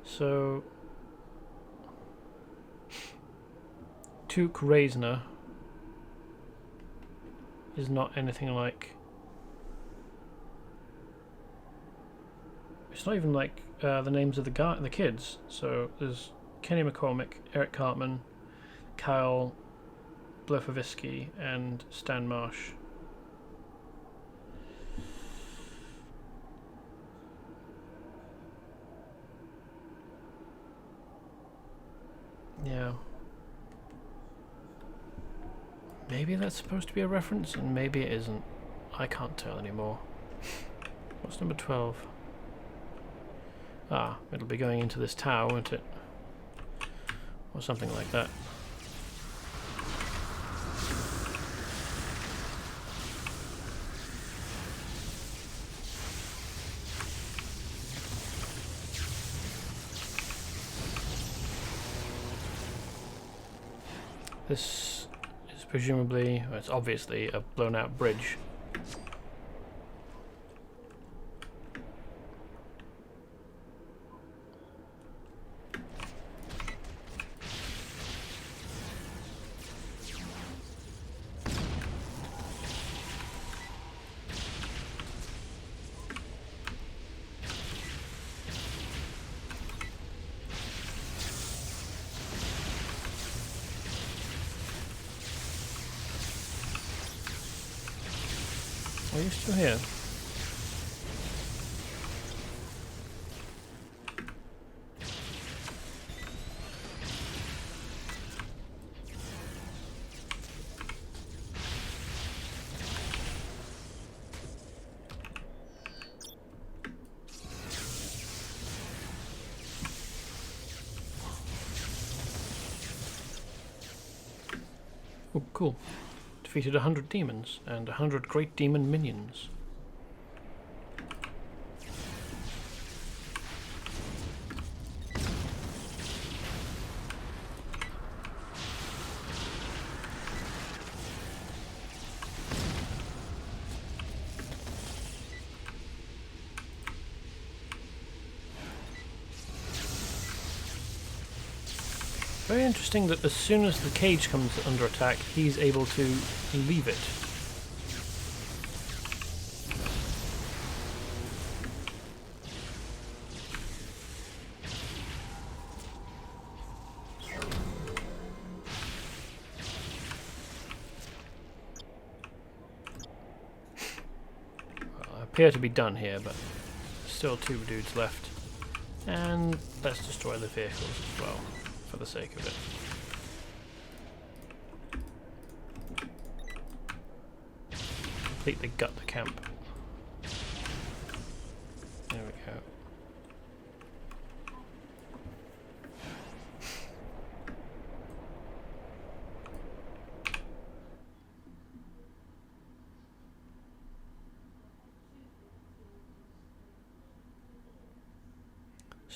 So, Took Reznor is not anything like... It's not even like the names of the kids. So there's Kenny McCormick, Eric Cartman, Kyle Blefovisky, and Stan Marsh. Yeah. Maybe that's supposed to be a reference, and maybe it isn't. I can't tell anymore. What's number 12? Ah, it'll be going into this tower, won't it? Or something like that. This is presumably, well, it's obviously a blown out bridge. Are you still here? Oh, cool. Defeated 100 demons and 100 great demon minions. Very interesting that as soon as the cage comes under attack, he's able to leave it. Well, I appear to be done here, but still 2 dudes left. And let's destroy the vehicles as well, for the sake of it. Completely gut the camp. There we go.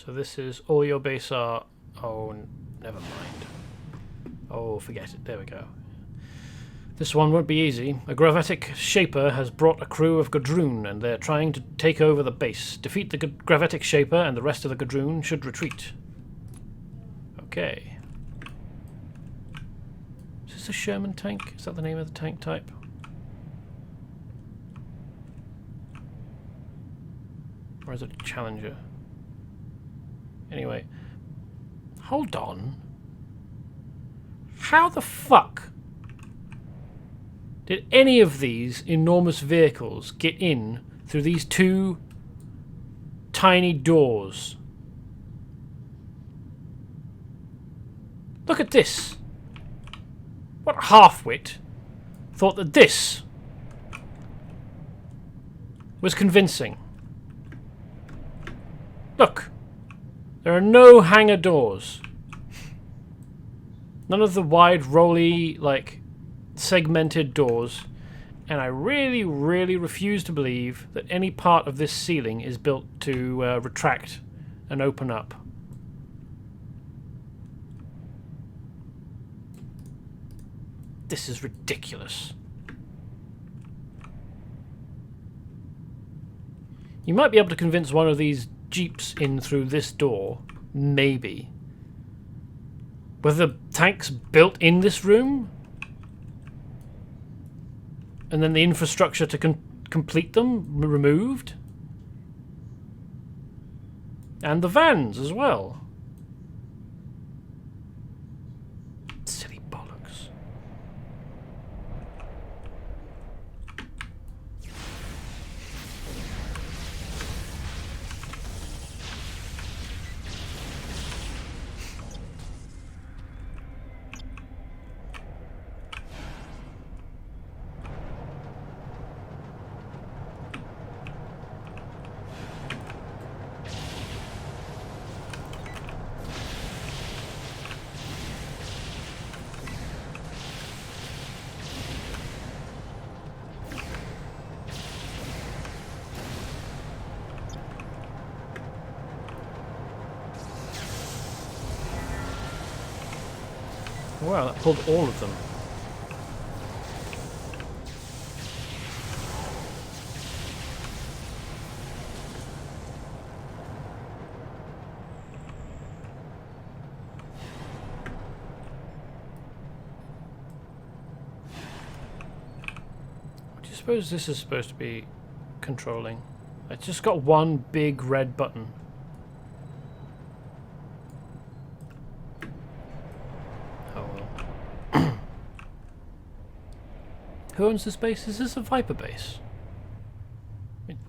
So this is all your base are... Oh, never mind. Oh, forget it. There we go. This one won't be easy. A gravitic shaper has brought a crew of Gadroon, and they're trying to take over the base. Defeat the gravitic shaper, and the rest of the Gadroon should retreat. Okay. Is this a Sherman tank? Is that the name of the tank type? Or is it a Challenger? Anyway. Hold on. How the fuck did any of these enormous vehicles get in through these two tiny doors? Look at this. What halfwit thought that this was convincing? Look. There are no hangar doors. None of the wide, rolly, like, segmented doors. And I really, really refuse to believe that any part of this ceiling is built to retract and open up. This is ridiculous. You might be able to convince one of these jeeps in through this door, maybe. Were the tanks built in this room? And then the infrastructure to complete them removed? And the vans as well. Silly bollocks. Wow, that pulled all of them. What do you suppose this is supposed to be controlling? It's just got one big red button. Who owns this base? Is this a Viper base?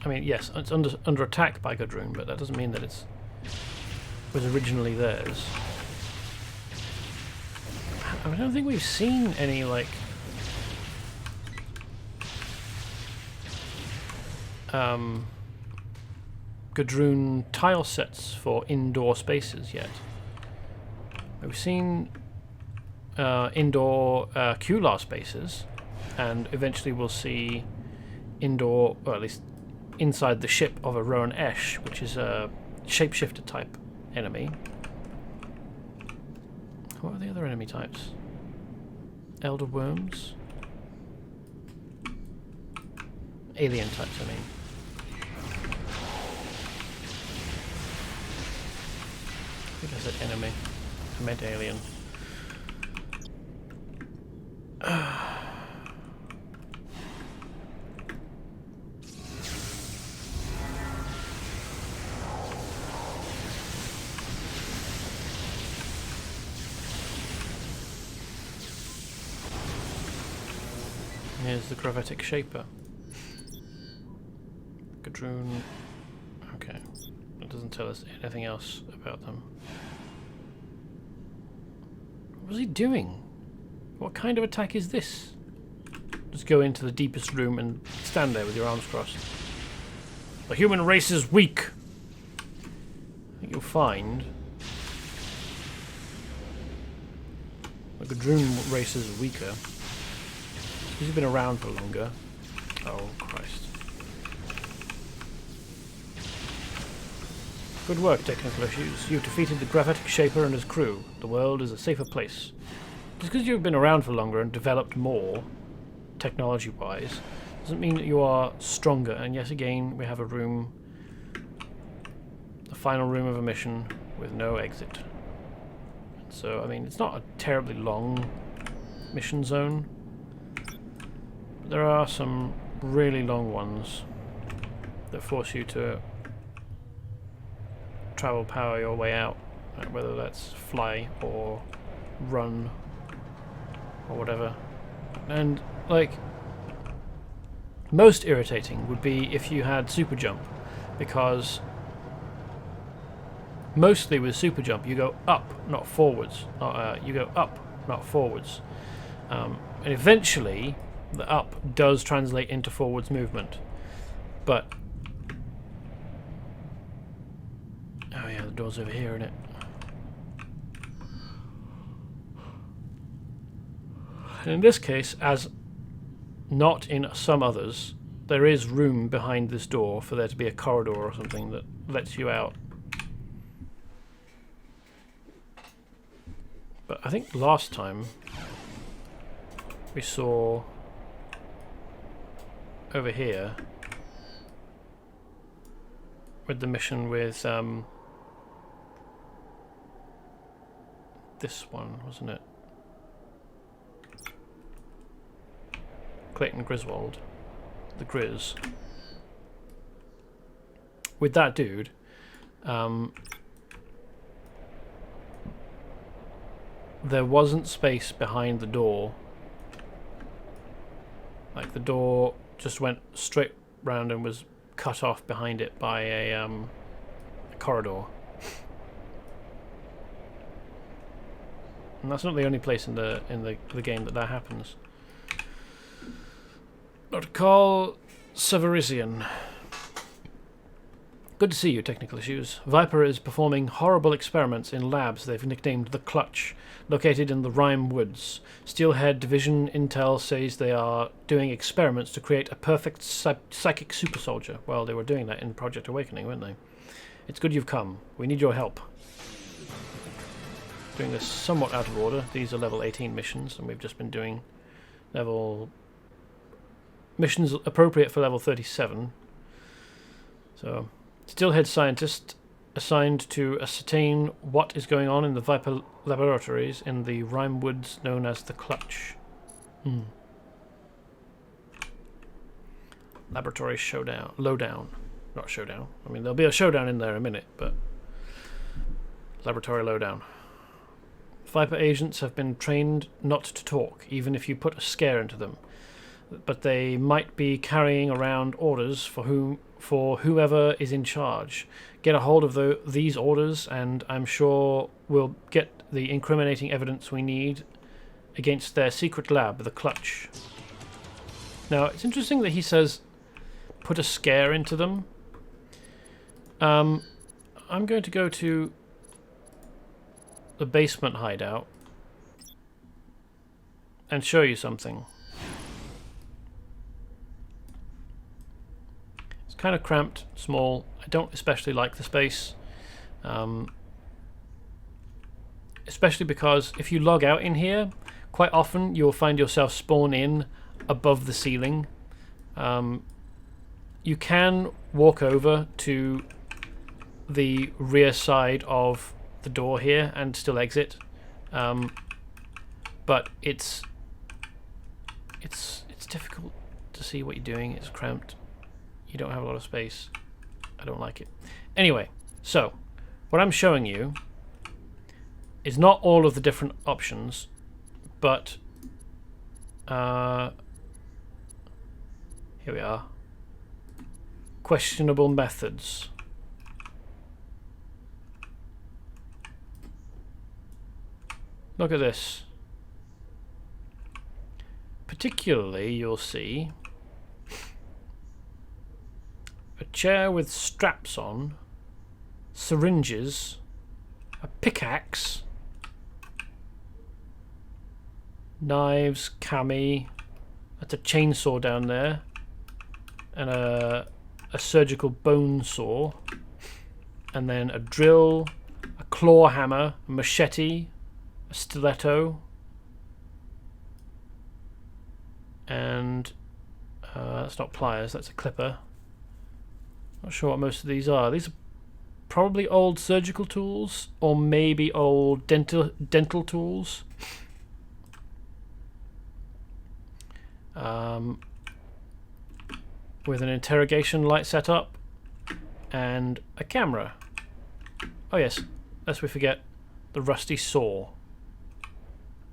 I mean, yes, it's under attack by Gadroon, but that doesn't mean that it was originally theirs. I don't think we've seen any, like, Gadroon tile sets for indoor spaces yet. We've seen indoor QLAR spaces. And eventually we'll see indoor, or at least inside the ship of a Rowan Esh, which is a shapeshifter type enemy. What are the other enemy types? Elder Worms? Alien types, I mean. I think I said enemy. I meant alien. Here's the gravitic shaper. Gadroon. Okay. It doesn't tell us anything else about them. What was he doing? What kind of attack is this? Just go into the deepest room and stand there with your arms crossed. The human race is weak. I think you'll find the Gadroon race is weaker. He's been around for longer. Oh, Christ. Good work, technical issues. You've defeated the Gravitic Shaper and his crew. The world is a safer place. Just because you've been around for longer and developed more, technology-wise, doesn't mean that you are stronger. And yet again, we have a room, the final room of a mission with no exit. So, I mean, it's not a terribly long mission zone. But there are some really long ones that force you to travel power your way out, whether that's fly or run or whatever. And like, most irritating would be if you had super jump, because mostly with super jump you go up, not forwards. You go up, not forwards, and eventually the up does translate into forwards movement, but oh yeah, the door's over here, isn't it? In this case, as not in some others, there is room behind this door for there to be a corridor or something that lets you out. But I think last time we saw over here with the mission with this one, wasn't it? Clayton Griswold, the Grizz. With that dude, there wasn't space behind the door. Like, the door just went straight round and was cut off behind it by a corridor. And that's not the only place in the game that happens. Dr. Carl Severisian. Good to see you, technical issues. Viper is performing horrible experiments in labs they've nicknamed the Clutch, located in the Rime Woods. Steelhead Division Intel says they are doing experiments to create a perfect psychic super soldier. Well, they were doing that in Project Awakening, weren't they? It's good you've come. We need your help. Doing this somewhat out of order. These are level 18 missions, and we've just been doing level missions appropriate for level 37. So, Steelhead scientist assigned to ascertain what is going on in the Viper laboratories in the Rime Woods known as the Clutch. Laboratory showdown. Lowdown. Not showdown. I mean, there'll be a showdown in there in a minute, but laboratory lowdown. Viper agents have been trained not to talk, even if you put a scare into them. But they might be carrying around orders for whoever is in charge. Get a hold of these orders, and I'm sure we'll get the incriminating evidence we need against their secret lab, the Clutch. Now, it's interesting that he says put a scare into them. I'm going to go to the basement hideout and show you something. It's kind of cramped, small. I don't especially like the space, especially because if you log out in here, quite often you'll find yourself spawn in above the ceiling. You can walk over to the rear side of the door here and still exit, but it's difficult to see what you're doing. It's cramped. You don't have a lot of space. I don't like it. Anyway, so what I'm showing you is not all of the different options, but here we are. Questionable methods. Look at this. Particularly, you'll see a chair with straps on, syringes, a pickaxe, knives, cami, that's a chainsaw down there, and a surgical bone saw. and then a drill, a claw hammer, a machete, a stiletto, and that's not pliers, that's a clipper. Not sure what most of these are. These are probably old surgical tools, or maybe old dental tools. With an interrogation light set up and a camera. Oh yes, lest we forget the rusty saw.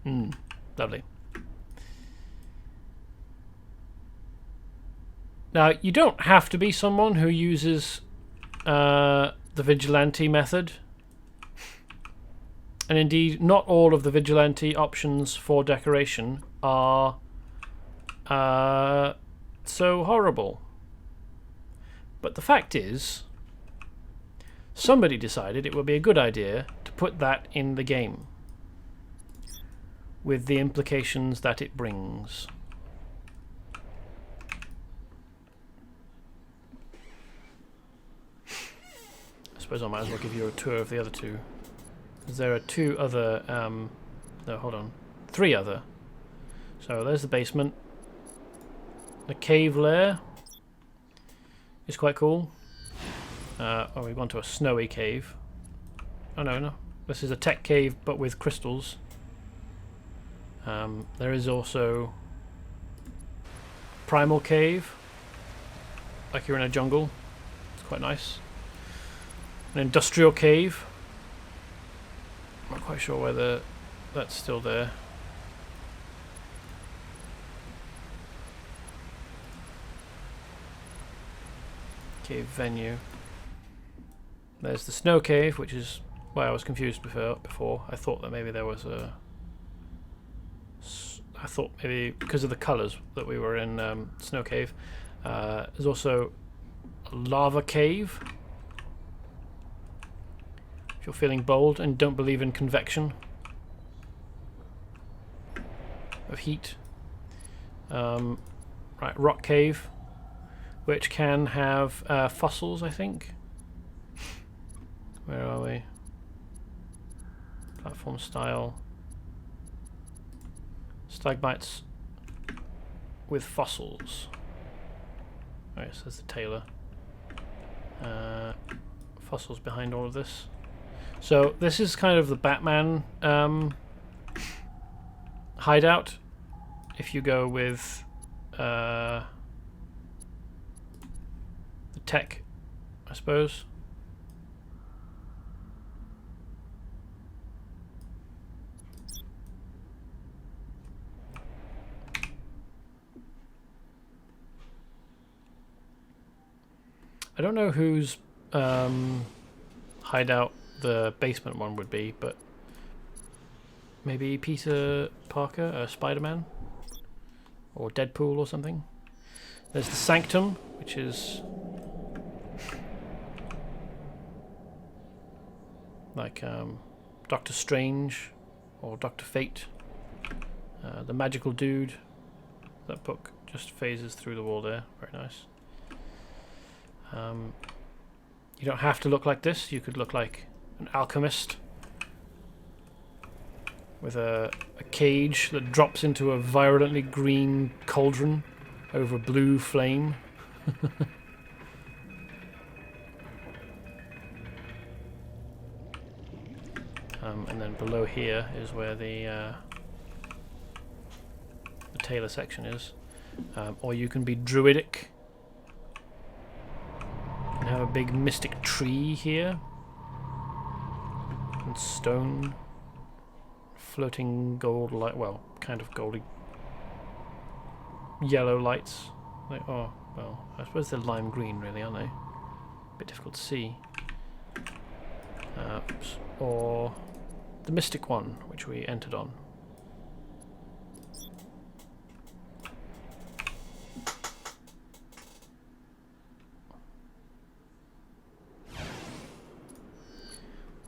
Lovely. Now, you don't have to be someone who uses the vigilante method. And indeed, not all of the vigilante options for decoration are so horrible. But the fact is, somebody decided it would be a good idea to put that in the game, with the implications that it brings. I suppose I might as well give you a tour of the other two. There are two other, no, hold on, three other. So there's the basement. The cave lair is quite cool. Oh, we've gone to a snowy cave. Oh no, this is a tech cave but with crystals. There is also primal cave, like you're in a jungle. It's quite nice. An industrial cave. I'm not quite sure whether that's still there. Cave venue. There's the snow cave, which is why I was confused before. I thought that maybe there was a... I thought maybe because of the colours that we were in snow cave. There's also a lava cave. If you're feeling bold and don't believe in convection of heat. Right, rock cave, which can have fossils, I think. Where are we? Platform style. Stalagmites with fossils. Oh yes, there's the tailor. Fossils behind all of this. So this is kind of the Batman hideout. If you go with the tech, I suppose. I don't know whose hideout the basement one would be, but maybe Peter Parker, Spider-Man, or Deadpool or something. There's the Sanctum, which is like Doctor Strange or Doctor Fate. The Magical Dude. That book just phases through the wall there. Very nice. You don't have to look like this. You could look like an alchemist with a cage that drops into a virulently green cauldron over blue flame. And then below here is where the tailor section is. Or you can be druidic. You have a big mystic tree here. And stone. Floating gold light, well, kind of goldy yellow lights. Like, oh, well, I suppose they're lime green really, aren't they? A bit difficult to see. Or the mystic one, which we entered on.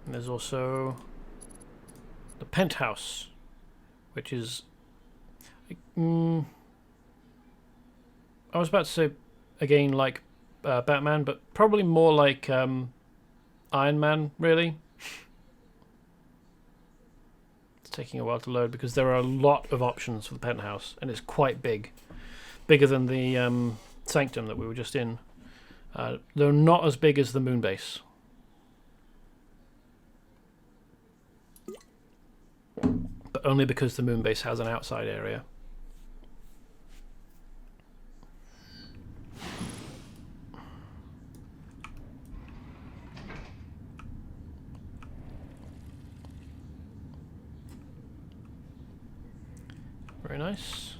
And there's also the penthouse, which is I was about to say again like Batman, but probably more like Iron Man, really. It's taking a while to load because there are a lot of options for the penthouse, and it's quite big. Bigger than the sanctum that we were just in. They're not as big as the moon base. But only because the moon base has an outside area. Very nice.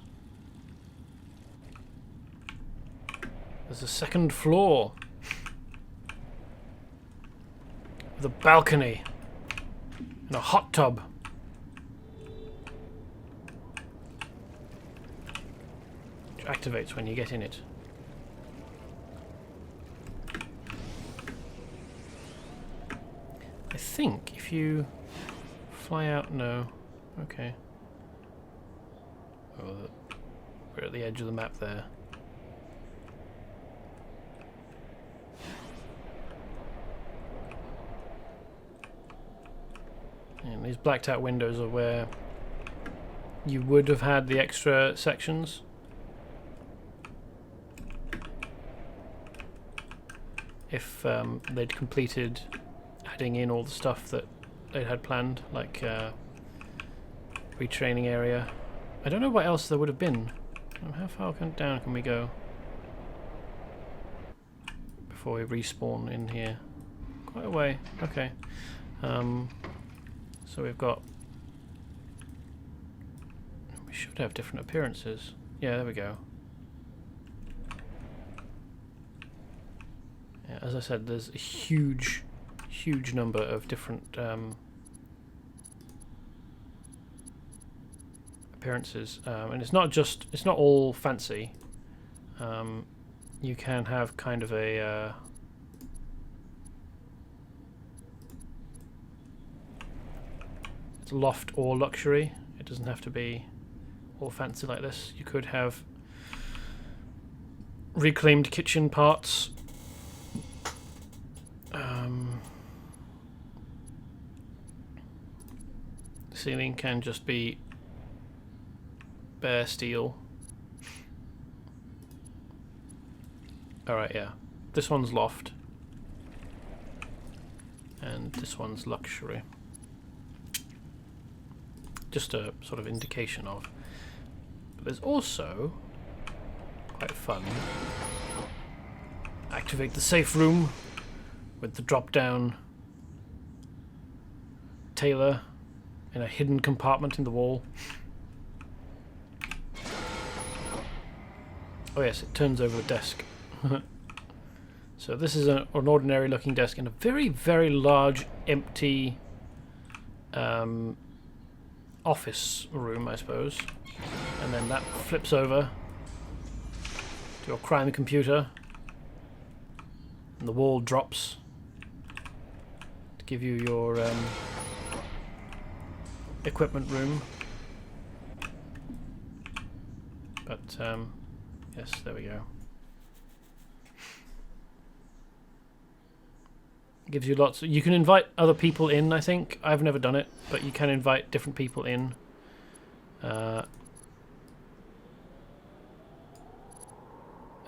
There's a second floor. With a balcony. And a hot tub. Which activates when you get in it. I think if you fly out... No. Okay. Oh, we're at the edge of the map there. And these blacked out windows are where you would have had the extra sections. If they'd completed adding in all the stuff that they had planned, like retraining area. I don't know what else there would have been. How far down can we go before we respawn in here? Quite a way. Okay. So we've got... We should have different appearances. Yeah, there we go. Yeah, as I said, there's a huge number of different appearances, and it's not all fancy. You can have kind of a it's loft or luxury. It doesn't have to be all fancy like this. You could have reclaimed kitchen parts. The ceiling can just be bare steel. Alright, yeah. This one's loft. And this one's luxury. Just a sort of indication of. But there's also, quite fun, activate the safe room with the drop down tailor in a hidden compartment in the wall. Oh yes, it turns over the desk. So this is an ordinary looking desk in a very, very large empty office room, I suppose. And then that flips over to your crime computer. And the wall drops to give you your equipment room. But yes, there we go. Gives you lots. You can invite other people in, I think. I've never done it, but you can invite different people in. And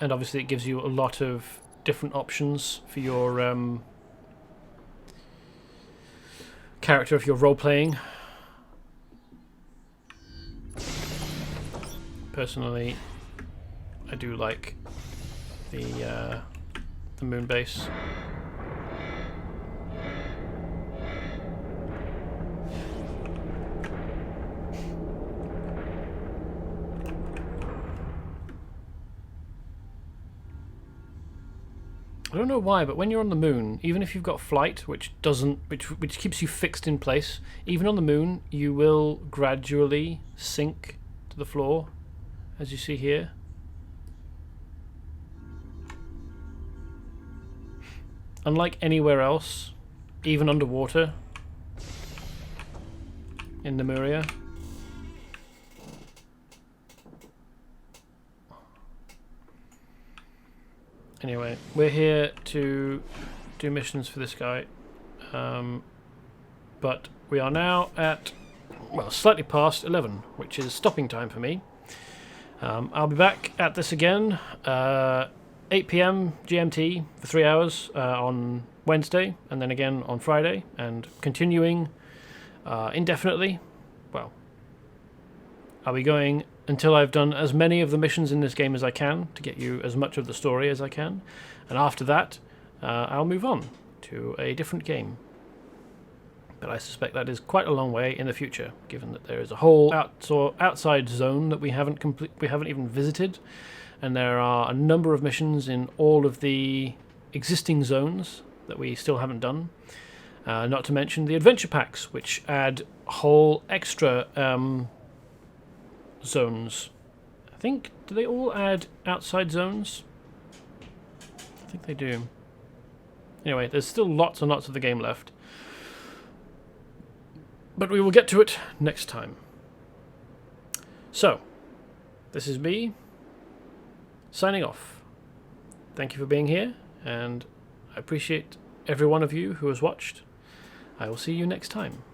obviously it gives you a lot of different options for your character if you're role-playing. Personally, I do like the moon base. I don't know why, but when you're on the moon, even if you've got flight, which keeps you fixed in place, even on the moon, you will gradually sink to the floor, as you see here. Unlike anywhere else, even underwater in Lemuria. Anyway, we're here to do missions for this guy. But we are now at, well, slightly past 11, which is stopping time for me. I'll be back at this again, 8 p.m. GMT for 3 hours on Wednesday, and then again on Friday, and continuing indefinitely. Well, I'll be going until I've done as many of the missions in this game as I can to get you as much of the story as I can, and after that I'll move on to a different game. But I suspect that is quite a long way in the future, given that there is a whole outside zone that we haven't even visited, and there are a number of missions in all of the existing zones that we still haven't done. Not to mention the adventure packs, which add whole extra zones. I think, do they all add outside zones? I think they do. Anyway, there's still lots and lots of the game left. But we will get to it next time. So, this is me, signing off. Thank you for being here, and I appreciate every one of you who has watched. I will see you next time.